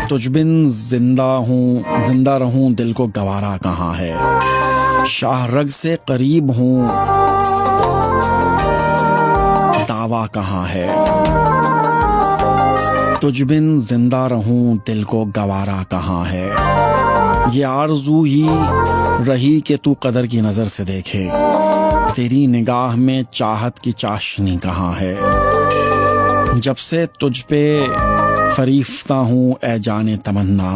तुझ बिन जिंदा रहूं दिल को गवारा कहाँ है। शाहरग से करीब हूँ दावा कहाँ है, तुझ बिन जिंदा रहूं दिल को गवारा कहाँ है। ये आरज़ू ही रही कि तू कदर की नज़र से देखे, तेरी निगाह में चाहत की चाशनी कहाँ है। जब से तुझ पे फरीफ्ता हूँ ए जाने तमन्ना,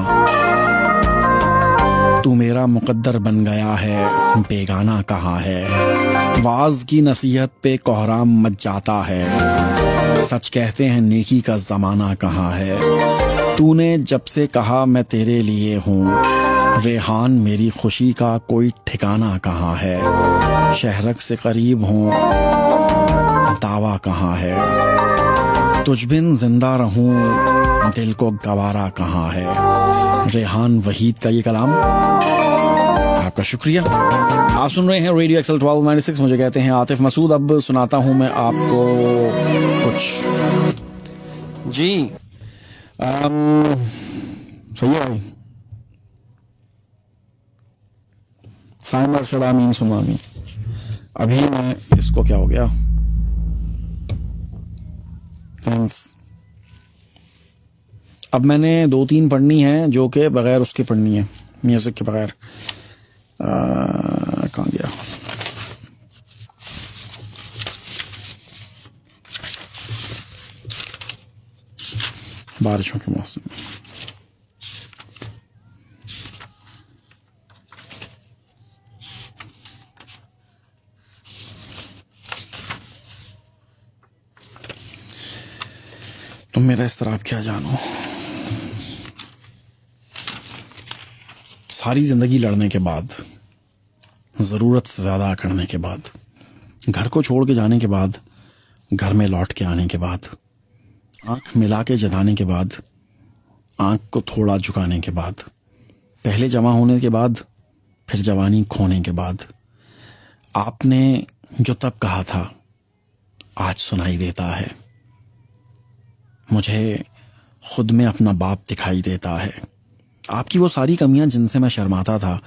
तू मेरा मुकद्दर बन गया है, बेगाना कहाँ है। वाज की नसीहत पे कोहराम मच जाता है, सच कहते हैं नेकी का ज़माना कहाँ है। तूने जब से कहा मैं तेरे लिए हूँ, रेहान मेरी खुशी का कोई ठिकाना कहाँ है। शहरक से करीब हूँ, दावा कहाँ है। तुझ बिन जिंदा रहूं, दिल को गवारा कहाँ है। रेहान वहीद का ये कलाम। आपका शुक्रिया। आप सुन रहे हैं रेडियो एक्सल 1296, मुझे कहते हैं आतिफ मसूद। अब सुनाता हूं मैं आपको कुछ। जी सही है भाई। साइमर शरामीन सुनामी। अभी मैं इसको क्या हो गया, थैंक्स। अब मैंने 2-3 पढ़नी है जो कि बगैर उसके पढ़नी है, म्यूजिक के बगैर। कहाँ गया। बारिशों के मौसम में तुम मेरा इस तरह क्या जानो। सारी जिंदगी लड़ने के बाद, जरूरत से ज्यादा करने के बाद, घर को छोड़ के जाने के बाद, घर में लौट के आने के बाद, आंख मिला के जताने के बाद, आंख को थोड़ा झुकाने के बाद, पहले जमा होने के बाद, फिर जवानी खोने के बाद, आपने जो तब कहा था आज सुनाई देता है। मुझे खुद में अपना बाप दिखाई देता है। आपकी वो सारी कमियां जिनसे मैं शर्माता था,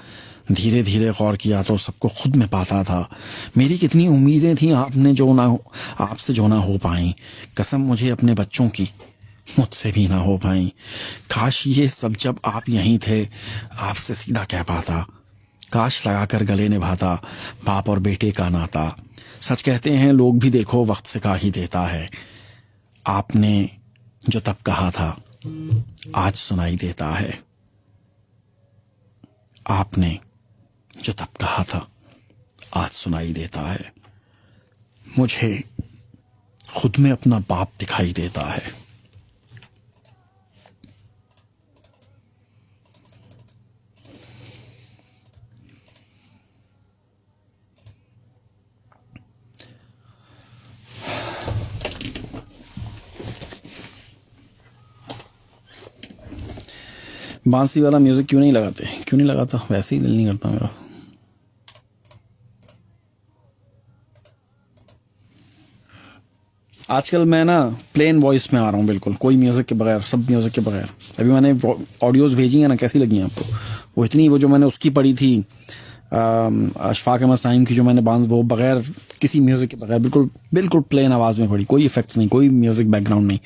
धीरे धीरे गौर किया तो सबको खुद में पाता था। मेरी कितनी उम्मीदें थी आपसे जो ना हो पाई। कसम मुझे अपने बच्चों की, मुझसे भी ना हो पाई। काश ये सब जब आप यहीं थे, आपसे सीधा कह पाता। काश लगाकर गले निभाता बाप और बेटे का नाता। सच कहते हैं लोग भी देखो वक्त से का ही देता है। आपने जो तब कहा था आज सुनाई देता है। आपने जो तब कहा था आज सुनाई देता है। मुझे खुद में अपना बाप दिखाई देता है। बांसी वाला म्यूजिक क्यों नहीं लगाता, वैसे ही दिल नहीं करता मेरा। आजकल मैं ना प्लेन वॉइस में आ रहा हूँ, बिल्कुल कोई म्यूजिक के बगैर, सब म्यूजिक के बगैर। अभी मैंने ऑडियोज भेजी हैं ना, कैसी लगी हैं आपको? वो जो मैंने उसकी पढ़ी थी अशफाक अहमद साइम की, जो मैंने वो बगैर किसी म्यूजिक के बगैर बिल्कुल प्लेन आवाज में पढ़ी, कोई इफेक्ट्स नहीं, कोई म्यूजिक बैकग्राउंड नहीं।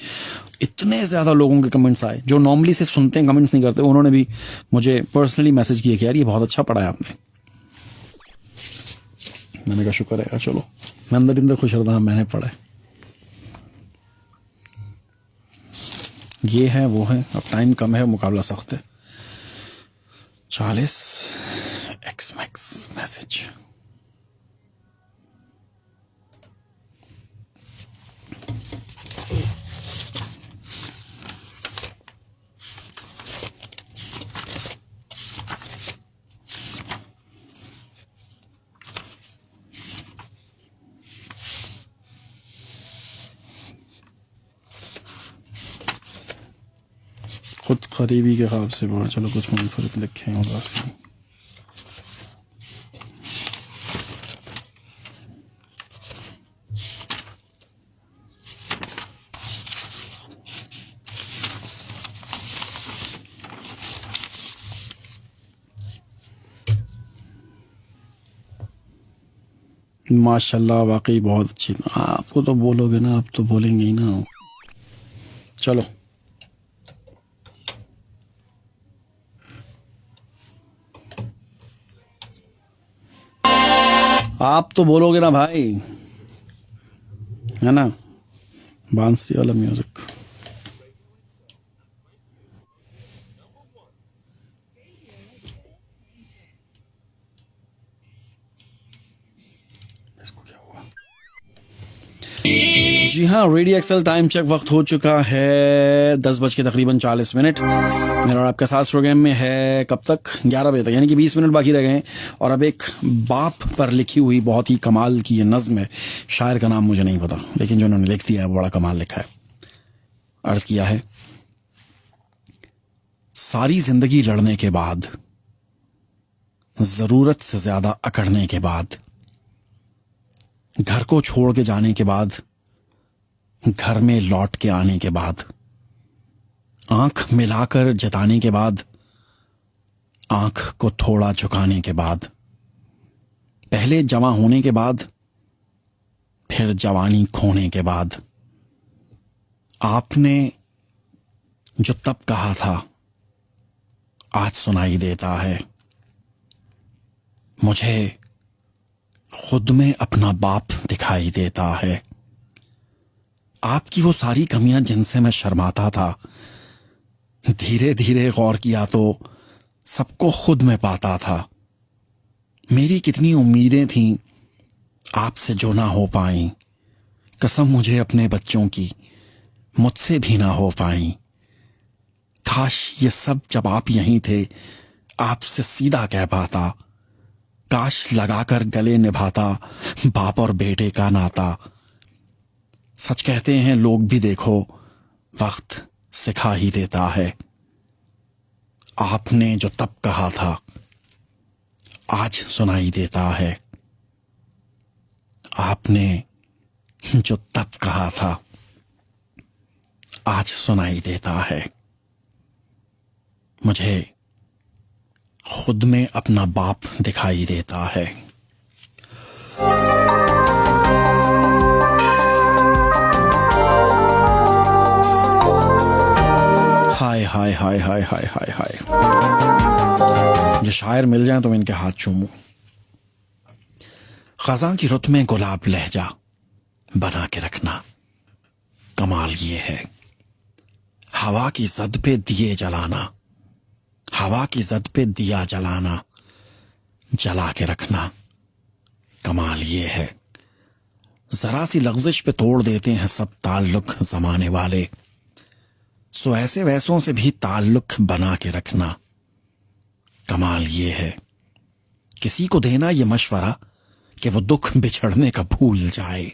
इतने ज्यादा लोगों के कमेंट्स आए जो नॉर्मली सिर्फ सुनते हैं, कमेंट्स नहीं करते। उन्होंने भी मुझे पर्सनली मैसेज किया कि यार ये बहुत अच्छा पढ़ा है आपने। मैंने कहा शुक्र है यार, चलो मैं अंदर खुश रहता, मैंने पढ़ा है। ये है वो है, अब टाइम कम है, मुकाबला सख्त है। 40 एक्समैक्स मैसेज। खुद करीबी के ख्वाब से बाहर चलो, कुछ मुनफरद लिखे हैं उदासी। माशाल्लाह, वाकई बहुत अच्छी। आपको तो बोलोगे ना, आप तो बोलेंगे ही ना। चलो आप तो बोलोगे ना भाई, है ना, बांसुरी वाला म्यूजिक। जी हाँ, रेडियो एक्सेल टाइम चेक वक्त हो चुका है 10 बज के तकरीबन 40 मिनट। मेरा और आपका साथ प्रोग्राम में है कब तक, 11 बजे तक, यानी कि 20 मिनट बाकी रह गए हैं। और अब एक बाप पर लिखी हुई बहुत ही कमाल की ये नज़्म है। शायर का नाम मुझे नहीं पता, लेकिन जो उन्होंने लिख दिया है वो बड़ा कमाल लिखा है। अर्ज किया है, सारी जिंदगी लड़ने के बाद, जरूरत से ज्यादा अकड़ने के बाद, घर को छोड़ के जाने के बाद, घर में लौट के आने के बाद, आंख मिलाकर जताने के बाद, आंख को थोड़ा झुकाने के बाद, पहले जवां होने के बाद, फिर जवानी खोने के बाद, आपने जो तब कहा था आज सुनाई देता है। मुझे खुद में अपना बाप दिखाई देता है। आपकी वो सारी कमियां जिनसे मैं शर्माता था, धीरे धीरे गौर किया तो सबको खुद में पाता था। मेरी कितनी उम्मीदें थीं आपसे जो ना हो पाई, कसम मुझे अपने बच्चों की मुझसे भी ना हो पाई। काश ये सब जब आप यहीं थे आपसे सीधा कह पाता, काश लगाकर गले निभाता बाप और बेटे का नाता। सच कहते हैं लोग भी, देखो वक्त सिखा ही देता है। आपने जो तब कहा था आज सुनाई देता है। आपने जो तब कहा था आज सुनाई देता है। मुझे खुद में अपना बाप दिखाई देता है। हाय हाय हाय हाय हाय हाय हाय, ये शायर मिल जाए तो मैं इनके हाथ चूमूं। खज़ां की रुत में गुलाब लहजा बना के रखना, कमाल ये है। हवा की जद पे दिए जलाना, हवा की जद पे दिया जलाना, जला के रखना, कमाल ये है। जरा सी लग़ज़िश पे तोड़ देते हैं सब ताल्लुक जमाने वाले, सो ऐसे वैसों से भी ताल्लुक बना के रखना, कमाल ये है। किसी को देना ये मशवरा कि वो दुख बिछड़ने का भूल जाए,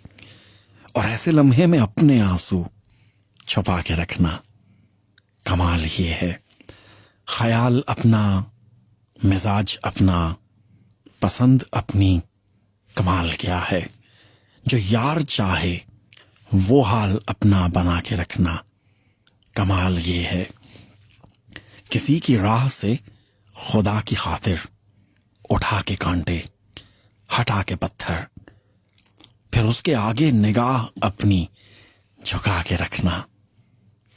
और ऐसे लम्हे में अपने आंसू छुपा के रखना, कमाल ये है। ख्याल अपना, मिजाज अपना, पसंद अपनी, कमाल क्या है। जो यार चाहे वो हाल अपना बना के रखना, कमाल ये है। किसी की राह से खुदा की खातिर उठा के कांटे, हटा के पत्थर, फिर उसके आगे निगाह अपनी झुका के रखना,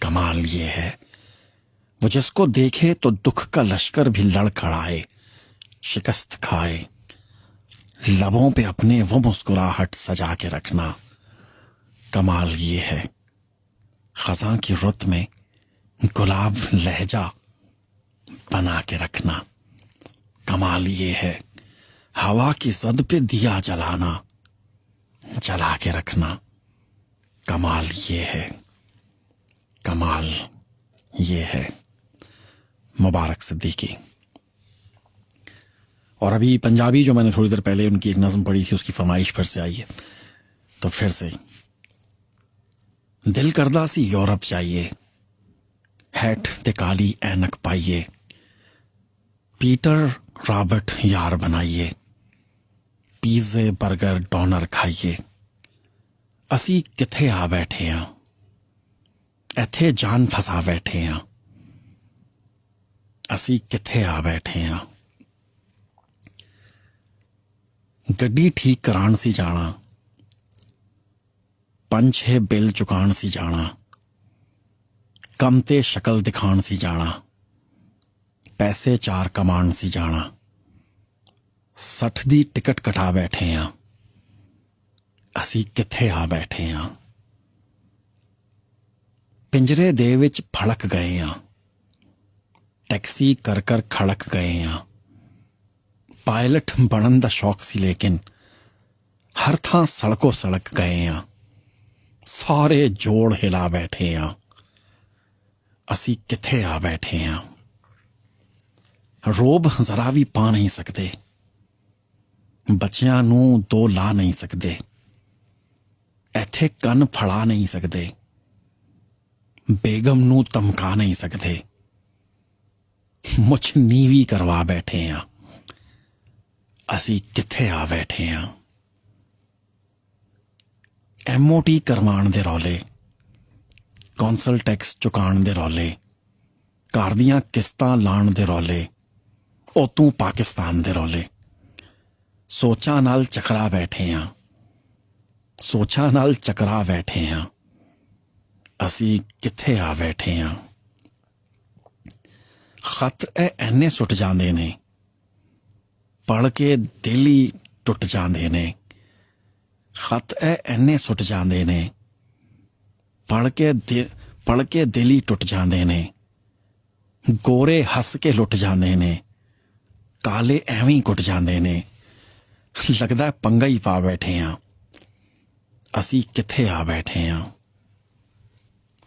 कमाल ये है। वो जिसको देखे तो दुख का लश्कर भी लड़ खड़ाए, शिकस्त खाए, लबों पे अपने वो मुस्कुराहट सजा के रखना, कमाल ये है। खज़ां की रुत में गुलाब लहजा बना के रखना, कमाल ये है। हवा की जद पे दिया जलाना, जला के रखना, कमाल ये है, कमाल ये है। मुबारक सिद्दीकी। और अभी पंजाबी जो मैंने थोड़ी देर पहले उनकी एक नज़्म पढ़ी थी, उसकी फरमाइश फिर से आई है, तो फिर से। दिल करदा सी यूरोप जाइए, हैट ते काली ऐनक पाइए, पीटर रॉबर्ट यार बनाइए, पीजे बर्गर डोनर खाइए। असी किथे आ बैठे हां, इथे जान फसा बैठे हां, असी किथे आ बैठे हां। गड्डी ठीक कराण सी जाना, 5-6 बिल चुकाण सी जाना, कम ते शक्ल दिखाण सी जाना, पैसे 4 कमाण सी जाना। 60 दी टिकट कटा बैठे हां, ਅਸੀਂ ਕਿੱਥੇ ਆ ਬੈਠੇ ਆਂ। ਪਿੰਜਰੇ ਦੇ ਵਿੱਚ ਫੜਕ ਗਏ ਆਂ, ਟੈਕਸੀ ਕਰ ਕਰ ਖੜਕ ਗਏ ਆਂ। ਪਾਇਲਟ ਬਣਨ ਦਾ ਸ਼ੌਕ ਸੀ ਲੇਕਿਨ ਹਰ ਥਾਂ ਸੜਕੋ ਸੜਕ ਗਏ ਆਂ। ਸਾਰੇ ਜੋੜ ਹਿਲਾ ਬੈਠੇ ਆਂ, ਅਸੀਂ ਕਿੱਥੇ ਆ ਬੈਠੇ ਆਂ। ਰੋਬ ਜ਼ਰਾ ਵੀ ਪਾ ਨਹੀਂ ਸਕਦੇ, ਬੱਚਿਆਂ ਨੂੰ ਦੋ ਲਾ ਨਹੀਂ ਸਕਦੇ, ਇੱਥੇ ਕੰਨ ਫੜਾ ਨਹੀਂ ਸਕਦੇ, ਬੇਗਮ ਨੂੰ ਧਮਕਾ ਨਹੀਂ ਸਕਦੇ, ਮੁੱਛ ਨੀਵੀਂ ਕਰਵਾ ਬੈਠੇ ਆਂ, ਅਸੀਂ ਕਿੱਥੇ ਆ ਬੈਠੇ ਆਂ। MOT ਕਰਵਾਉਣ ਦੇ ਰੌਲੇ, ਕੌਂਸਲ ਟੈਕਸ ਚੁਕਾਉਣ ਦੇ ਰੌਲੇ, ਘਰ ਦੀਆਂ ਕਿਸ਼ਤਾਂ ਲਾਉਣ ਦੇ ਰੌਲੇ, ਉਹ ਤੂੰ ਪਾਕਿਸਤਾਨ ਦੇ ਰੌਲੇ। ਸੋਚਾਂ ਨਾਲ ਚਕਰਾ ਬੈਠੇ ਆਂ, ਸੋਚਾਂ ਨਾਲ ਚਕਰਾ ਬੈਠੇ ਆਂ, ਅਸੀਂ ਕਿੱਥੇ ਆ ਬੈਠੇ ਆਂ। ਖਤ ਐਨੇ ਸੁੱਟ ਜਾਂਦੇ ਨੇ, ਪੜ੍ਹ ਕੇ ਦਿਲ ਹੀ ਟੁੱਟ ਜਾਂਦੇ ਨੇ। ਖਤ ਐਨੇ ਸੁੱਟ ਜਾਂਦੇ ਨੇ, ਪੜ੍ਹ ਕੇ ਦਿਲ ਹੀ ਟੁੱਟ ਜਾਂਦੇ ਨੇ। ਗੋਰੇ ਹੱਸ ਕੇ ਲੁੱਟ ਜਾਂਦੇ ਨੇ, ਕਾਲੇ ਐਵੇਂ ਹੀ ਕੁੱਟ ਜਾਂਦੇ ਨੇ। ਲੱਗਦਾ ਪੰਗਾ ਹੀ ਪਾ ਬੈਠੇ ਆਂ, ਅਸੀਂ ਕਿੱਥੇ ਆ ਬੈਠੇ ਆਂ।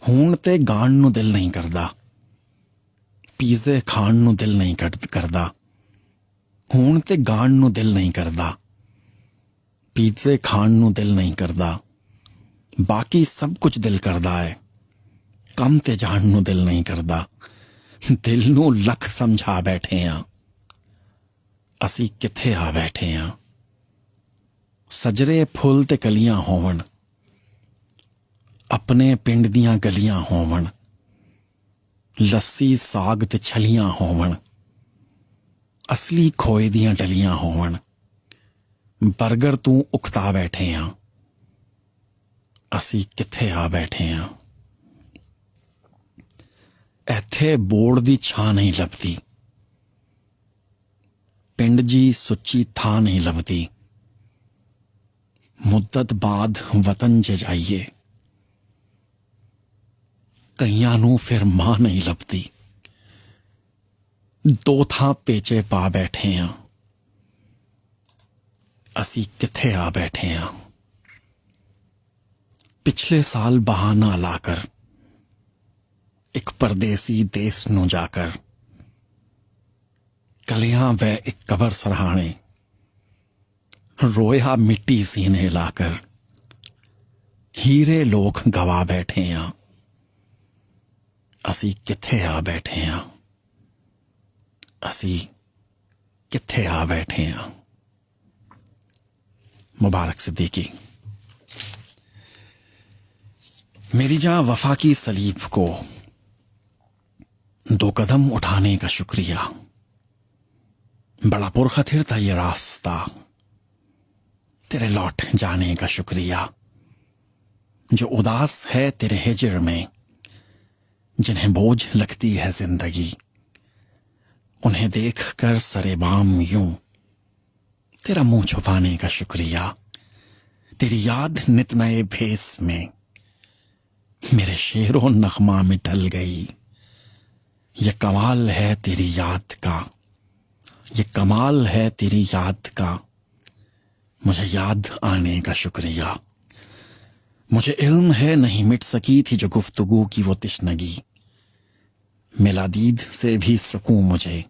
ਹੁਣ ਤੇ ਗਾਣ ਨੂੰ ਦਿਲ ਨਹੀਂ ਕਰਦਾ, ਪੀਜ਼ੇ ਖਾਣ ਨੂੰ ਦਿਲ ਨਹੀਂ ਕਰਦਾ। ਹੁਣ ਤੇ ਗਾਣ ਨੂੰ ਦਿਲ ਨਹੀਂ ਕਰਦਾ, ਪੀਜ਼ੇ ਖਾਣ ਨੂੰ ਦਿਲ ਨਹੀਂ ਕਰਦਾ। ਬਾਕੀ ਸਭ ਕੁਝ ਦਿਲ ਕਰਦਾ ਹੈ, ਕੰਮ ਤੇ ਜਾਣ ਨੂੰ ਦਿਲ ਨਹੀਂ ਕਰਦਾ। ਦਿਲ ਨੂੰ ਲੱਖ ਸਮਝਾ ਬੈਠੇ ਆਂ, ਅਸੀਂ ਕਿੱਥੇ ਆ ਬੈਠੇ ਆਂ। ਸਜਰੇ ਫੁੱਲ ਤੇ ਕਲੀਆਂ ਹੋਵਣ, ਆਪਣੇ ਪਿੰਡ ਦੀਆਂ ਗਲੀਆਂ ਹੋਵਣ, ਲੱਸੀ ਸਾਗ ਤੇ ਛਲੀਆਂ ਹੋਵਣ, ਅਸਲੀ ਖੋਏ ਦੀਆਂ ਡਲੀਆਂ ਹੋਵਣ। ਬਰਗਰ ਤੂੰ ਉਕਤਾ ਬੈਠੇ ਆਂ, ਅਸੀਂ ਕਿੱਥੇ ਆ ਬੈਠੇ ਆਂ। ਇੱਥੇ ਬੋਰਡ ਦੀ ਛਾਂ ਨਹੀਂ ਲੱਭਦੀ, ਪਿੰਡ ਜੀ ਸੁੱਚੀ ਥਾਂ ਨਹੀਂ ਲੱਭਦੀ। ਮੁੱਦਤ ਬਾਅਦ ਵਤਨ ਜੇ ਜਾਈਏ, ਕਈਆਂ ਨੂੰ ਫਿਰ ਮਾਂ ਨਹੀਂ ਲੱਭਦੀ। ਦੋ ਥਾਂ ਪੇਚੇ ਪਾ ਬੈਠੇ ਆਂ, ਅਸੀਂ ਕਿੱਥੇ ਆ ਬੈਠੇ ਆਂ। पिछले साल बहाना लाकर एक परदेसी देश ਨੂੰ ਜਾकर कलियां बह एक कबर सरहाने रोया मिट्टी सीने लाकर हीरे लोग गवा बैठे ਆਂ, ਅਸੀਂ ਕਿੱਥੇ ਆ ਬੈਠੇ ਆਂ, ਅਸੀਂ ਕਿੱਥੇ ਆ ਬੈਠੇ ਆਂ। मुबारक सिद्दीकी। मेरी जहां वफा की सलीब को 2 कदम उठाने का शुक्रिया, बड़ा पुरखतिर था ये रास्ता, तेरे लौट जाने का शुक्रिया। जो उदास है तेरे हिजर में, जिन्हें बोझ लगती है जिंदगी, उन्हें देख कर सरेबाम यूं तेरा मुंह छुपाने का शुक्रिया। तेरी याद नित नए भेस में मेरे शेरों नगमा में ढल गई। ये कमाल है तेरी याद का, ये कमाल है तेरी याद का। मुझे याद आने का शुक्रिया। मुझे इल्म है नहीं मिट सकी थी जो गुफ्तगू की वो तिश्नगी। मिला दीद से भी सकूं मुझे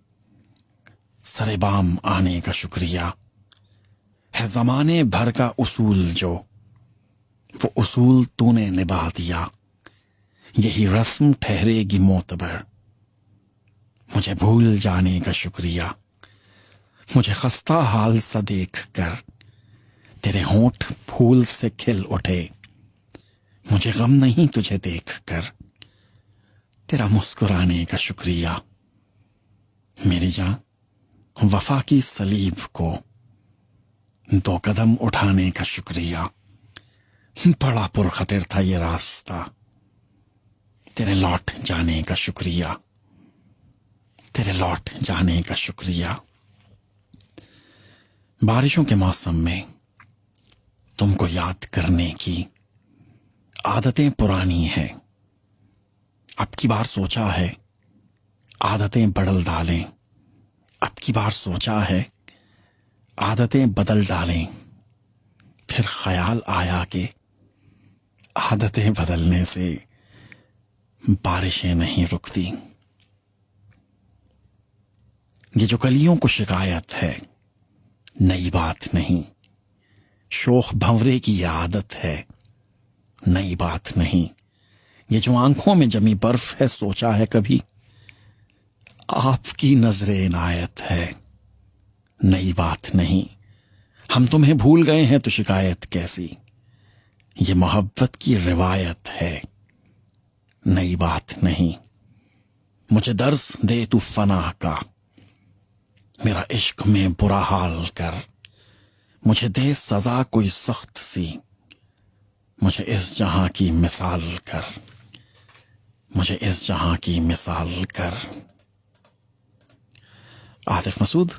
सरेबाम आने का शुक्रिया। है जमाने भर का उसूल जो, वो उसूल तूने निभा दिया। यही रस्म ठहरेगी मोतबर। मुझे भूल जाने का शुक्रिया। मुझे खस्ता हाल सा देख कर तेरे होंठ फूल से खिल उठे। मुझे गम नहीं तुझे देख कर तेरा मुस्कुराने का शुक्रिया। मेरी जान, वफा की सलीब को 2 कदम उठाने का शुक्रिया। बड़ा पुरखतिर था ये रास्ता, तेरे लौट जाने का शुक्रिया, तेरे लौट जाने का शुक्रिया। बारिशों के मौसम में तुमको याद करने की आदतें पुरानी हैं। अब की बार सोचा है आदतें बदल डालें। अब की बार सोचा है आदतें बदल डालें। फिर ख्याल आया कि आदतें बदलने से बारिशें नहीं रुकती। ये जो कलियों को शिकायत है नई बात नहीं। शोख भंवरे की ये आदत है नई बात नहीं। ये जो आंखों में जमी बर्फ है सोचा है कभी आपकी नजरे इनायत है नई बात नहीं। हम तुम्हें भूल गए हैं तो शिकायत कैसी। ये मोहब्बत की रिवायत है नई बात नहीं। मुझे दर्स दे तू फना का मेरा इश्क में बुरा हाल कर। मुझे दे सजा कोई सख्त सी मुझे इस जहां की मिसाल कर। मुझे इस जहां की मिसाल कर। आतिफ मसूद।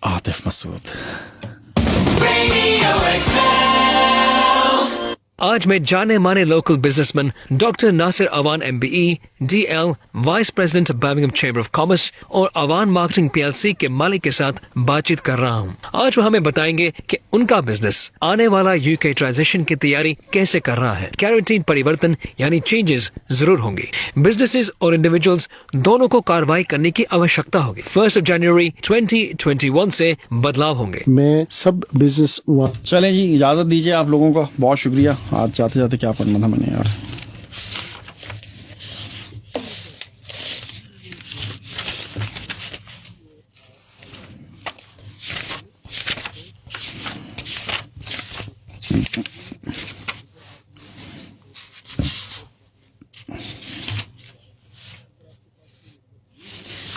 आतिफ मसूद। आज मैं जाने माने local businessman doctor Nasir Awan MBE DL vice president Birmingham chamber of commerce और अवान मार्केटिंग PLC के मालिक के साथ बातचीत कर रहा हूं। आज वो हमें बताएंगे कि उनका बिजनेस आने वाला UK ट्रांजिशन की तैयारी कैसे कर रहा है। क्या रूटीन परिवर्तन यानी चेंजेस जरूर होंगे। बिजनेसेस और इंडिविजुअल्स दोनों को कार्रवाई करने की आवश्यकता होगी। 1 जनवरी 2021 से बदलाव होंगे। मैं सब बिजनेस चले जी, इजाजत दीजिए आप लोगों को। बहुत शुक्रिया। आज जाते जाते क्या पढ़ना था मैंने यार।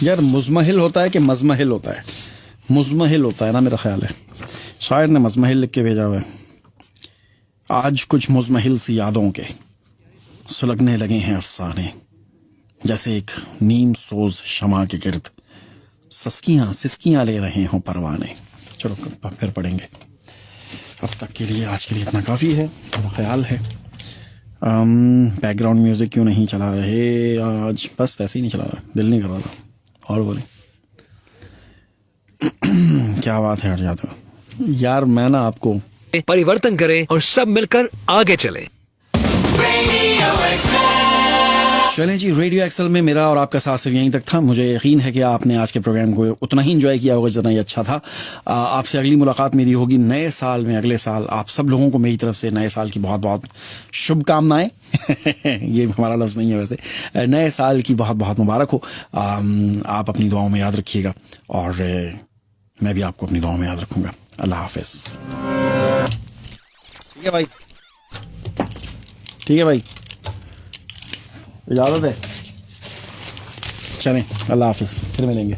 यार मुजमहिल होता है कि मजमहिल होता है? मुजमहिल होता है ना, मेरा ख्याल है। शायर ने मजमहिल लिख के भेजा हुआ है। आज कुछ मुजमहिल सी यादों के सुलगने लगे हैं अफसाने। जैसे एक नीम सोज शमा के गिर्द सिसकियां ले रहे हों परवाने। चलो फिर पढ़ेंगे। अब तक के लिए आज के लिए इतना काफ़ी है मेरा ख्याल है। बैकग्राउंड म्यूज़िक क्यों नहीं चला रहे आज? बस वैसे ही नहीं चला रहा, दिल नहीं कर रहा था। और बोले क्या बात है। हट जाते हो यार। मैं ना आपको परिवर्तन करें और सब मिलकर आगे चले। चलें जी, रेडियो एक्सेल में मेरा और आपका साथ सिर्फ यहीं तक था। मुझे यकीन है कि आपने आज के प्रोग्राम को उतना ही एंजॉय किया होगा जितना ही अच्छा था। आपसे अगली मुलाकात मेरी होगी नए साल में, अगले साल। आप सब लोगों को मेरी तरफ से नए साल की बहुत बहुत शुभकामनाएं। ये हमारा लफ्ज़ नहीं है वैसे। नए साल की बहुत बहुत मुबारक हो। आप अपनी दुआओं में याद रखिएगा और मैं भी आपको अपनी दुआओं में याद रखूंगा। अल्लाह हाफिज। ठीक है भाई, ठीक है भाई, इजाज़त है। चलें, अल्लाह हाफिज, फिर मिलेंगे।